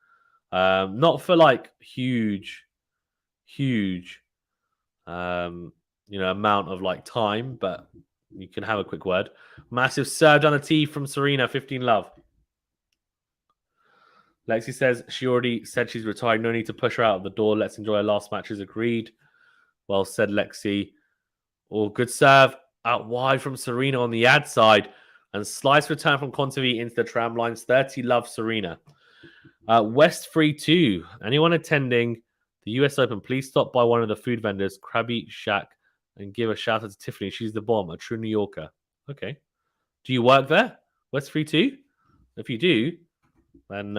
Not for like huge amount of like time, but you can have a quick word. Massive serve down the tee from Serena, 15-love. Lexi says she already said she's retiring. No need to push her out of the door. Let's enjoy her last matches. Agreed. Well said, Lexi. Oh, good serve out wide from Serena on the ad side. And slice return from KONTAVEIT into the tram lines. 30-love Serena. West 3-2. Anyone attending the US Open, please stop by one of the food vendors, Krabby Shack, and give a shout out to Tiffany. She's the bomb, a true New Yorker. Okay. Do you work there? West 3-2? If you do, then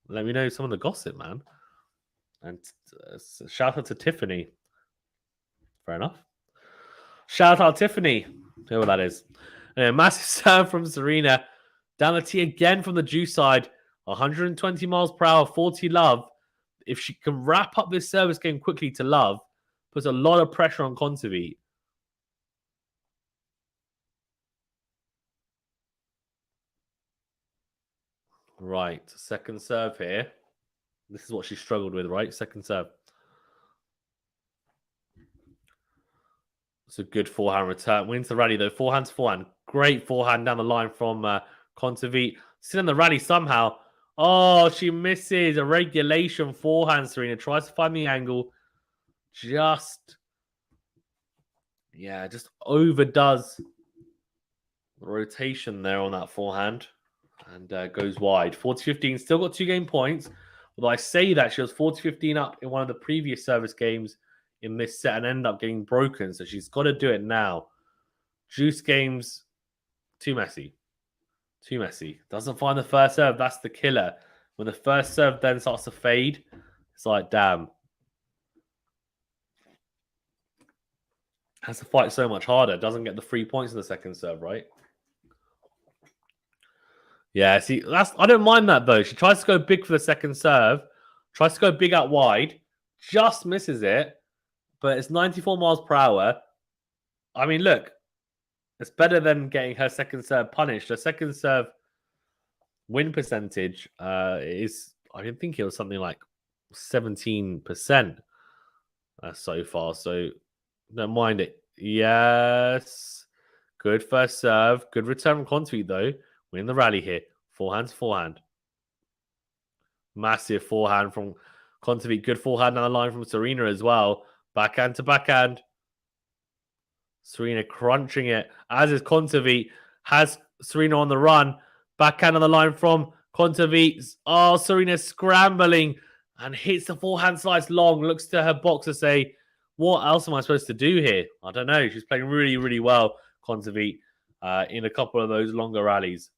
let me know some of the gossip, man. And shout out to Tiffany. Fair enough. Shout out Tiffany. Whoever that is. Anyway, massive serve from Serena. Down the tee again from the juice side. 120 miles per hour, 40-love. If she can wrap up this service game quickly to love, puts a lot of pressure on KONTAVEIT. Right, second serve here. This is what she struggled with, right? Second serve. It's a good forehand return. Wins the rally, though. Forehand to forehand. Great forehand down the line from KONTAVEIT. Still in the rally somehow. Oh, she misses a regulation forehand. Serena tries to find the angle. Just overdoes the rotation there on that forehand and goes wide. 40-15, still got 2 game points. Although I say that she was 40-15 up in one of the previous service games in this set and ended up getting broken. So she's got to do it now. Juice games, too messy. Too messy. Doesn't find the first serve. That's the killer. When the first serve then starts to fade, it's like, damn. Has to fight so much harder. Doesn't get the 3 points in the second serve, right? Yeah, see, I don't mind that though. She tries to go big for the second serve, tries to go big out wide, just misses it, but it's 94 miles per hour. I mean, look, it's better than getting her second serve punished. Her second serve win percentage is, I think it was something like 17% so far. So don't mind it. Yes. Good first serve. Good return from KONTAVEIT though. Win the rally here. Forehand to forehand. Massive forehand from KONTAVEIT. Good forehand down the line from Serena as well. Backhand to backhand. Serena crunching it, as is KONTAVEIT. Has Serena on the run. Backhand on the line from KONTAVEIT. Oh, Serena scrambling and hits the forehand slice long. Looks to her box to say, what else am I supposed to do here? I don't know. She's playing really, really well, KONTAVEIT, in a couple of those longer rallies.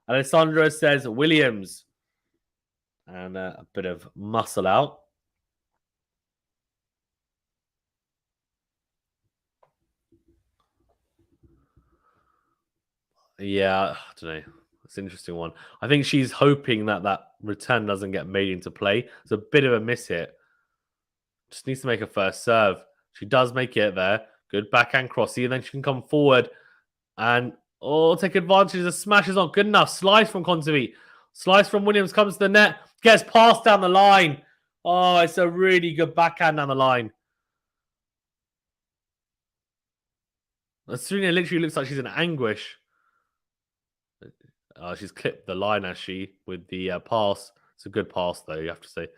Alessandra says Williams. And a bit of muscle out. Yeah, I don't know. It's an interesting one. I think she's hoping that that return doesn't get made into play. It's a bit of a miss hit. Just needs to make a first serve. She does make it there. Good backhand crossy, and then she can come forward and take advantage. The smash is not good enough. Slice from KONTAVEIT. Slice from Williams comes to the net. Gets passed down the line. Oh, it's a really good backhand down the line. Serena literally looks like she's in anguish. She's clipped the line, as she, with the pass. It's a good pass, though, you have to say.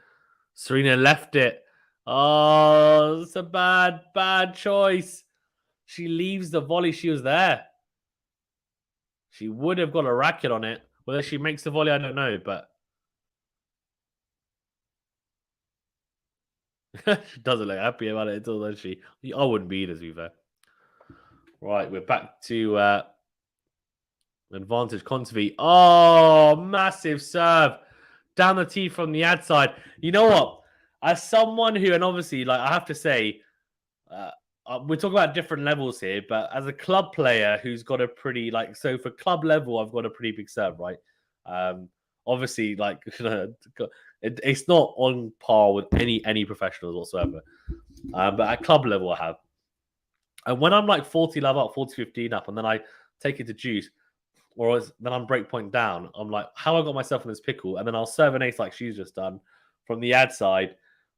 Serena left it. Oh, it's a bad choice. She leaves the volley. She was there. She would have got a racket on it. Whether she makes the volley, I don't know, but she doesn't look happy about it at all, does she? I wouldn't be either, to be fair. Right, we're back to advantage KONTAVEIT. Oh, massive serve down the tee from the ad side. You know what? As someone who, and obviously, like I have to say, we're talking about different levels here, but as a club player who's got a pretty, so for club level, I've got a pretty big serve, right? Obviously, it's not on par with any professionals whatsoever. But at club level, I have. And when I'm like 40 love up, 40-15 up, and then I take it to juice, or then I'm breakpoint down, I'm like, how I got myself in this pickle? And then I'll serve an ace like she's just done from the ad side,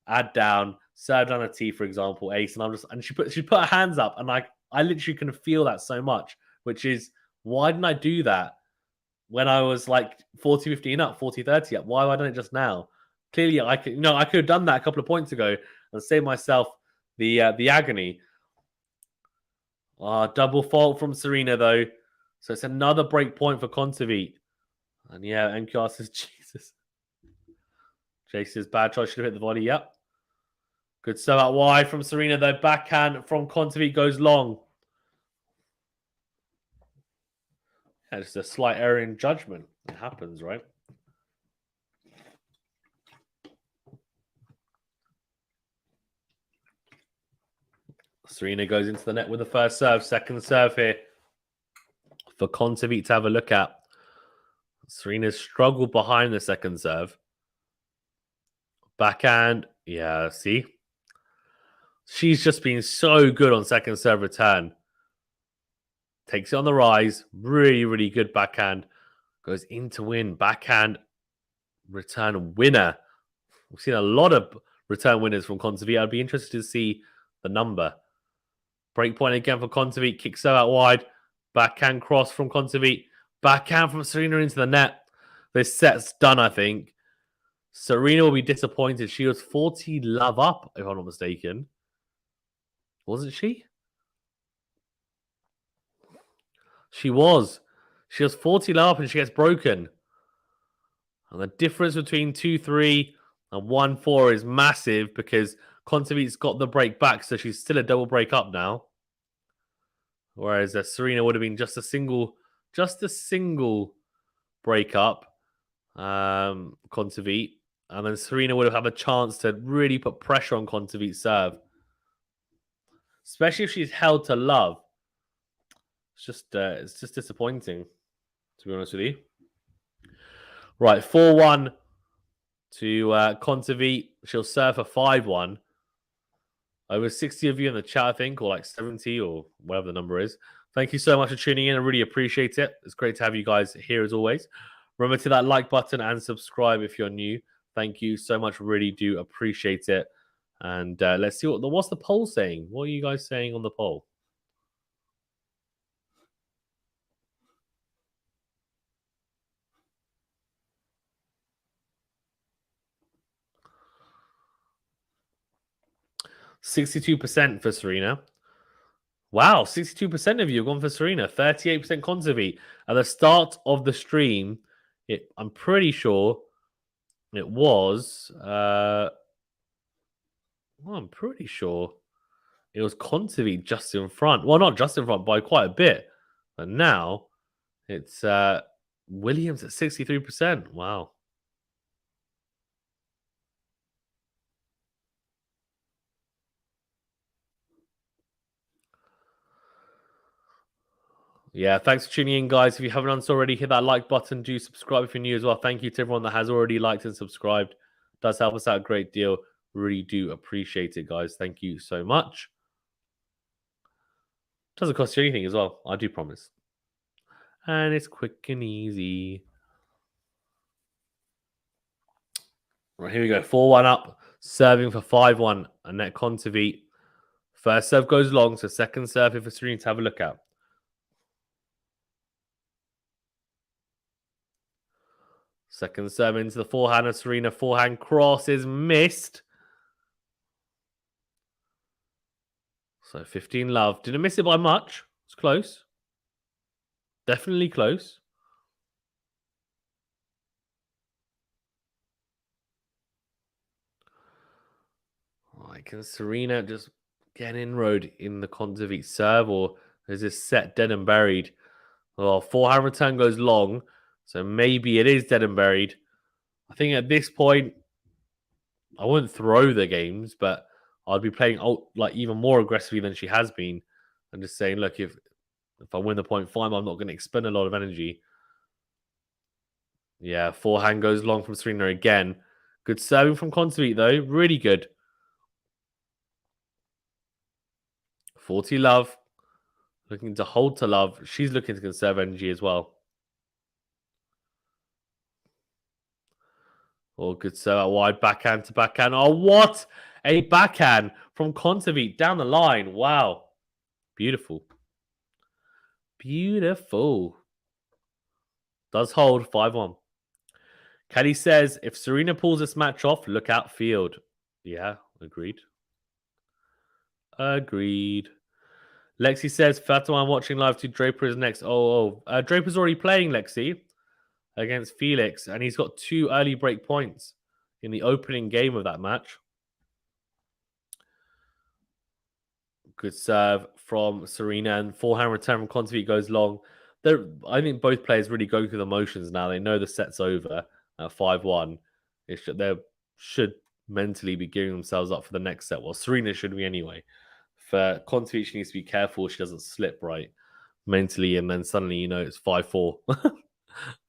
ad down, serve down a tee, for example, ace, and she put her hands up, and I literally can feel that so much, which is, why didn't I do that when I was like 40-15 up, 40-30 up? Why have I done it just now? Clearly, I could have done that a couple of points ago and saved myself the agony. Double fault from Serena, though. So it's another break point for KONTAVEIT. And yeah, MQR says, Jesus. Jay says, bad choice, should have hit the volley. Yep. Good serve out wide from Serena, though. Backhand from KONTAVEIT goes long. Yeah, just a slight error in judgment. It happens, right? Serena goes into the net with the first serve. Second serve here for KONTAVEIT to have a look at. Serena's struggled behind the second serve. Backhand. Yeah, see? She's just been so good on second serve return. Takes it on the rise. Really, really good backhand. Goes in to win. Backhand return winner. We've seen a lot of return winners from KONTAVEIT. I'd be interested to see the number. Breakpoint again for KONTAVEIT. Kicks so out wide. Backhand cross from KONTAVEIT. Backhand from Serena into the net. This set's done, I think. Serena will be disappointed. She was 40 love up, if I'm not mistaken. Wasn't she? She was. She was 40 love up and she gets broken. And the difference between 2-3 and 1-4 is massive because Kontaveit's got the break back, so she's still a double break up now. Whereas Serena would have been just a single break up. Kontaveit. And then Serena would have had a chance to really put pressure on Kontaveit's serve. Especially if she's held to love. It's just disappointing, to be honest with you. Right, 4-1 to Kontaveit. She'll serve for 5-1. Over 60 of you in the chat, I think, or like 70 or whatever the number is. Thank you so much for tuning in. I really appreciate it. It's great to have you guys here as always. Remember to that like button and subscribe if you're new. Thank you so much. Really do appreciate it. And let's see what's the poll saying. What are you guys saying on the poll? %62% for Serena. Wow, 62% of you have gone for Serena. 38% Kontaveit. At the start of the stream, I'm pretty sure it was. I'm pretty sure it was Kontaveit just in front. Well, not just in front, by quite a bit. But now it's Williams at 63%. Wow. Yeah, thanks for tuning in, guys. If you haven't done so already, hit that like button. Do subscribe if you're new as well. Thank you to everyone that has already liked and subscribed. It does help us out a great deal. Really do appreciate it, guys. Thank you so much. Doesn't cost you anything as well. I do promise. And it's quick and easy. Right, here we go. 4-1 up. Serving for 5-1. Anett Kontaveit. First serve goes long, so second serve here for Serena to have a look at. Second serve into the forehand of Serena. Forehand cross is missed. So 15 love. Didn't miss it by much. It's close. Definitely close. Right, can Serena just get an inroad in the Kontaveit serve, or is this set dead and buried? Well, forehand return goes long, so maybe it is dead and buried. I think at this point, I wouldn't throw the games, but I'd be playing like even more aggressively than she has been, and just saying, look, if I win the point, fine, I'm not going to expend a lot of energy. Yeah, forehand goes long from Serena again. Good serving from Kontaveit, though. Really good. 40 love. Looking to hold to love. She's looking to conserve energy as well. Oh, good serve out wide. Backhand to backhand. Oh, what a backhand from Kontaveit down the line. Wow. Beautiful. Beautiful. Does hold 5-1. Caddy says, if Serena pulls this match off, look out field. Yeah, agreed. Agreed. Lexi says, first time I'm watching live to Draper is next. Draper's already playing, Lexi, against Felix, and he's got 2 early break points in the opening game of that match. Good serve from Serena, and forehand return from Kontaveit goes long. I think both players really go through the motions now. They know the set's over at 5-1. They should mentally be gearing themselves up for the next set. Well, Serena should be anyway. For Kontaveit, she needs to be careful she doesn't slip right mentally, and then suddenly, it's 5-4.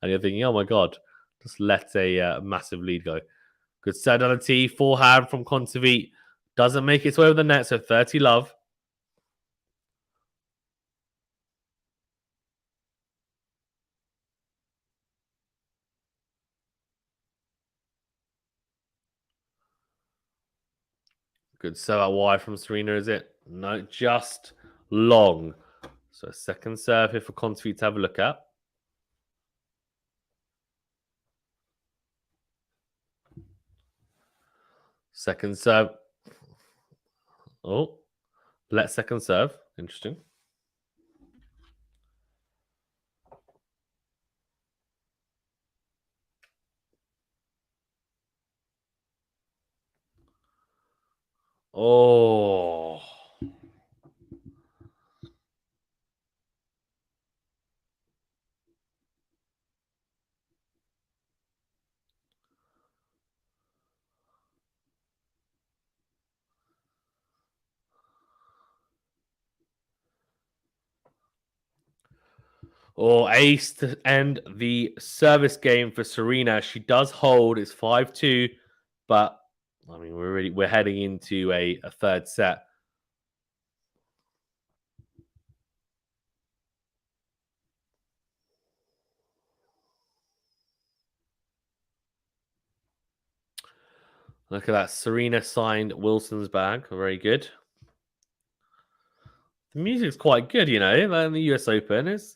And you're thinking, oh my God, just let a massive lead go. Good set on a tee. Forehand from Kontaveit. Doesn't make its way over the net, so 30 love. Good serve out wide from Serena, is it? No, just long. So second serve here for Kontaveit to have a look at. Second serve. Oh, let second serve. Interesting. Oh. Or ace to end the service game for Serena. She does hold. It's 5-2, but I mean we're heading into a third set. Look at that. Serena signed Wilson's bag. Very good. The music's quite good, you know, in the US Open. It's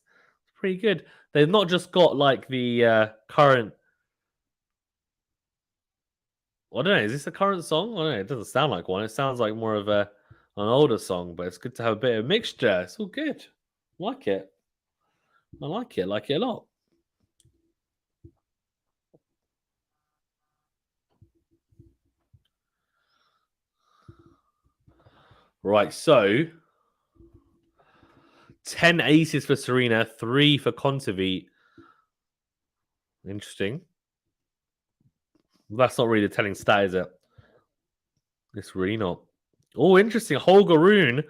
pretty good. They've not just got like the current. I don't know. Is this a current song? I don't know. It doesn't sound like one. It sounds like more of an older song, but it's good to have a bit of mixture. It's all good. I like it. I like it. I like it a lot. Right, so 10 aces for Serena, 3 for KONTAVEIT. Interesting. That's not really the telling stat, is it? It's really not. Oh, interesting. Holger Rune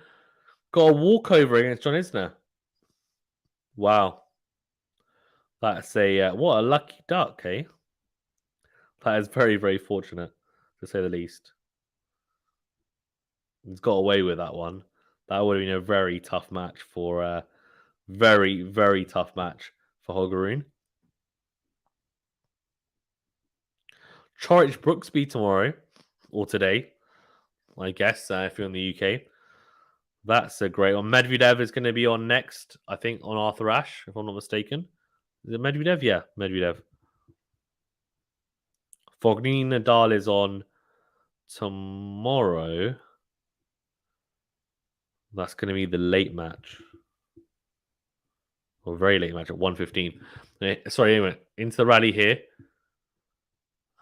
got a walkover against John Isner. Wow. That's what a lucky duck, eh? That is very, very fortunate, to say the least. He's got away with that one. That would have been a very tough match for very, very tough match for Holger Rune. Chorich Brooksby tomorrow or today, I guess, if you're in the UK. That's a great one. Medvedev is going to be on next, I think, on Arthur Ashe, if I'm not mistaken. Is it Medvedev? Yeah, Medvedev. Fognini Nadal is on tomorrow. That's going to be the late match. Or very late match at 1:15. Sorry, anyway, into the rally here.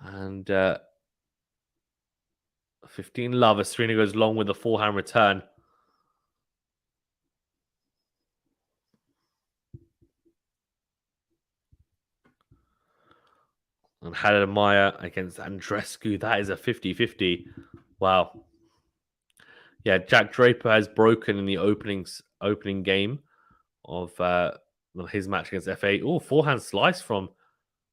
And 15 love as Serena goes long with the forehand return. And Haddad Maya against Andrescu. That is a 50-50. Wow. Yeah, Jack Draper has broken in the opening game of his match against FA. Oh, forehand slice from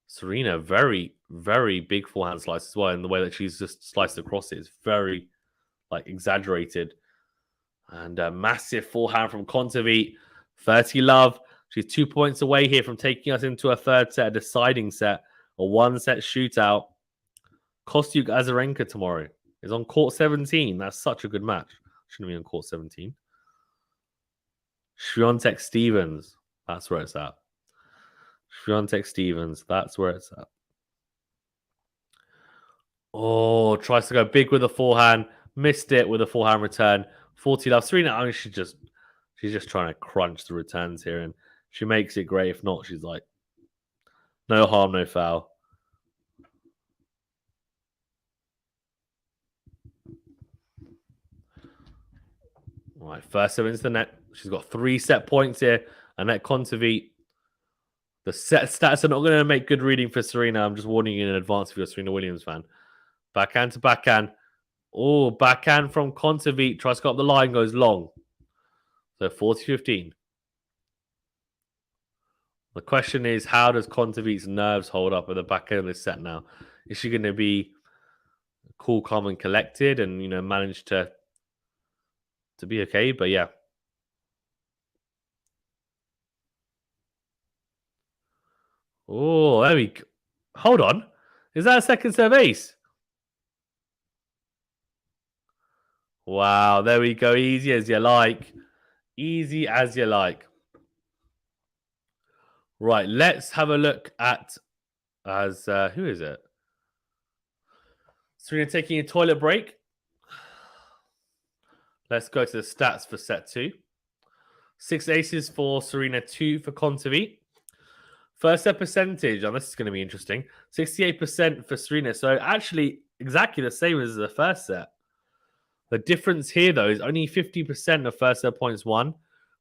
Serena. Very, very big forehand slice as well. And the way that she's just sliced across it is very exaggerated. And a massive forehand from KONTAVEIT. 30 love. She's 2 points away here from taking us into a third set, a deciding set, a one-set shootout. Kostyuk Azarenka tomorrow is on court 17. That's such a good match. Shouldn't be on court 17. Swiatek Stevens. That's where it's at. Swiatek Stevens. That's where it's at. Oh, tries to go big with the forehand. Missed it with a forehand return. 40 love. Serena, I mean, she's just trying to crunch the returns here, and she makes it great. If not, she's like, no harm, no foul. All right, first serve into the net. She's got 3 set points here. Anett KONTAVEIT. The set stats are not going to make good reading for Serena. I'm just warning you in advance if you're a Serena Williams fan. Backhand to backhand. Oh, backhand from KONTAVEIT. Tries to go up the line, goes long. So 40-15. The question is, how does KONTAVEIT's nerves hold up at the back end of this set now? Is she going to be cool, calm, and collected and, manage to be okay? But yeah. Oh, there we go. Hold on. Is that a second serve ace? Wow, there we go. Easy as you like. Easy as you like. Right, let's have a look at who is it? Serena taking a toilet break. Let's go to the stats for set 2. 6 aces for Serena, 2 for KONTAVEIT. First set percentage, and this is going to be interesting, 68% for Serena. So actually exactly the same as the first set. The difference here, though, is only 50% of first set points won.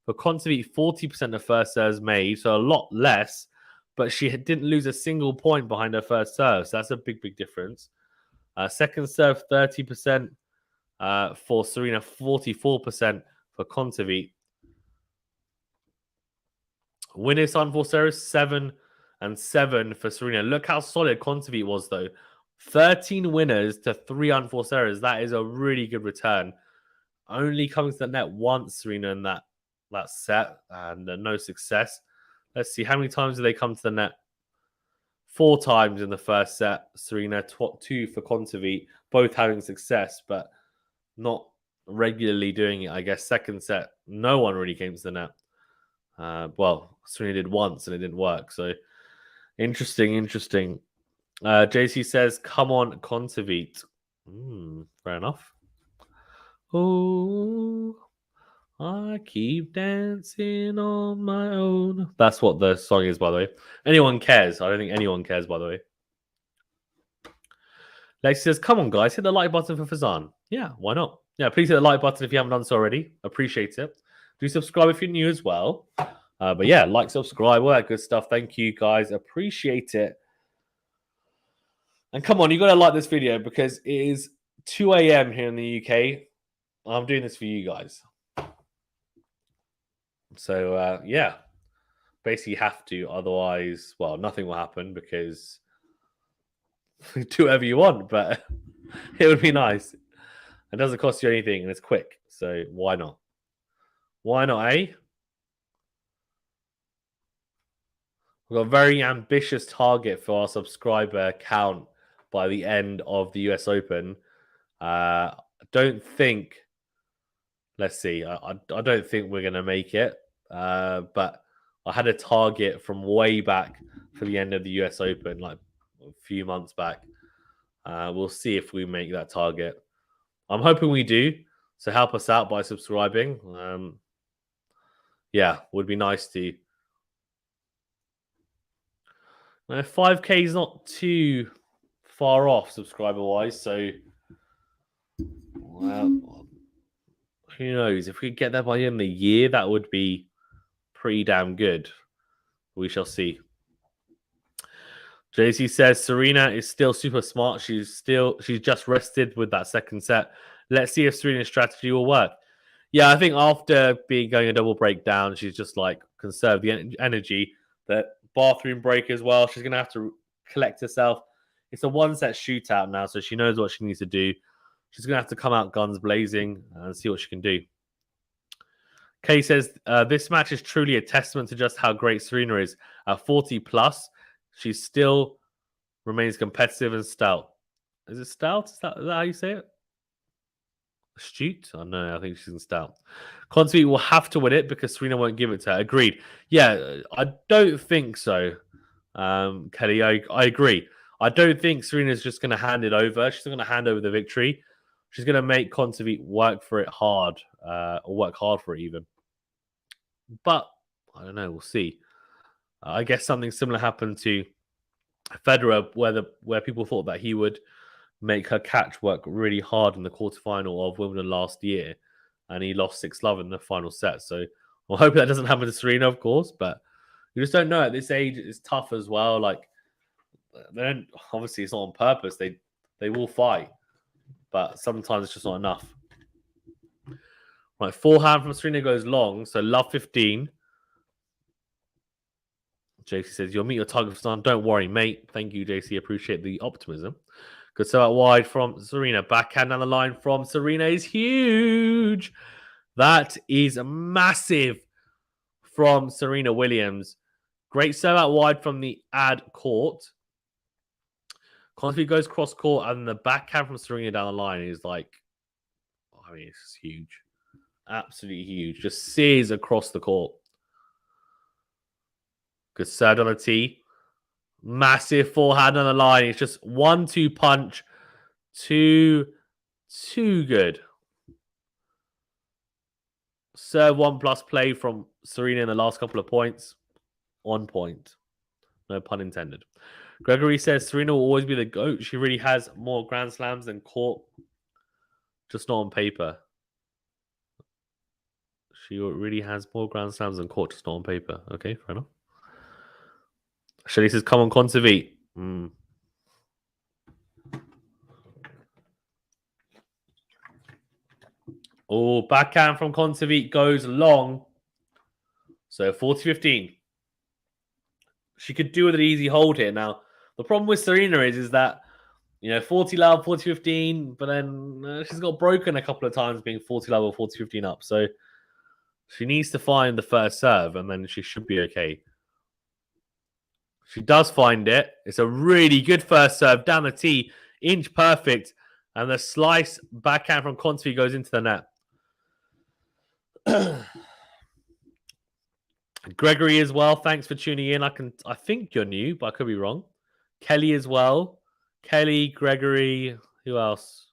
For KONTAVEIT, 40% of first serves made, so a lot less. But she didn't lose a single point behind her first serve, so that's a big, big difference. Second serve, 30% for Serena, 44% for KONTAVEIT. Winners unforced errors, 7 and 7 for Serena. Look how solid KONTAVEIT was, though. 13 winners to 3 unforced errors. That is a really good return. Only coming to the net once, Serena, in that set, and no success. Let's see, how many times do they come to the net? 4 times in the first set. Serena, 2 for KONTAVEIT, both having success, but not regularly doing it. I guess second set, no one really came to the net. Well, Serena did once and it didn't work. So interesting. JC says, "Come on, KONTAVEIT." Fair enough. Oh, I keep dancing on my own. That's what the song is, by the way. Anyone cares? I don't think anyone cares, by the way. Lexi says, "Come on, guys, hit the like button for Fazan." Yeah, why not? Yeah, please hit the like button if you haven't done so already. Appreciate it. Do subscribe if you're new as well. But yeah, like, subscribe, all that good stuff. Thank you, guys. Appreciate it. And come on, you got to like this video because it is 2 a.m. here in the UK. I'm doing this for you guys. So, yeah. Basically have to. Otherwise, well, nothing will happen because do whatever you want. But it would be nice. It doesn't cost you anything and it's quick. So why not? Why not, eh? We've got a very ambitious target for our subscriber count by the end of the US Open. I don't think. Let's see. I don't think we're going to make it. But I had a target from way back for the end of the US Open, like a few months back. We'll see if we make that target. I'm hoping we do. So help us out by subscribing. Yeah, would be nice to. 5K is not too far off subscriber-wise, so well, who knows? If we get there by the end of the year, that would be pretty damn good. We shall see. JC says Serena is still super smart. She's just rested with that second set. Let's see if Serena's strategy will work. Yeah, I think after going a double breakdown, she's just like conserve the energy. That bathroom break as well. She's gonna have to collect herself. It's a 1-set shootout now, so she knows what she needs to do. She's gonna have to come out guns blazing and see what she can do. Kay says this match is truly a testament to just how great Serena is. At 40 plus, she still remains competitive and stout. Is it stout? Is that how you say it? Astute? Oh no, I think she's in stout. KONTAVEIT will have to win it because Serena won't give it to her. Agreed. Yeah, I don't think so. Kelly, I agree. I don't think Serena's just going to hand it over. She's not going to hand over the victory. She's going to make KONTAVEIT work for it hard, or work hard for it even. But I don't know. We'll see. I guess something similar happened to Federer, where people thought that he would make her catch work really hard in the quarterfinal of Wimbledon last year, and he lost 6-love in the final set. So I hope that doesn't happen to Serena, of course, but you just don't know. At this age, it's tough as well. Like, they don't, obviously, it's not on purpose. They will fight, but sometimes it's just not enough. Right, forehand from Serena goes long, so love 15. JC says, "You'll meet your target for some. Don't worry, mate." Thank you, JC. Appreciate the optimism. Good serve out wide from Serena. Backhand down the line from Serena is huge. That is massive from Serena Williams. Great serve out wide from the ad court. KONTAVEIT goes cross court, and the backhand from Serena down the line is like, I mean, it's huge. Absolutely huge. Just sears across the court. Good serve on a tee. Massive forehand on the line. It's just 1-2 punch Too good. Serve 1+ play from Serena in the last couple of points. 1 point. No pun intended. Gregory says Serena will always be the GOAT. She really has more Grand Slams than court. Just not on paper. She really has more Grand Slams than court, just not on paper. Okay, fair enough. Shelly says, come on, KONTAVEIT. Oh, backhand from KONTAVEIT goes long. So 40-15. She could do with an easy hold here. Now, the problem with Serena is that, 40 love, 40-15, but then she's got broken a couple of times being 40 love or 40-15 up. So she needs to find the first serve, and then she should be okay. She does find it. It's a really good first serve down the tee, inch perfect, and the slice backhand from KONTAVEIT goes into the net. Gregory as well. Thanks for tuning in. I think you're new, but I could be wrong. Kelly as well. Kelly, Gregory. Who else?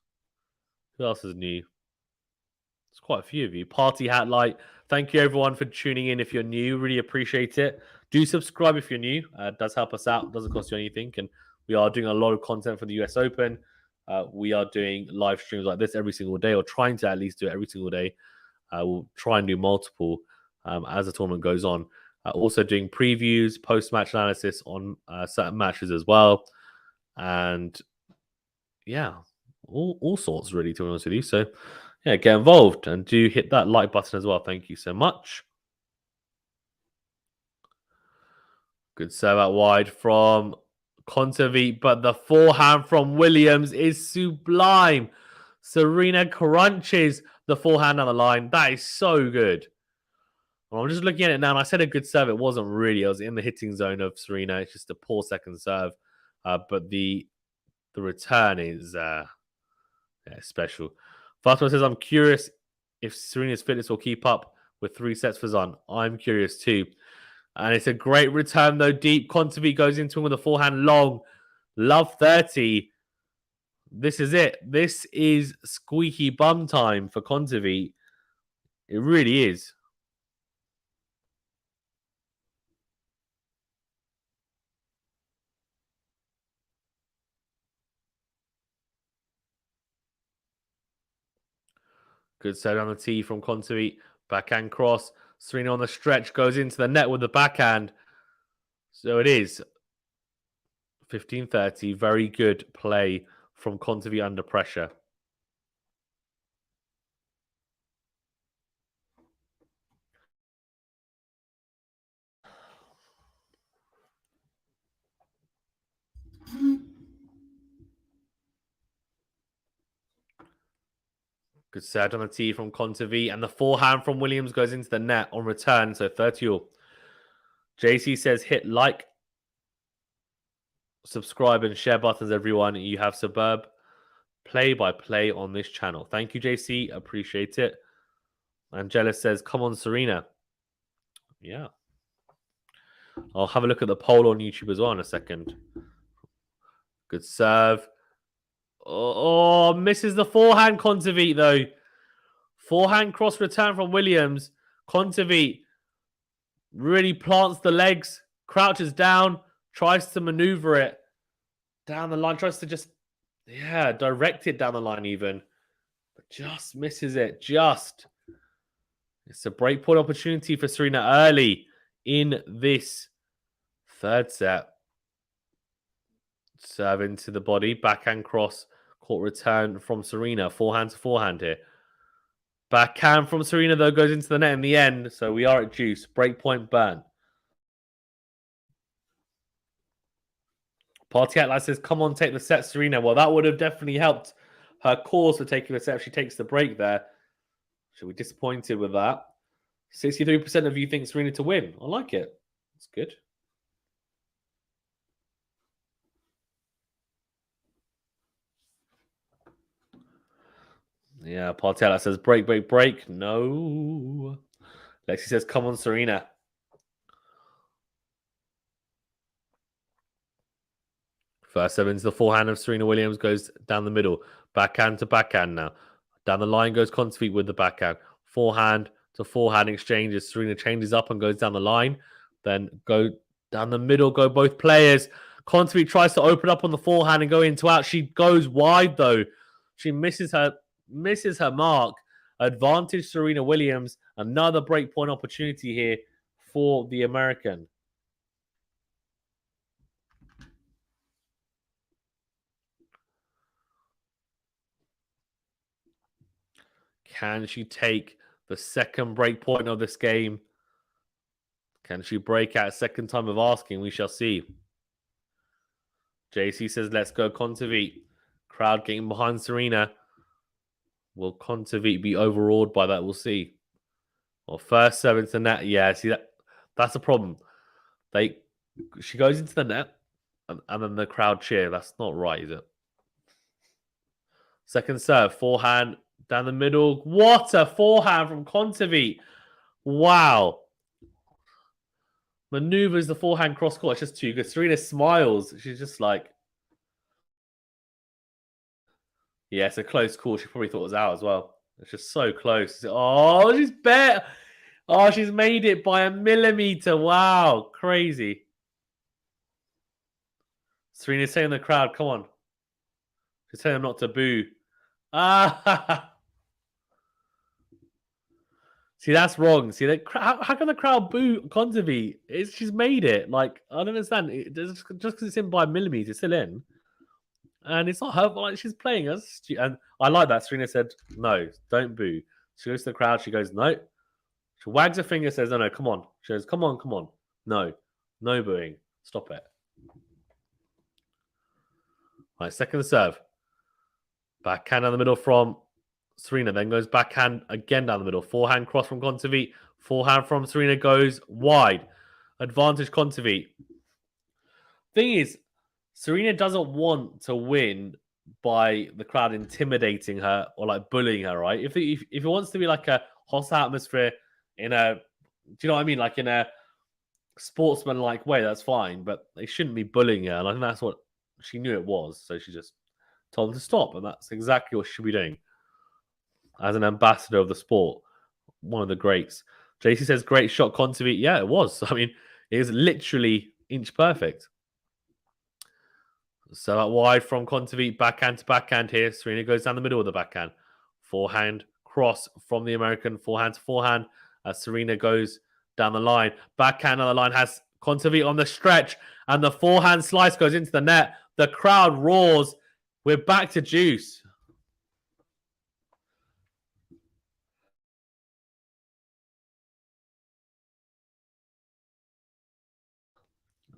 Who else is new? There's quite a few of you. Party Hat Light. Thank you everyone for tuning in. If you're new, really appreciate it. Do subscribe if you're new. It does help us out. It doesn't cost you anything. And we are doing a lot of content for the US Open. We are doing live streams like this every single day, or trying to at least do it every single day. We'll try and do multiple as the tournament goes on. Also doing previews, post-match analysis on certain matches as well. And yeah, all sorts really, to be honest with you. So yeah, get involved and do hit that like button as well. Thank you so much. Good serve out wide from KONTAVEIT, but the forehand from Williams is sublime. Serena crunches the forehand on the line. That is so good. Well, I'm just looking at it now, and I said a good serve. It wasn't really. I was in the hitting zone of Serena. It's just a poor second serve. But the return is special. Fatima says, I'm curious if Serena's fitness will keep up with 3 sets for Zon. I'm curious too. And it's a great return, though, deep. KONTAVEIT goes into him with a forehand long. Love 30. This is it. This is squeaky bum time for KONTAVEIT. It really is. Good serve on the tee from KONTAVEIT. Backhand cross. Serena on the stretch goes into the net with the backhand. So it is 15-30. Very good play from KONTAVEIT under pressure. Good serve on the tee from KONTAVEIT, and the forehand from Williams goes into the net on return. So 30-all. JC says hit like, subscribe, and share buttons, everyone. You have superb play-by-play on this channel. Thank you, JC. Appreciate it. Angela says, come on, Serena. Yeah. I'll have a look at the poll on YouTube as well in a second. Good serve. Oh, misses the forehand, KONTAVEIT, though. Forehand cross return from Williams. KONTAVEIT really plants the legs, crouches down, tries to maneuver it down the line, tries to just, direct it down the line even. But just misses it, just. It's a breakpoint opportunity for Serena early in this third set. Serve into the body, backhand cross, court return from Serena. Forehand to forehand here. Backhand from Serena, though, goes into the net in the end. So we are at juice. Breakpoint burn. Party Atlas says, come on, take the set, Serena. Well, that would have definitely helped her cause for taking the set if she takes the break there. She'll be disappointed with that. 63% of you think Serena to win. I like it. That's good. Yeah, Partella says, break, break, break. No. Lexi says, come on, Serena. First serve into the forehand of Serena Williams, goes down the middle. Backhand to backhand now. Down the line goes Kontaveit with the backhand. Forehand to forehand exchanges. Serena changes up and goes down the line. Then go down the middle, go both players. Kontaveit tries to open up on the forehand and go into out. She goes wide though. She misses her mark. Advantage Serena Williams. Another breakpoint opportunity here for the American. Can she take the second breakpoint of this game? Can she break out a second time of asking? We shall see. JC says, let's go Kontaveit. Crowd getting behind Serena. Will Kontaveit be overawed by that? We'll see. Well, first serve into the net. Yeah, see, that's a problem. She goes into the net, and then the crowd cheer. That's not right, is it? Second serve, forehand down the middle. What a forehand from Kontaveit. Wow. Maneuvers the forehand cross court. It's just too good. Serena smiles. She's just like, yeah, it's a close call. She probably thought it was out as well. It's just so close. Oh, she's bet. Oh, she's made it by a millimeter. Wow. Crazy. Serena's saying to the crowd, come on. She's telling them not to boo. Ah. See, that's wrong. See, how can the crowd boo Kontaveit? She's made it. Like, I don't understand. Just because it's in by a millimeter, it's still in. And it's not her, like, she's playing us. And I like that. Serena said, no, don't boo. She goes to the crowd. She goes, no. She wags her finger, says, no, come on. She goes, come on. No booing. Stop it. Right, second serve. Backhand down the middle from Serena, then goes backhand again down the middle. Forehand cross from Kontaveit. Forehand from Serena goes wide. Advantage Kontaveit. Thing is, Serena doesn't want to win by the crowd intimidating her or like bullying her, right? If it wants to be like a hostile atmosphere in a, do you know what I mean? Like in a sportsman-like way, that's fine. But they shouldn't be bullying her. And I think that's what she knew it was. So she just told them to stop. And that's exactly what she should be doing. As an ambassador of the sport, one of the greats. JC says, great shot, Kontaveit. Yeah, it was. I mean, it was literally inch perfect. So out wide from Kontaveit, backhand to backhand here. Serena goes down the middle of the backhand. Forehand cross from the American, forehand to forehand. As Serena goes down the line. Backhand on the line has Kontaveit on the stretch. And the forehand slice goes into the net. The crowd roars. We're back to juice.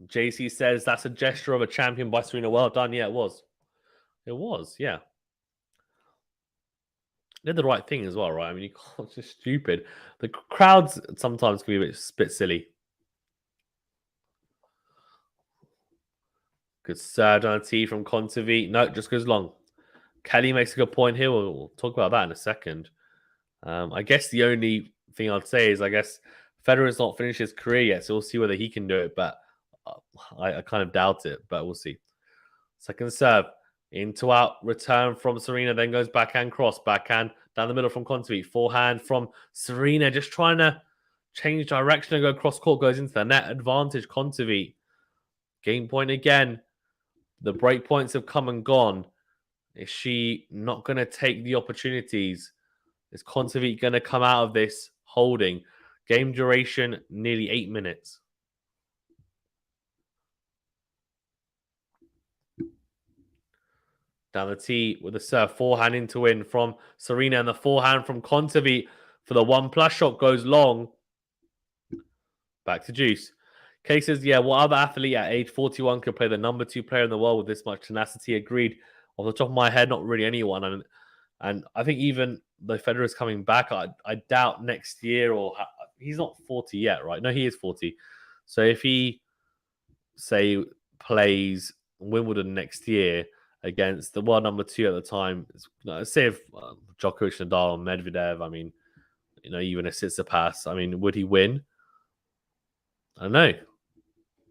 JC says that's a gesture of a champion by Serena. Well done. Yeah, it was. It was, yeah. Did the right thing as well, right? I mean, it's just stupid. The crowds sometimes can be a bit silly. Good serve on a tee from Kontaveit. No, it just goes long. Kelly makes a good point here. We'll talk about that in a second. I guess the only thing I'd say is, I guess Federer's not finished his career yet, so we'll see whether he can do it. But I kind of doubt it, but we'll see. Second serve. Into out, return from Serena, then goes backhand cross, backhand down the middle from Kontaveit, forehand from Serena, just trying to change direction and go cross court, goes into the net, advantage Kontaveit. Game point again. The break points have come and gone. Is she not going to take the opportunities? Is Kontaveit going to come out of this holding? Game duration, nearly 8 minutes. Down the tee with the serve, forehand into win from Serena, and the forehand from Kontaveit for the 1+ shot goes long. Back to juice. Kay says, yeah, what other athlete at age 41 could play the number 2 player in the world with this much tenacity? Agreed. Off the top of my head, not really anyone. And I think even though Federer's coming back, I doubt next year, or he's not 40 yet, right? No, he is 40. So if he, say, plays Wimbledon next year against the world number 2 at the time, say if Djokovic, Nadal, Medvedev, I mean, even a Tsitsipas, I mean, would he win? I don't know.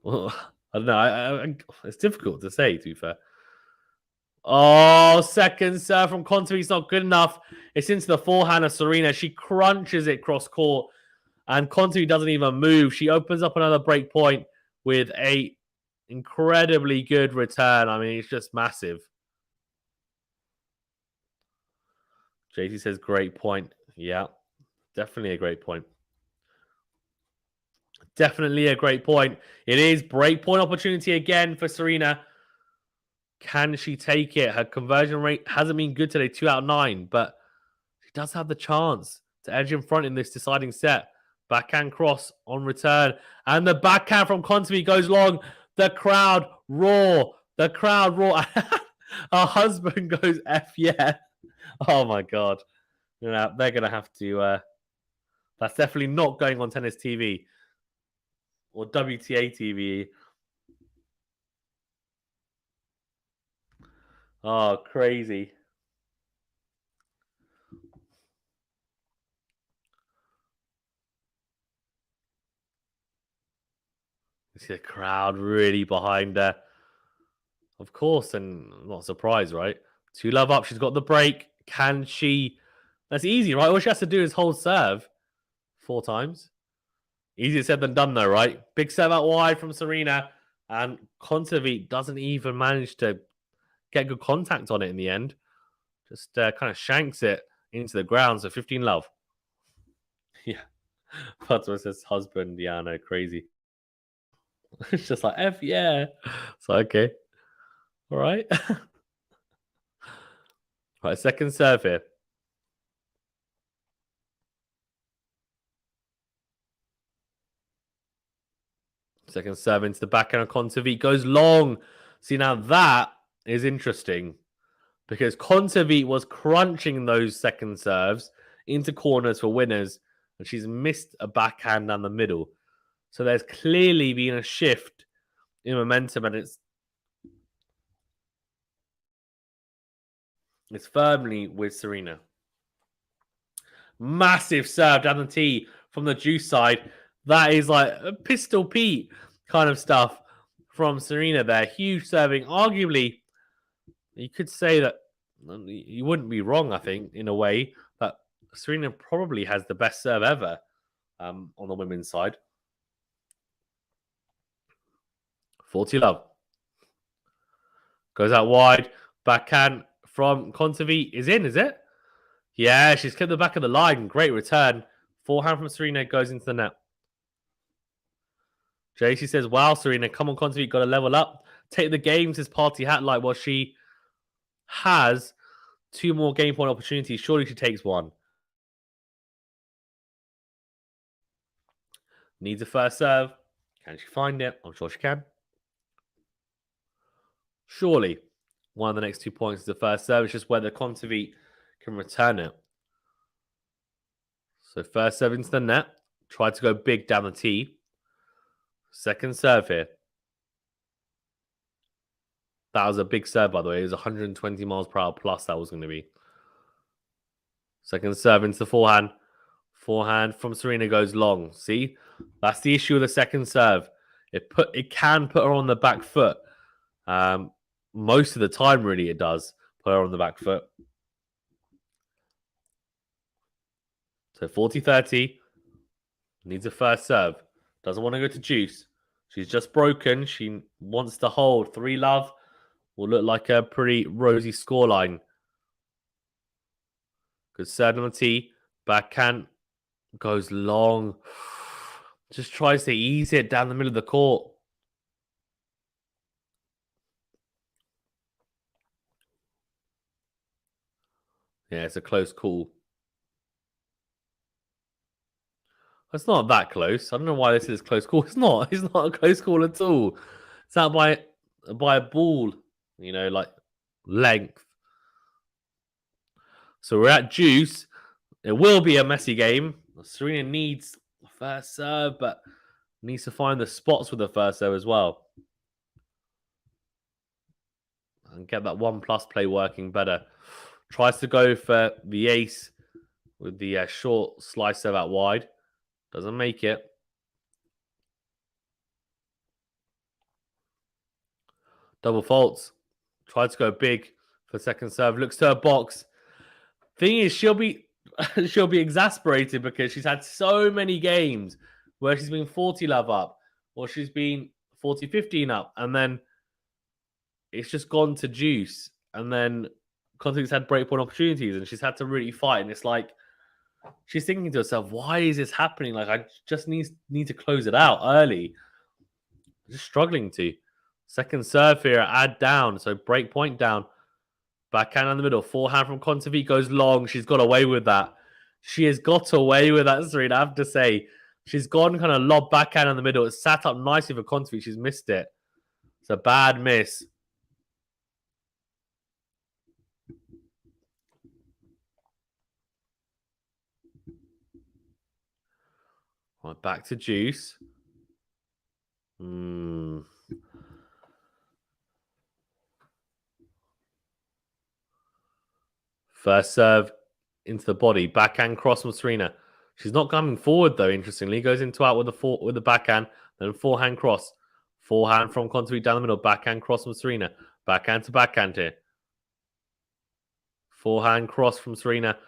Well, I don't know. It's difficult to say, to be fair. Oh, second serve from KONTAVEIT's not good enough. It's into the forehand of Serena. She crunches it cross court, and KONTAVEIT doesn't even move. She opens up another break point with a incredibly good return. I mean, it's just massive. JT says, great point. Yeah, definitely a great point. Definitely a great point. It is break point opportunity again for Serena. Can she take it? Her conversion rate hasn't been good today, 2 out of 9, but she does have the chance to edge in front in this deciding set. Backhand cross on return. And the backhand from KONTAVEIT goes long. The crowd roar. The crowd roar. Her husband goes F yeah. Oh my God. You know, they're going to have to. That's definitely not going on tennis TV or WTA TV. Oh, crazy. You see the crowd really behind her. Of course, and I'm not surprised, right? 2-love up. She's got the break. Can she? That's easy, right? All she has to do is hold serve 4 times. Easier said than done, though, right? Big serve out wide from Serena. And KONTAVEIT doesn't even manage to get good contact on it in the end. Just kind of shanks it into the ground. So 15-love. Yeah. Fatima says husband. Yeah, I know. Crazy. It's just like, F yeah. It's like, okay. All right. Right, second serve here. Second serve into the backhand of KONTAVEIT goes long. See, now that is interesting because KONTAVEIT was crunching those second serves into corners for winners, and she's missed a backhand down the middle. So there's clearly been a shift in momentum, and it's firmly with Serena. Massive serve down the tee from the juice side. That is like a Pistol Pete kind of stuff from Serena there. Huge serving. Arguably, you could say that you wouldn't be wrong, I think, in a way, that Serena probably has the best serve ever on the women's side. 40-love. Goes out wide. Backhand from KONTAVEIT is in, is it? Yeah, she's kept the back of the line. Great return. Forehand from Serena goes into the net. JC says, wow, Serena, come on, KONTAVEIT, got to level up. Take the games, his party hat like, well, she has 2 more game point opportunities. Surely she takes one. Needs a first serve. Can she find it? I'm sure she can. Surely one of the next 2 points is the first serve. It's just whether KONTAVEIT can return it. So first serve into the net. Tried to go big down the tee. Second serve here. That was a big serve, by the way. It was 120 miles per hour plus that was going to be. Second serve into the forehand. Forehand from Serena goes long. See? That's the issue with the second serve. It can put her on the back foot. Most of the time, really, it does put her on the back foot. So 40-30. Needs a first serve. Doesn't want to go to juice. She's just broken. She wants to hold. 3-love. Will look like a pretty rosy scoreline. Good serve on the tee. Backhand goes long. Just tries to ease it down the middle of the court. Yeah, it's a close call. It's not that close. I don't know why this is a close call. It's not. It's not a close call at all. It's out by a ball, like length. So we're at juice. It will be a messy game. Serena needs the first serve, but needs to find the spots with the first serve as well. And get that 1+ play working better. Tries to go for the ace with the short slice serve out wide. Doesn't make it. Double faults. Tried to go big for second serve. Looks to her box. Thing is, she'll be exasperated because she's had so many games where she's been 40 love up or she's been 40-15 up, and then it's just gone to juice. And then KONTAVEIT's had breakpoint opportunities and she's had to really fight. And it's like she's thinking to herself, why is this happening? Like, I just need to close it out early. Just struggling to. Second serve here, add down. So breakpoint down. Backhand in the middle. Forehand from KONTAVEIT goes long. She's got away with that. She has got away with that, Serena, I have to say. She's gone kind of lob backhand in the middle. It's sat up nicely for KONTAVEIT. She's missed it. It's a bad miss. Right, back to juice. First serve into the body. Backhand cross from Serena. She's not coming forward, though, interestingly. Goes into out with the backhand. Then forehand cross. Forehand from KONTAVEIT down the middle. Backhand cross from Serena. Backhand to backhand here. Forehand cross from Serena.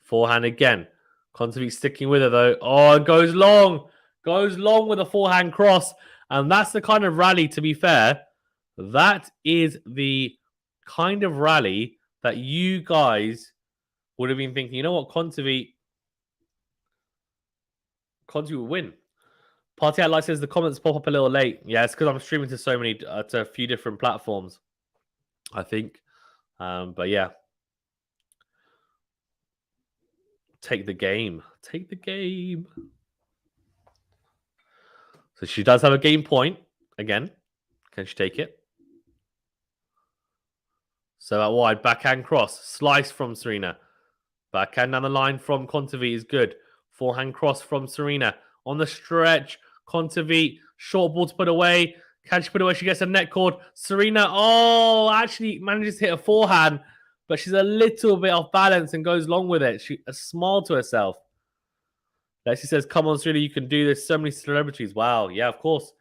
Forehand again. KONTAVEIT sticking with her, though. Oh, it goes long. Goes long with a forehand cross. And that's the kind of rally, to be fair. That is the kind of rally that you guys would have been thinking, you know what, KONTAVEIT will win. Party Out Light says the comments pop up a little late. Yeah, it's because I'm streaming to to a few different platforms, I think. But yeah. Take the game. Take the game. So she does have a game point. Again, can she take it? So out wide, backhand cross. Slice from Serena. Backhand down the line from KONTAVEIT is good. Forehand cross from Serena. On the stretch, KONTAVEIT. Short ball to put away. Can she put away? She gets a net cord. Serena, actually manages to hit a forehand, but she's a little bit off balance and goes long with it. A smile to herself. Lexi says, come on, Serena, you can do this. So many celebrities. Wow. Yeah, of course.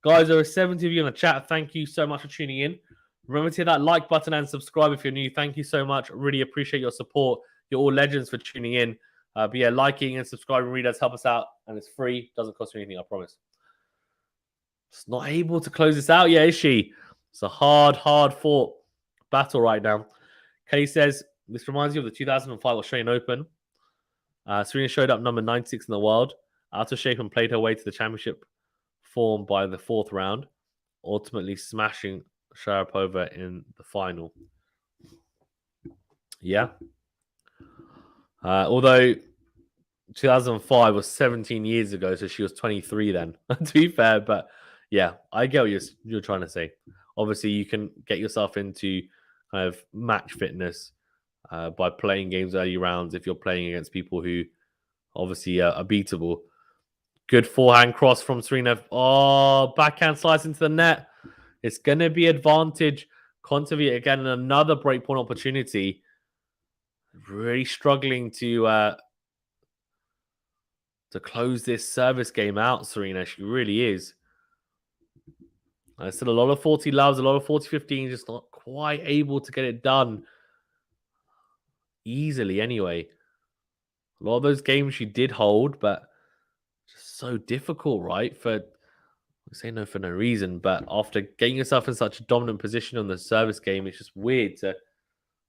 Guys, there are 70 of you in the chat. Thank you so much for tuning in. Remember to hit that like button and subscribe if you're new. Thank you so much. Really appreciate your support. You're all legends for tuning in. But yeah, liking and subscribing really does help us out. And it's free. Doesn't cost you anything, I promise. Just not able to close this out yet, is she? It's a hard fought battle right now. Kelly says, this reminds you of the 2005 Australian Open. Serena showed up number 96 in the world, out of shape, and played her way to the championship form by the fourth round, ultimately smashing Sharapova in the final. Yeah. Although 2005 was 17 years ago, so she was 23 then, to be fair. But yeah, I get what you're trying to say. Obviously, you can get yourself into kind of match fitness by playing games early rounds if you're playing against people who obviously are beatable. Good forehand cross from Serena. Oh, backhand slice into the net. It's going to be advantage. KONTAVEIT again, another breakpoint opportunity. Really struggling to close this service game out, Serena. She really is. I said a lot of 40 loves, a lot of 40-15, just not quite able to get it done easily anyway. A lot of those games she did hold, but just so difficult, right? I say no for no reason, but after getting yourself in such a dominant position on the service game, it's just weird to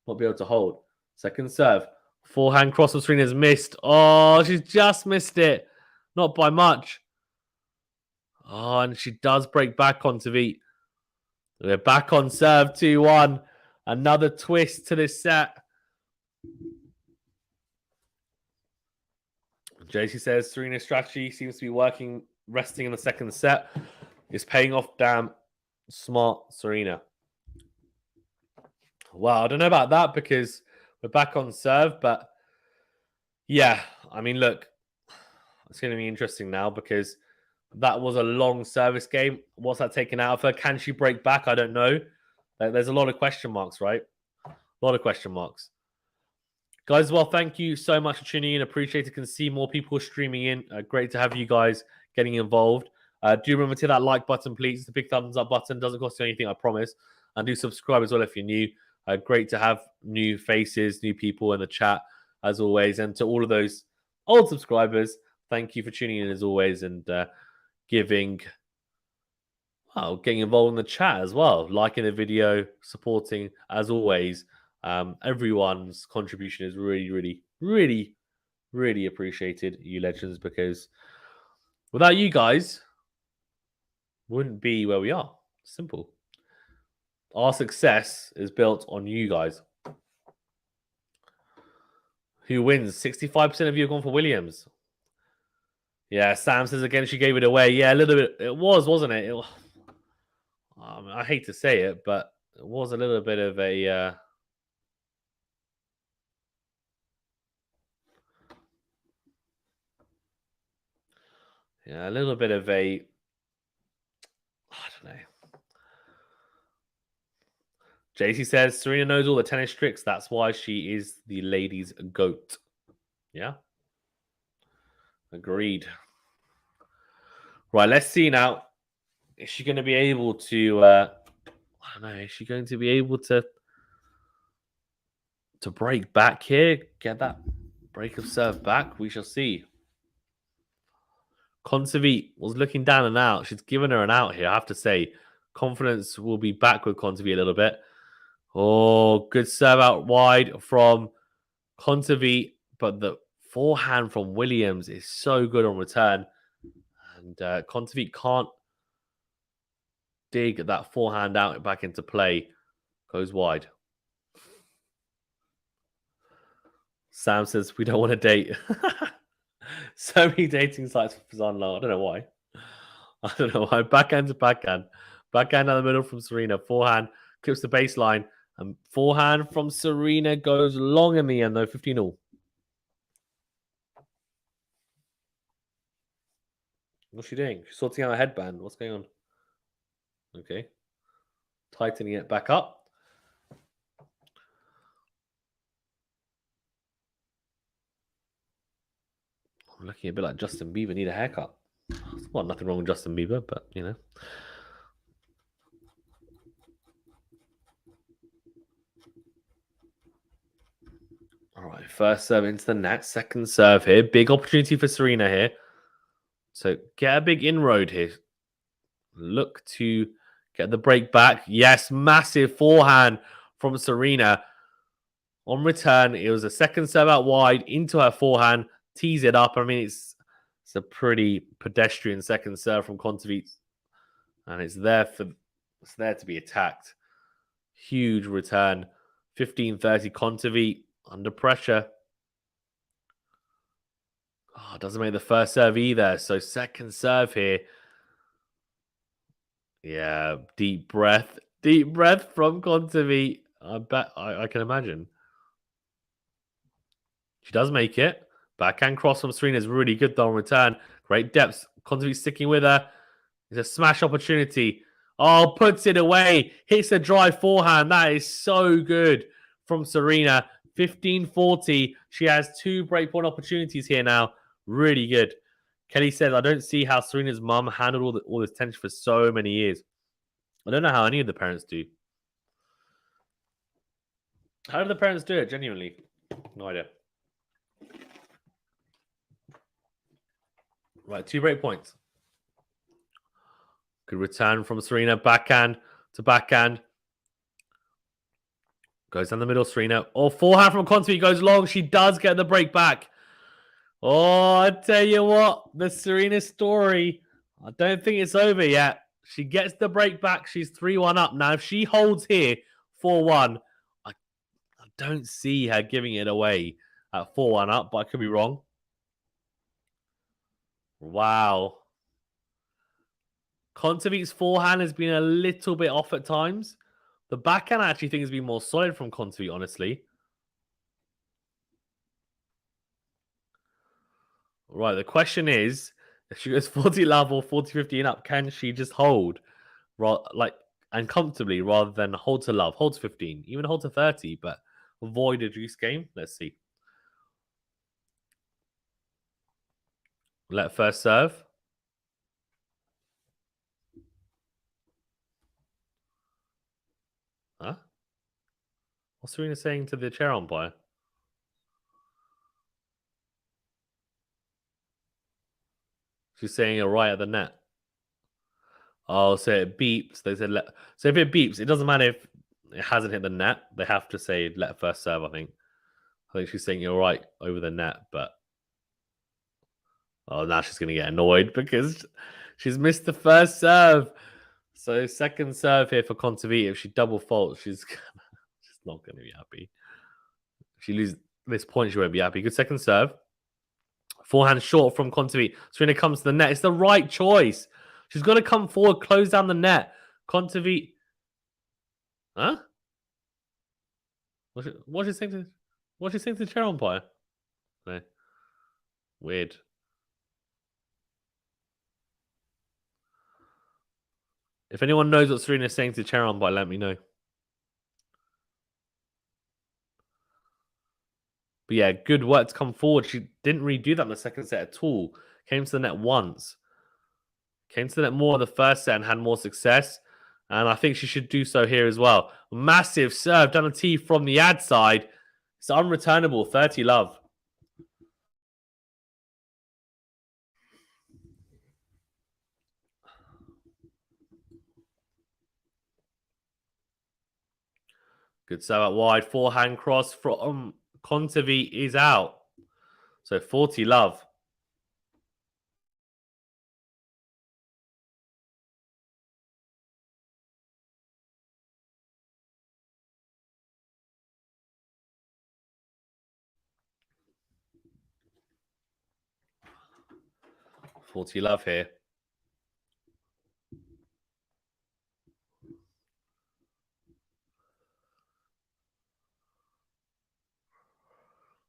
not be able to hold. Second serve. Forehand cross from Serena's missed. Oh, she's just missed it. Not by much. Oh, and she does break back on KONTAVEIT. We're back on serve 2-1. Another twist to this set. JC says Serena's strategy seems to be working, resting in the second set. Is paying off. Damn smart, Serena. Well, I don't know about that because we're back on serve, but yeah, I mean, look, it's going to be interesting now because that was a long service game. What's that taken out of her? Can she break back? I don't know. There's a lot of question marks, right? A lot of question marks. Guys, well, thank you so much for tuning in. Appreciate it. Can see more people streaming in. Great to have you guys getting involved. Do remember to hit that like button, please. It's a big thumbs up button. Doesn't cost you anything, I promise. And do subscribe as well if you're new. Great to have new faces, new people in the chat, as always. And to all of those old subscribers, thank you for tuning in as always and getting involved in the chat as well, liking the video, supporting as always. Everyone's contribution is really, really, really, really appreciated, you legends, because without you guys, wouldn't be where we are. Simple. Our success is built on you guys. Who wins? 65% of you have gone for Williams. Yeah, Sam says again she gave it away. Yeah, a little bit. It was, wasn't it? I hate to say it, but it was a little bit of a... yeah, a little bit of a... I don't know. JC says Serena knows all the tennis tricks. That's why she is the ladies' GOAT. Yeah. Agreed. Right, let's see now. Is she going to be able to... I don't know. Is she going to be able to break back here? Get that break of serve back? We shall see. KONTAVEIT was looking down and out. She's given her an out here, I have to say. Confidence will be back with KONTAVEIT a little bit. Oh, good serve out wide from KONTAVEIT, but the forehand from Williams is so good on return. And KONTAVEIT can't dig that forehand out back into play. Goes wide. Sam says, we don't want to date. So many dating sites for Fazan. I don't know why. I don't know why. Backhand to backhand. Backhand down the middle from Serena. Forehand clips the baseline. And forehand from Serena goes long in the end, though. 15-all. What's she doing? She's sorting out a headband. What's going on? Okay. Tightening it back up. I'm looking a bit like Justin Bieber. Need a haircut. Well, nothing wrong with Justin Bieber, but, you know. All right, first serve into the net. Second serve here. Big opportunity for Serena here. So get a big inroad here. Look to get the break back. Yes, massive forehand from Serena. On return, it was a second serve out wide into her forehand. Tease it up. I mean, it's a pretty pedestrian second serve from KONTAVEIT. And it's there to be attacked. Huge return. 15-30 KONTAVEIT under pressure. Oh, doesn't make the first serve either. So second serve here. Yeah, deep breath. Deep breath from KONTAVEIT. I bet I can imagine. She does make it. Backhand cross from Serena is really good though on return. Great depth. KONTAVEIT sticking with her. It's a smash opportunity. Oh, puts it away. Hits a drive forehand. That is so good from Serena. 15-40. She has 2 breakpoint opportunities here now. Really good. Kelly says, I don't see how Serena's mum handled all this tension for so many years. I don't know how any of the parents do. How do the parents do it, genuinely? No idea. Right, 2 break points. Good return from Serena. Backhand to backhand. Goes down the middle, Serena. Oh, forehand from KONTAVEIT goes long. She does get the break back. Oh, I tell you what, the Serena story, I don't think it's over yet. She gets the break back. She's 3-1 up. Now, if she holds here 4-1, I don't see her giving it away at 4-1 up, but I could be wrong. Wow. KONTAVEIT's forehand has been a little bit off at times. The backhand I actually think has been more solid from KONTAVEIT, honestly. Right, the question is, if she goes 40 love or 40-50 and up, can she just hold and comfortably rather than hold to love, hold to 15, even hold to 30, but avoid a juice game? Let's see. Let first serve. What's Serena saying to the chair umpire? She's saying you're right at the net. Oh, so it beeps. They said so if it beeps, it doesn't matter if it hasn't hit the net. They have to say let first serve, I think. I think she's saying you're right over the net, but now she's gonna get annoyed because she's missed the first serve. So second serve here for KONTAVEIT. If she double faults, she's not gonna be happy. If she loses this point, she won't be happy. Good second serve. Forehand short from KONTAVEIT. Serena comes to the net. It's the right choice. She's got to come forward, close down the net. KONTAVEIT. Huh? What's she saying to the chair umpire? No. Weird. If anyone knows what Serena's saying to the chair umpire, let me know. But yeah, good work to come forward. She didn't really do that in the second set at all. Came to the net once. Came to the net more in the first set and had more success. And I think she should do so here as well. Massive serve down the tee from the ad side. It's unreturnable. 30 love. Good serve out wide. Forehand cross from KONTAVEIT is out. So 40 love. Love here.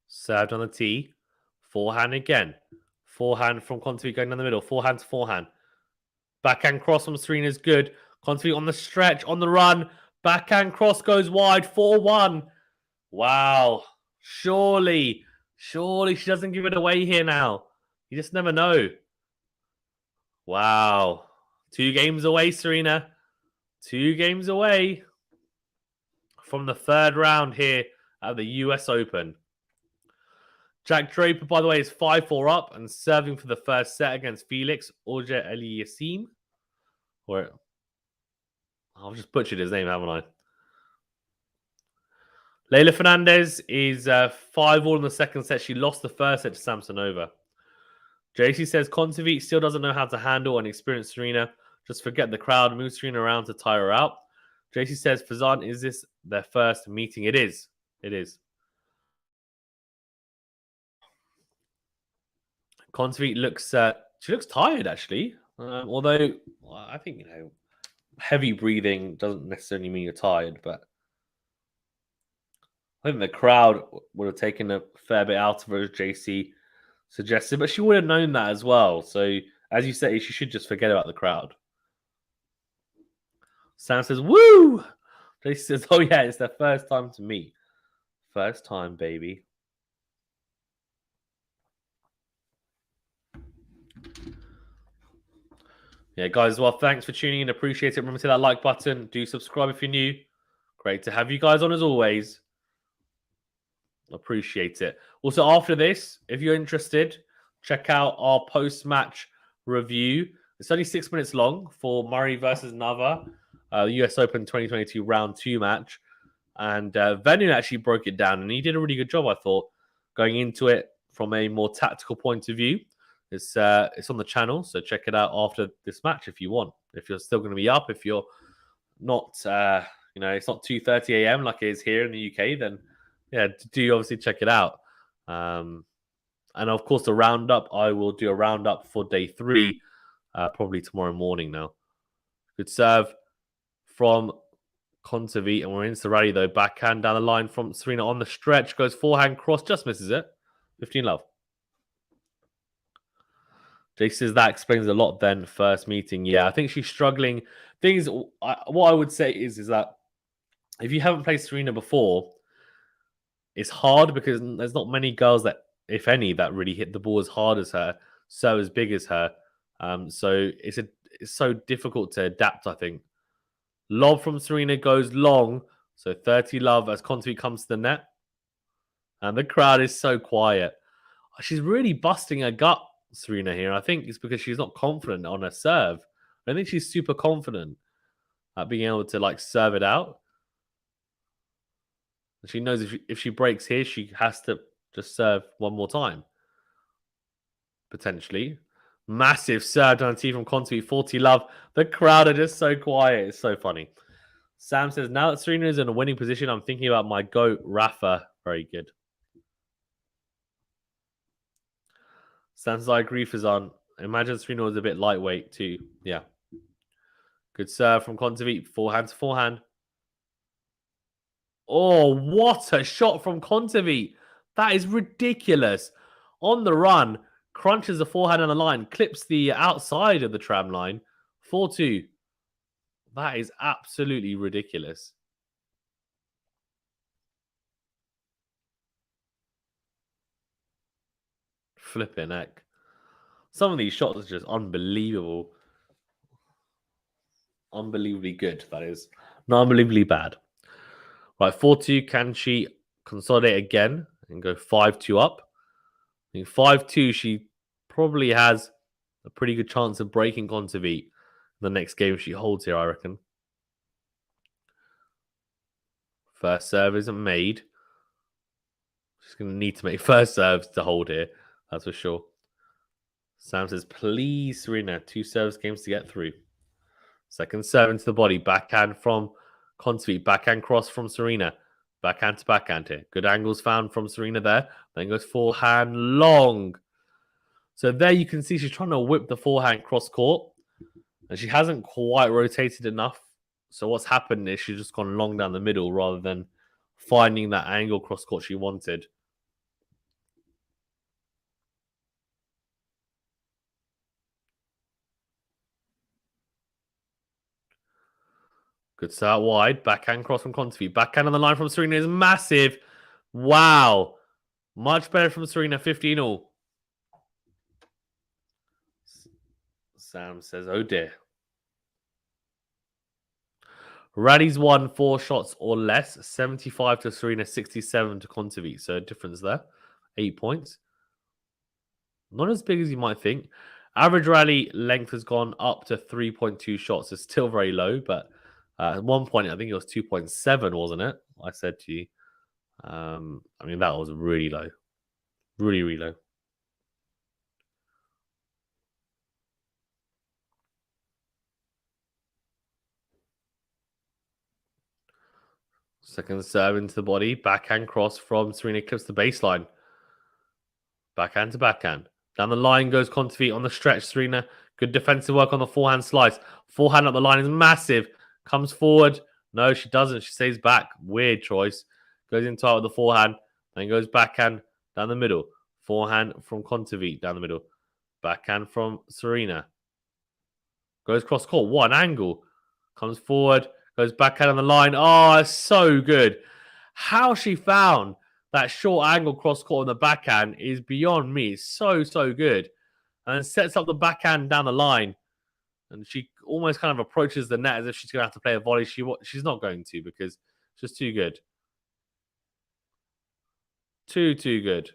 Served on the tee. Forehand again. Forehand from KONTAVEIT going down the middle. Forehand to forehand. Backhand cross from Serena is good. KONTAVEIT on the stretch, on the run. Backhand cross goes wide. 4-1. Wow. Surely she doesn't give it away here now. You just never know. Wow. 2 games away, Serena. 2 games away from the third round here at the US Open. Jack Draper, by the way, is 5-4 up and serving for the first set against Felix Auger-Aliassime. Or I've just butchered his name, haven't I? Leylah Fernandez is 5-all in the second set. She lost the first set to Samsonova. JC says KONTAVEIT still doesn't know how to handle an experienced Serena. Just forget the crowd, move Serena around to tire her out. JC says, Fazan, is this their first meeting? It is. It is. KONTAVEIT looks she looks tired actually. Although I think heavy breathing doesn't necessarily mean you're tired, but I think the crowd would have taken a fair bit out of her, as JC suggested, but she would have known that as well. So as you say, she should just forget about the crowd. Sam says, "Woo!" JC says, "Oh yeah, it's their first time to meet. First time, baby." Yeah, guys, well, thanks for tuning in. Appreciate it. Remember to hit that like button. Do subscribe if you're new. Great to have you guys on as always. Appreciate it. Also, after this, if you're interested, check out our post-match review. It's only 6 minutes long for Murray versus Nava, US Open 2022 Round 2 match. And Venu actually broke it down, and he did a really good job, I thought, going into it from a more tactical point of view. It's on the channel, so check it out after this match if you want. If you're still going to be up, if you're not, it's not 2:30 a.m. like it is here in the UK, then yeah, do obviously check it out. And of course, the roundup, I will do a roundup for day 3, probably tomorrow morning now. Good serve from KONTAVEIT, and we're into the rally though. Backhand down the line from Serena on the stretch, goes forehand cross, just misses it. 15 love. Jay says that explains a lot then, first meeting. Yeah, I think she's struggling. What I would say is that if you haven't played Serena before, it's hard because there's not many girls that, if any, that really hit the ball as hard as her, so as big as her. So it's so difficult to adapt, I think. Lob from Serena goes long. So 30 love as KONTAVEIT comes to the net. And the crowd is so quiet. She's really busting her gut, Serena, here. I think it's because she's not confident on her serve. I don't think she's super confident at being able to like serve it out. She knows if she breaks here, she has to just serve one more time. Potentially. Massive serve down T from KONTAVEIT, 40 love. The crowd are just so quiet. It's so funny. Sam says, now that Serena is in a winning position, I'm thinking about my GOAT, Rafa. Very good. Sam says, I agree, Fazan. Imagine Serena was a bit lightweight too. Yeah. Good serve from KONTAVEIT. Forehand to forehand. Oh, what a shot from KONTAVEIT. That is ridiculous. On the run, crunches the forehand on the line, clips the outside of the tram line. 4-2. That is absolutely ridiculous. Flipping heck. Some of these shots are just unbelievable. Unbelievably good, that is. Not unbelievably bad. Right, 4-2. Can she consolidate again and go 5-2 up? I think 5-2, she probably has a pretty good chance of breaking KONTAVEIT the next game she holds here, I reckon. First serve isn't made. She's going to need to make first serves to hold here, that's for sure. Sam says, please, Serena, 2 service games to get through. Second serve into the body. Backhand from KONTAVEIT. Backhand cross from Serena. Backhand to backhand here. Good angles found from Serena there. Then goes forehand long. So there you can see she's trying to whip the forehand cross court. And she hasn't quite rotated enough. So what's happened is she's just gone long down the middle rather than finding that angle cross court she wanted. Good start wide. Backhand cross from KONTAVEIT. Backhand on the line from Serena is massive. Wow. Much better from Serena. 15 all. Sam says, oh dear. Raddy's won 4 shots or less. 75 to Serena, 67 to KONTAVEIT. So difference there. 8 points. Not as big as you might think. Average rally length has gone up to 3.2 shots. It's still very low, but at one point, I think it was 2.7, wasn't it? I said to you. I mean, that was really low. Really, really low. Second serve into the body. Backhand cross from Serena, clips the baseline. Backhand to backhand. Down the line goes KONTAVEIT on the stretch. Serena, good defensive work on the forehand slice. Forehand up the line is massive. Comes forward. No, she doesn't. She stays back. Weird choice. Goes into it with the forehand. Then goes backhand down the middle. Forehand from KONTAVEIT down the middle. Backhand from Serena. Goes cross court. What an angle. Comes forward. Goes backhand on the line. Oh, it's so good. How she found that short angle cross court on the backhand is beyond me. It's so, so good. And then sets up the backhand down the line. And she almost kind of approaches the net as if she's going to have to play a volley. She's not going to because it's just too good. Too good.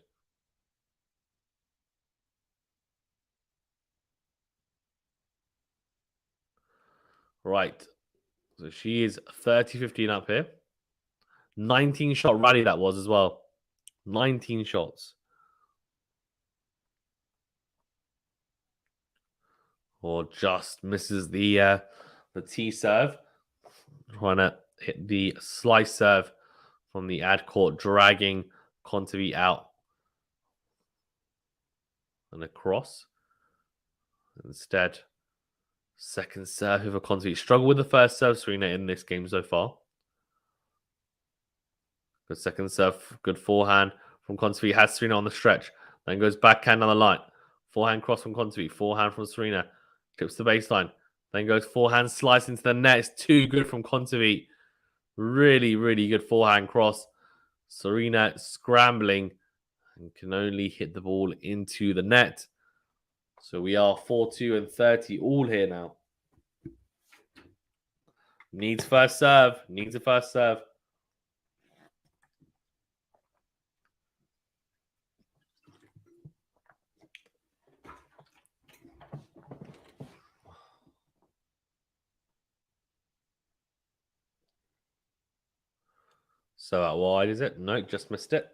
Right. So she is 30-15 up here. 19 shot rally that was as well. 19 shots. Or just misses the T serve. Trying to hit the slice serve from the ad court, dragging KONTAVEIT out. And a cross. Instead, second serve for KONTAVEIT. Struggled with the first serve, Serena, in this game so far. Good second serve, good forehand from KONTAVEIT. Has Serena on the stretch. Then goes backhand on the line. Forehand cross from KONTAVEIT. Forehand from Serena. Clips the baseline. Then goes forehand slice into the net. It's too good from KONTAVEIT. Really, really good forehand cross. Serena scrambling and can only hit the ball into the net. So we are 4-2 and 30 all here now. Needs first serve. Needs a first serve. So out wide, is it? No, just missed it.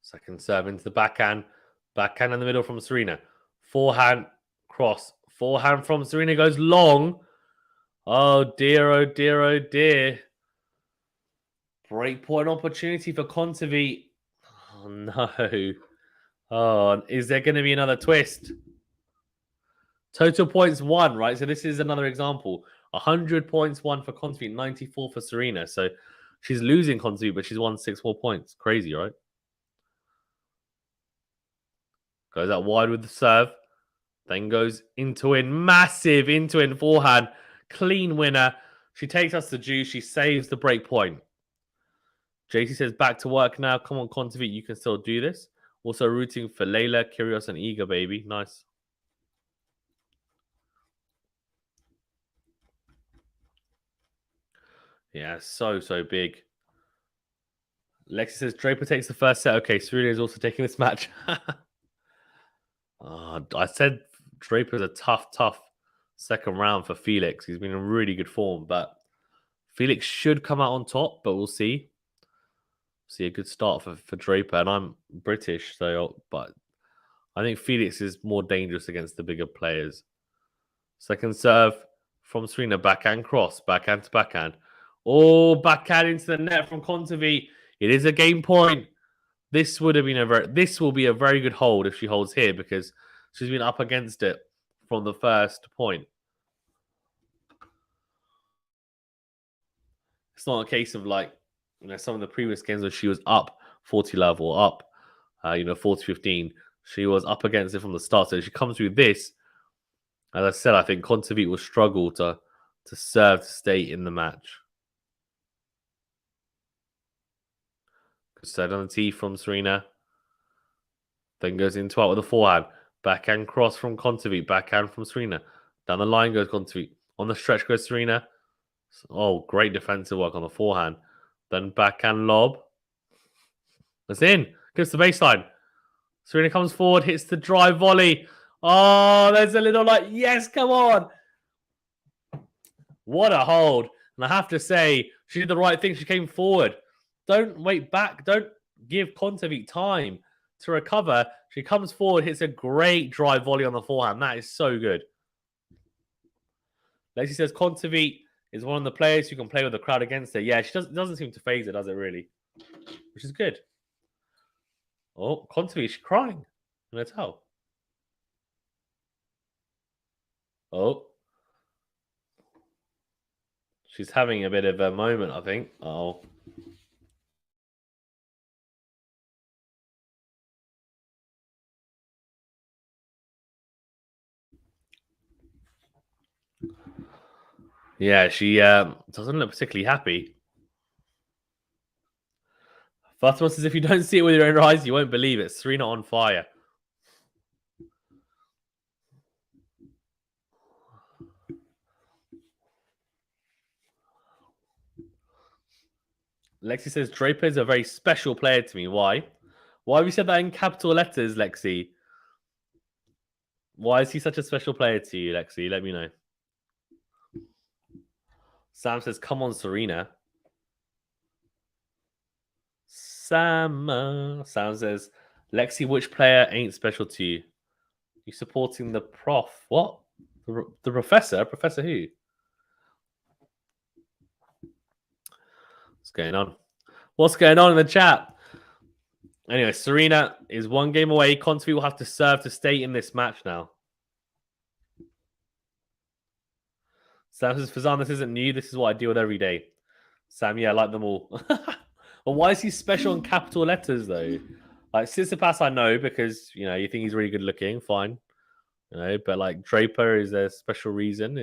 Second serve into the backhand. Backhand in the middle from Serena. Forehand cross. Forehand from Serena goes long. Oh dear, oh dear, oh dear. Breakpoint opportunity for KONTAVEIT. Oh no. Oh, is there going to be another twist? Total points won, right? So this is another example. 100 points won for KONTAVEIT, 94 for Serena. So she's losing KONTAVEIT, but she's won 6 more points. Crazy, right? Goes out wide with the serve. Then goes into in. Massive into in forehand. Clean winner. She takes us to juice. She saves the break point. JC says, back to work now. Come on, KONTAVEIT. You can still do this. Also rooting for Layla, Kyrgios, and Iga, baby. Nice. Yeah, so big. Lexi says, Draper takes the first set. Okay, Serena is also taking this match. I said Draper's a tough second round for Felix. He's been in really good form, but Felix should come out on top, but we'll see. See a good start for Draper, and I'm British, but I think Felix is more dangerous against the bigger players. Second serve from Serena, backhand cross, backhand to backhand. Oh, backhand into the net from KONTAVEIT. It is a game point. This will be a very good hold if she holds here because she's been up against it from the first point. It's not a case of like, some of the previous games where she was up 40 love or up, 40-15. She was up against it from the start. So if she comes through this, as I said, I think KONTAVEIT will struggle to serve to stay in the match. Set on the tee from Serena. Then goes into out with a forehand. Backhand cross from KONTAVEIT. Backhand from Serena. Down the line goes KONTAVEIT. On the stretch goes Serena. Oh, great defensive work on the forehand. Then backhand lob. That's in. Gets the baseline. Serena comes forward, hits the drive volley. Oh, there's a little yes, come on. What a hold. And I have to say, she did the right thing. She came forward. Don't wait back. Don't give KONTAVEIT time to recover. She comes forward, hits a great drive volley on the forehand. That is so good. Lacey says KONTAVEIT is one of the players who can play with the crowd against her. Yeah, she doesn't seem to phase it, does it really? Which is good. Oh, KONTAVEIT, she's crying. I'm going to tell. Oh. She's having a bit of a moment, I think. Oh. Yeah, she doesn't look particularly happy. Fatima says, if you don't see it with your own eyes, you won't believe it. Serena on fire. Lexi says, Draper is a very special player to me. Why? Why have you said that in capital letters, Lexi? Why is he such a special player to you, Lexi? Let me know. Sam says, come on, Serena. Sam says, Lexi, which player ain't special to you? You supporting the prof? What? The professor? Professor who? What's going on? What's going on in the chat? Anyway, Serena is one game away. KONTAVEIT will have to serve to stay in this match now. Sam says, Fazan, this isn't new. This is what I deal with every day. Sam, yeah, I like them all. But why is he special in capital letters, though? Like, Tsitsipas, I know, because, you think he's really good looking. Fine. But, Draper is a special reason.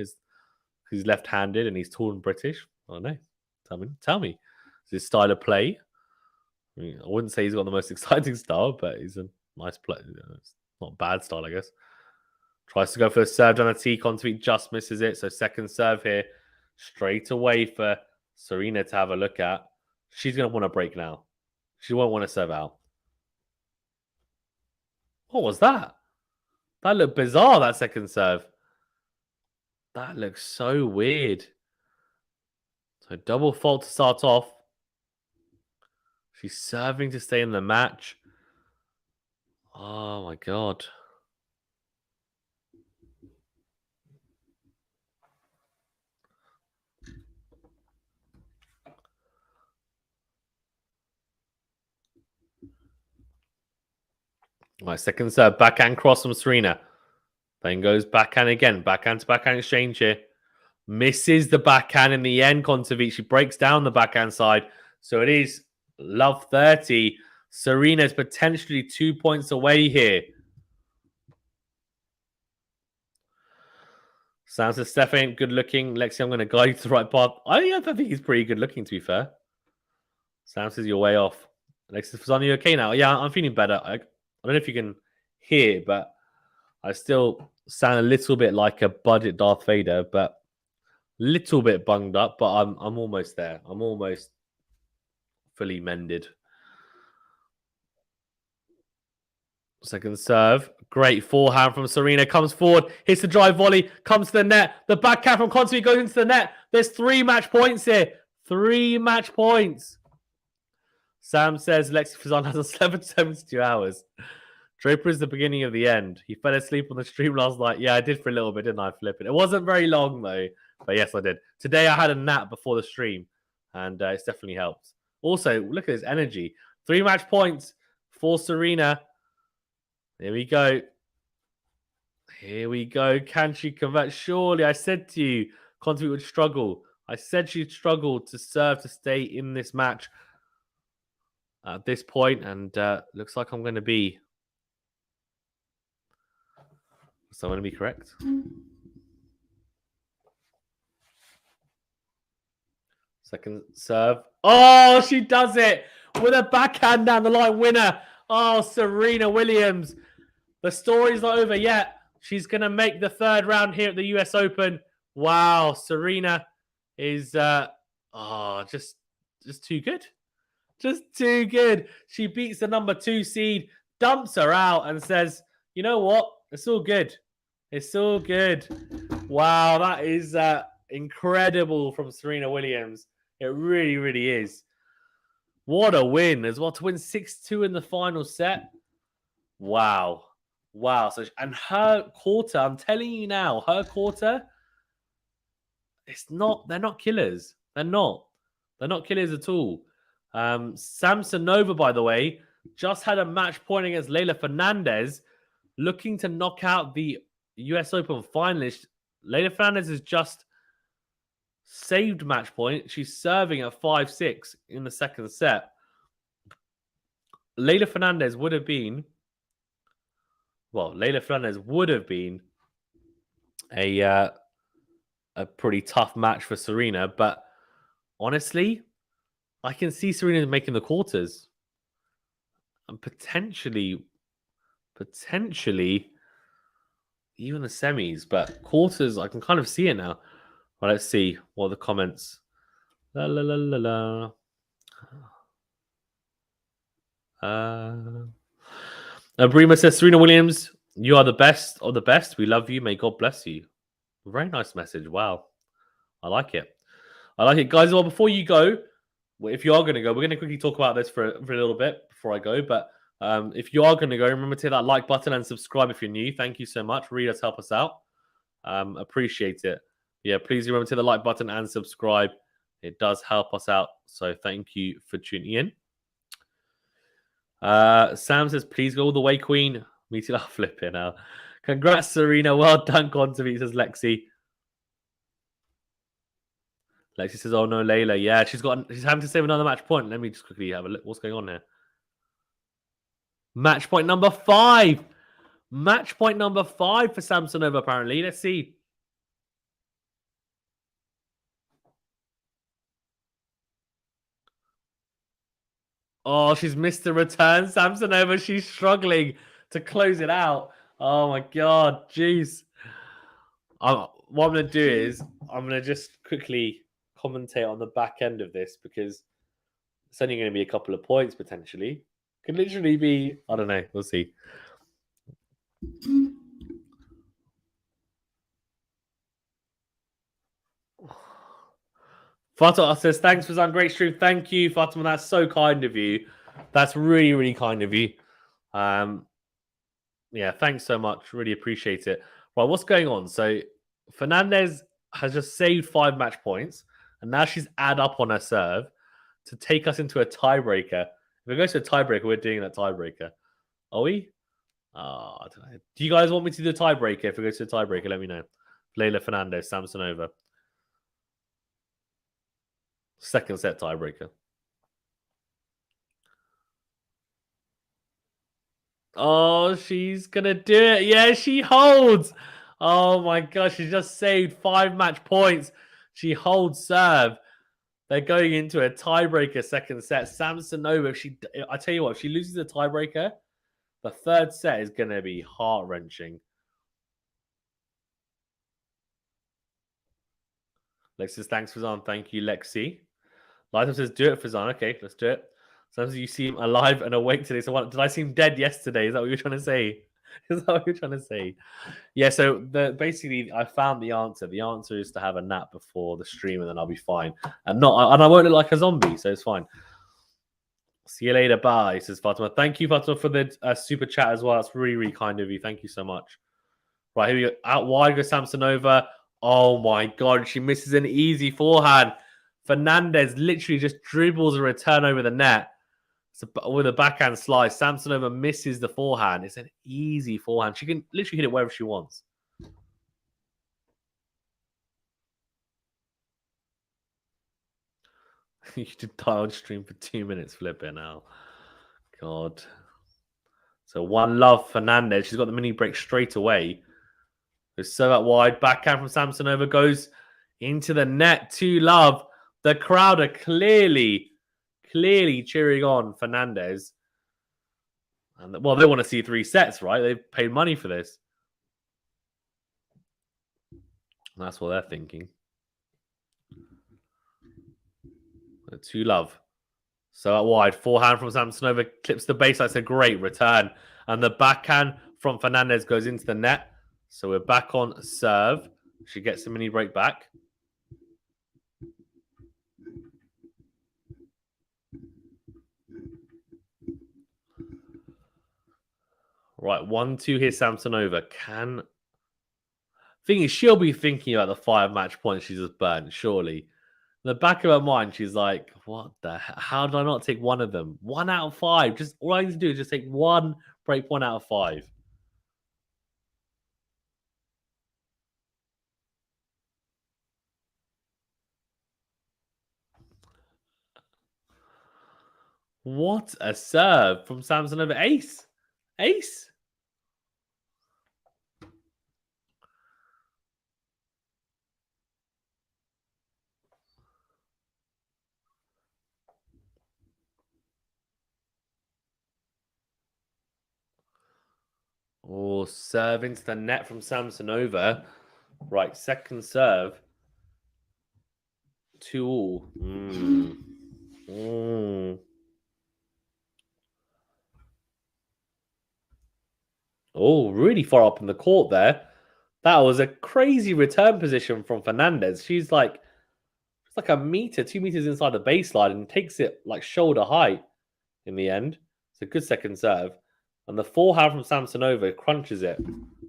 He's left-handed and he's tall and British. I don't know. Tell me. Is his style of play? I wouldn't say he's got the most exciting style, but he's a nice player. It's not bad style, I guess. Tries to go for a serve down a T. KONTAVEIT just misses it. So second serve here. Straight away for Serena to have a look at. She's going to want to break now. She won't want to serve out. What was that? That looked bizarre, that second serve. That looks so weird. So double fault to start off. She's serving to stay in the match. Oh my god. Right, second serve, backhand cross from Serena. Then goes backhand again. Backhand to backhand exchange here. Misses the backhand in the end, KONTAVEIT. She breaks down the backhand side. So it is love 30. Serena's potentially 2 points away here. Sam says, Steph ain't good looking. Lexi, I'm going to guide you to the right path. I think he's pretty good looking, to be fair. Sam says, you're way off. Lexi says, are you okay now? Yeah, I'm feeling better. I don't know if you can hear, but I still sound a little bit like a budget Darth Vader, but a little bit bunged up, but I'm almost there. I'm almost fully mended. Second serve. Great forehand from Serena. Comes forward. Hits the drive volley. Comes to the net. The backhand from KONTAVEIT goes into the net. There's 3 match points here. 3 match points. Sam says Lexi Fazan has a 72 hours. Draper is the beginning of the end. He fell asleep on the stream last night. Yeah, I did for a little bit, didn't I? Flip it. It wasn't very long, though. But yes, I did. Today, I had a nap before the stream. And it's definitely helped. Also, look at his energy. 3 match points for Serena. Here we go. Here we go. Can she convert? Surely, I said to you, KONTAVEIT would struggle. I said she'd struggle to serve to stay in this match at this point, and looks like I'm going to be. So I'm going to be correct. Second serve. Oh, she does it with a backhand down the line. Winner. Oh, Serena Williams. The story's not over yet. She's going to make the 3rd round here at the US Open. Wow, Serena is just too good. Just too good. She beats the number 2 seed, dumps her out, and says, you know what? It's all good. It's all good. Wow, that is incredible from Serena Williams. It really, really is. What a win as well. To win 6-2 in the final set. Wow. Wow. So, and her quarter, I'm telling you now, her quarter, they're not killers. They're not killers at all. Samsonova, by the way, just had a match point against Leylah Fernandez, looking to knock out the US Open finalist. Leylah Fernandez has just saved match point. She's serving at 5-6 in the second set. Leylah Fernandez would have been a pretty tough match for Serena, but honestly, I can see Serena making the quarters and potentially even the semis, but quarters, I can kind of see it now. Well, let's see what are the comments. La la la la la. Brima says, Serena Williams, you are the best of the best. We love you. May God bless you. Very nice message. Wow. I like it. Guys, well, before you go, if you are going to go, we're going to quickly talk about this for a little bit before I go. But if you are going to go, remember to hit that like button and subscribe if you're new. Thank you so much. Really does help us out. Appreciate it. Yeah, please remember to hit the like button and subscribe. It does help us out. So thank you for tuning in. Sam says, please go all the way, Queen. Me too. I'll flip it now. Congrats, Serena. Well done, KONTAVEIT, says Lexi. Lexi says, oh no, Leylah. Yeah, she's having to save another match point. Let me just quickly have a look. What's going on here? Match point number 5. Match point number 5 for Samsonova, apparently. Let's see. Oh, she's missed the return. Samsonova, she's struggling to close it out. Oh my god, jeez. What I'm going to do is I'm going to just quickly commentate on the back end of this because it's only going to be a couple of points potentially. Could literally be, I don't know, we'll see. Fatima says, thanks for some great stream. Thank you, Fatima. That's so kind of you. That's really, really kind of you. Yeah, thanks so much. Really appreciate it. Right, what's going on? So Fernandez has just saved 5 match points, and now she's add up on her serve to take us into a tiebreaker. If it goes to a tiebreaker, we're doing that tiebreaker. Are we? Oh, I don't know. Do you guys want me to do the tiebreaker? If it goes to a tiebreaker, let me know. Leila Fernandez, Samsonova. Second set tiebreaker. Oh, she's gonna do it. Yeah, she holds. Oh my gosh, she just saved 5 match points. She holds serve. They're going into a tiebreaker second set. Samsonova, I tell you what, if she loses the tiebreaker, the third set is gonna be heart wrenching. Lexus, thanks for Zan. Thank you, Lexi. Lightham says, do it for Zan. Okay, let's do it. Sometimes you seem alive and awake today. So what did I seem dead yesterday? Is that what you're trying to say? Is that what you're trying to say? Yeah, so basically I found the answer. The answer is to have a nap before the stream and then I'll be fine. And I won't look like a zombie, so it's fine. See you later. Bye, says Fatima. Thank you, Fatima, for the super chat as well. That's really, really kind of you. Thank you so much. Right, here we go. Out wide goes Samsonova. Oh my god, she misses an easy forehand. Fernandez literally just dribbles a return over the net. With a backhand slice, Samsonova misses the forehand. It's an easy forehand. She can literally hit it wherever she wants. You did die on stream for 2 minutes, flipping now. God. So 1-0 Fernandez. She's got the mini break straight away. It's so out wide. Backhand from Samsonova goes into the net. 2-0. The crowd are clearly cheering on Fernandez. And well, they want to see 3 sets, right? They've paid money for this. That's what they're thinking. 2-0. So out wide, forehand from Samsonova clips the base. That's a great return. And the backhand from Fernandez goes into the net. So we're back on serve. She gets the mini break back. Right, 1-2 here, Samsonova. Thing is, she'll be thinking about the 5 match points she's just burnt, surely. In the back of her mind, she's like, what the hell? How did I not take one of them? 1 out of 5. Just all I need to do is just take 1 break point out of 5. What a serve from Samsonova. Ace. Ace. Oh, serve into the net from Samsonova. Right, second serve. 2-all. Oh, really far up in the court there. That was a crazy return position from Fernandez. She's like, it's like a meter, 2 meters inside the baseline and takes it like shoulder height in the end. It's a good second serve. And the forehand from Samsonova crunches it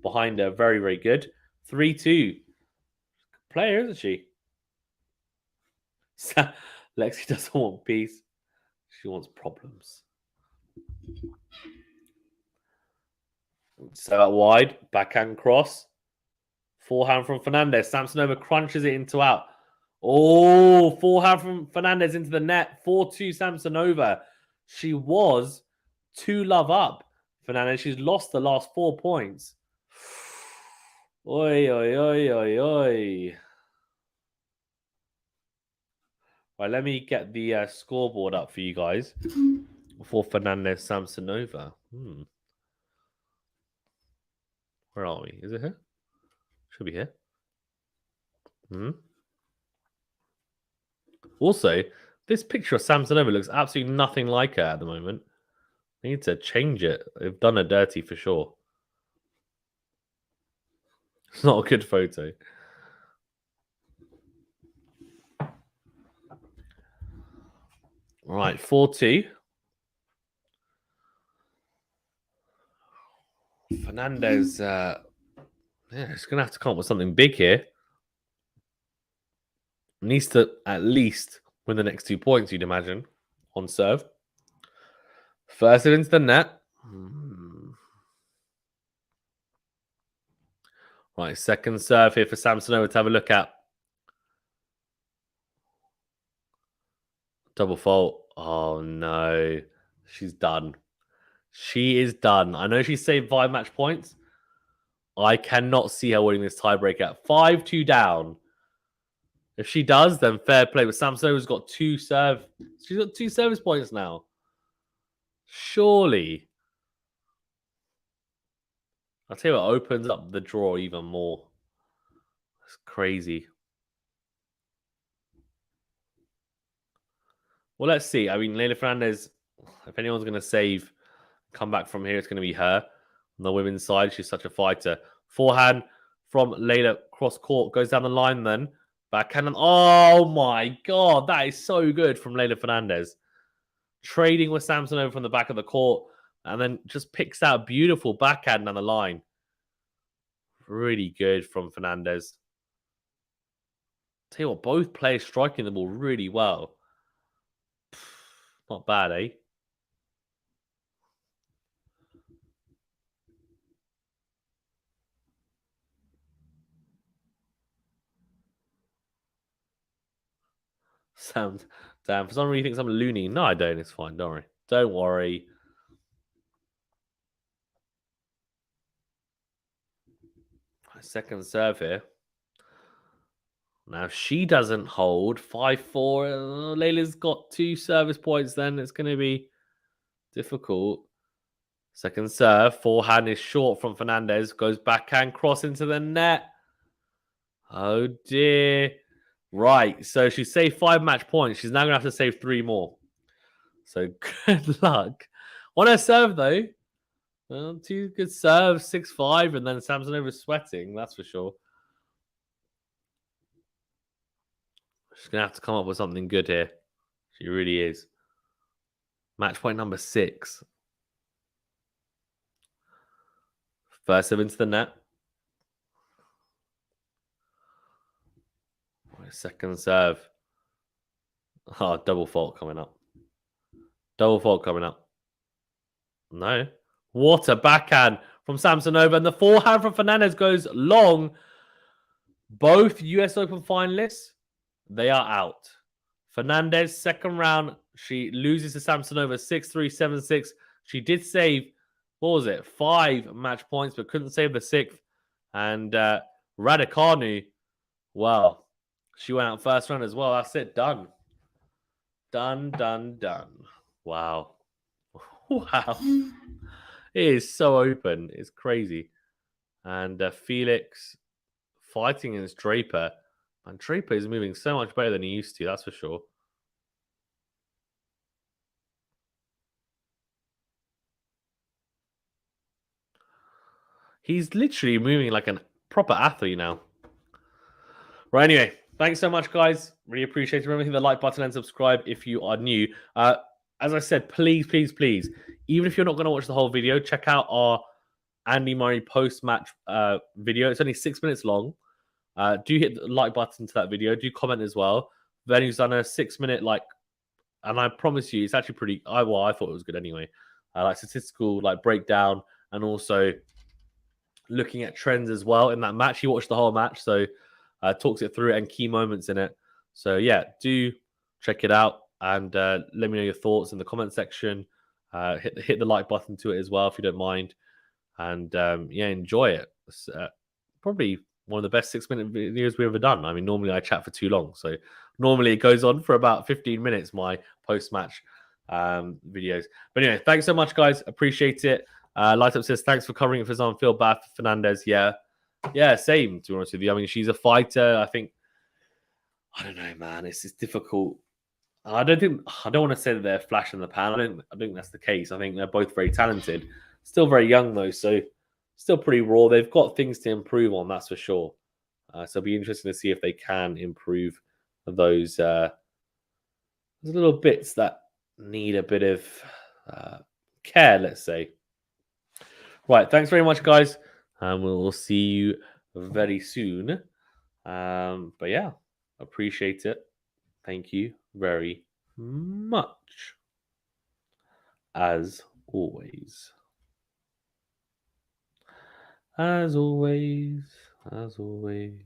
behind her. Very, very good. 3-2. Player, isn't she? Lexi doesn't want peace. She wants problems. So out wide, backhand cross. Forehand from Fernandez. Samsonova crunches it into out. Oh, forehand from Fernandez into the net. 4-2 Samsonova. She was 2-0 up. Fernandez, she's lost the last 4 points. Oi, oi, oi, oi, oi. Right, let me get the scoreboard up for you guys for Fernandez Samsonova. Where are we? Is it here? Should be here. Also, this picture of Samsonova looks absolutely nothing like her at the moment. I need to change it. They've done her dirty for sure. It's not a good photo. All right, 4-2. Fernandez, yeah, he's going to have to come up with something big here. Needs to at least win the next 2 points, you'd imagine, on serve. First it into the net. Right, second serve here for Samsonova to have a look at. Double fault. Oh, no. She's done. She is done. I know she saved 5 match points. I cannot see her winning this tiebreak at 5-2 down. If she does, then fair play. But Samsonova's got 2 serve. She's got 2 service points now. Surely. I'll tell you what opens up the draw even more. It's crazy. Well, let's see. I mean, Leylah Fernandez, if anyone's going to save, come back from here, it's going to be her. On the women's side, she's such a fighter. Forehand from Leylah, cross court, goes down the line then. Backhand. Oh my God, that is so good from Leylah Fernandez. Trading with Samsonova from the back of the court and then just picks out a beautiful backhand down the line. Really good from Fernandez. Tell you what, both players striking the ball really well. Not bad, eh? Sounds damn. For some reason, he thinks I'm loony. No, I don't. It's fine. Don't worry. Don't worry. Second serve here. Now, if she doesn't hold 5-4, Leylah's got 2 service points then. It's going to be difficult. Second serve. Forehand is short from Fernandez. Goes backhand, cross into the net. Oh, dear. Right. So she saved 5 match points. She's now going to have to save 3 more. So good luck. On her serve, though. Well, 2 good serves, 6-5, and then Samsonova's sweating, that's for sure. She's going to have to come up with something good here. She really is. Match point number 6. First serve into the net. Second serve. Oh, double fault coming up. Double fault coming up. No. What a backhand from Samsonova. And the forehand from Fernandez goes long. Both US Open finalists, they are out. Fernandez, second round, she loses to Samsonova 6-3, 7-6. She did save, what was it, 5 match points, but couldn't save the 6th. And Raducanu, well, she went out first round as well. That's it. Done. Done, done, done. Wow. Wow. It is so open. It's crazy. And Felix fighting against Draper. And Draper is moving so much better than he used to, that's for sure. He's literally moving like a proper athlete now. Right, anyway, thanks so much, guys. Really appreciate it. Remember to hit the like button and subscribe if you are new. As I said, please, please, please, even if you're not going to watch the whole video, check out our Andy Murray post-match video. It's only 6 minutes long. Do hit the like button to that video. Do comment as well. Venu's done a 6-minute, and I promise you, it's actually pretty, I thought it was good anyway. Statistical, breakdown, and also looking at trends as well in that match. He watched the whole match, so talks it through and key moments in it. So yeah, do check it out and let me know your thoughts in the comment section. Hit the like button to it as well if you don't mind, and enjoy it. It's probably one of the best 6-minute videos we've ever done. I mean, normally I chat for too long, so normally it goes on for about 15 minutes. My post-match videos, but anyway, thanks so much, guys. Appreciate it. Light Up says, thanks for covering it for Zan. Feel bad for Fernandez. Yeah, same, to be honest with you. I mean, she's a fighter. I think, I don't know, man. It's difficult. I don't want to say that they're flash in the pan. I don't think that's the case. I think they're both very talented. Still very young, though, so still pretty raw. They've got things to improve on, that's for sure. So it'll be interesting to see if they can improve those little bits that need a bit of care, let's say. Right, thanks very much, guys. And we'll see you very soon. But yeah, appreciate it. Thank you very much. As always. As always. As always.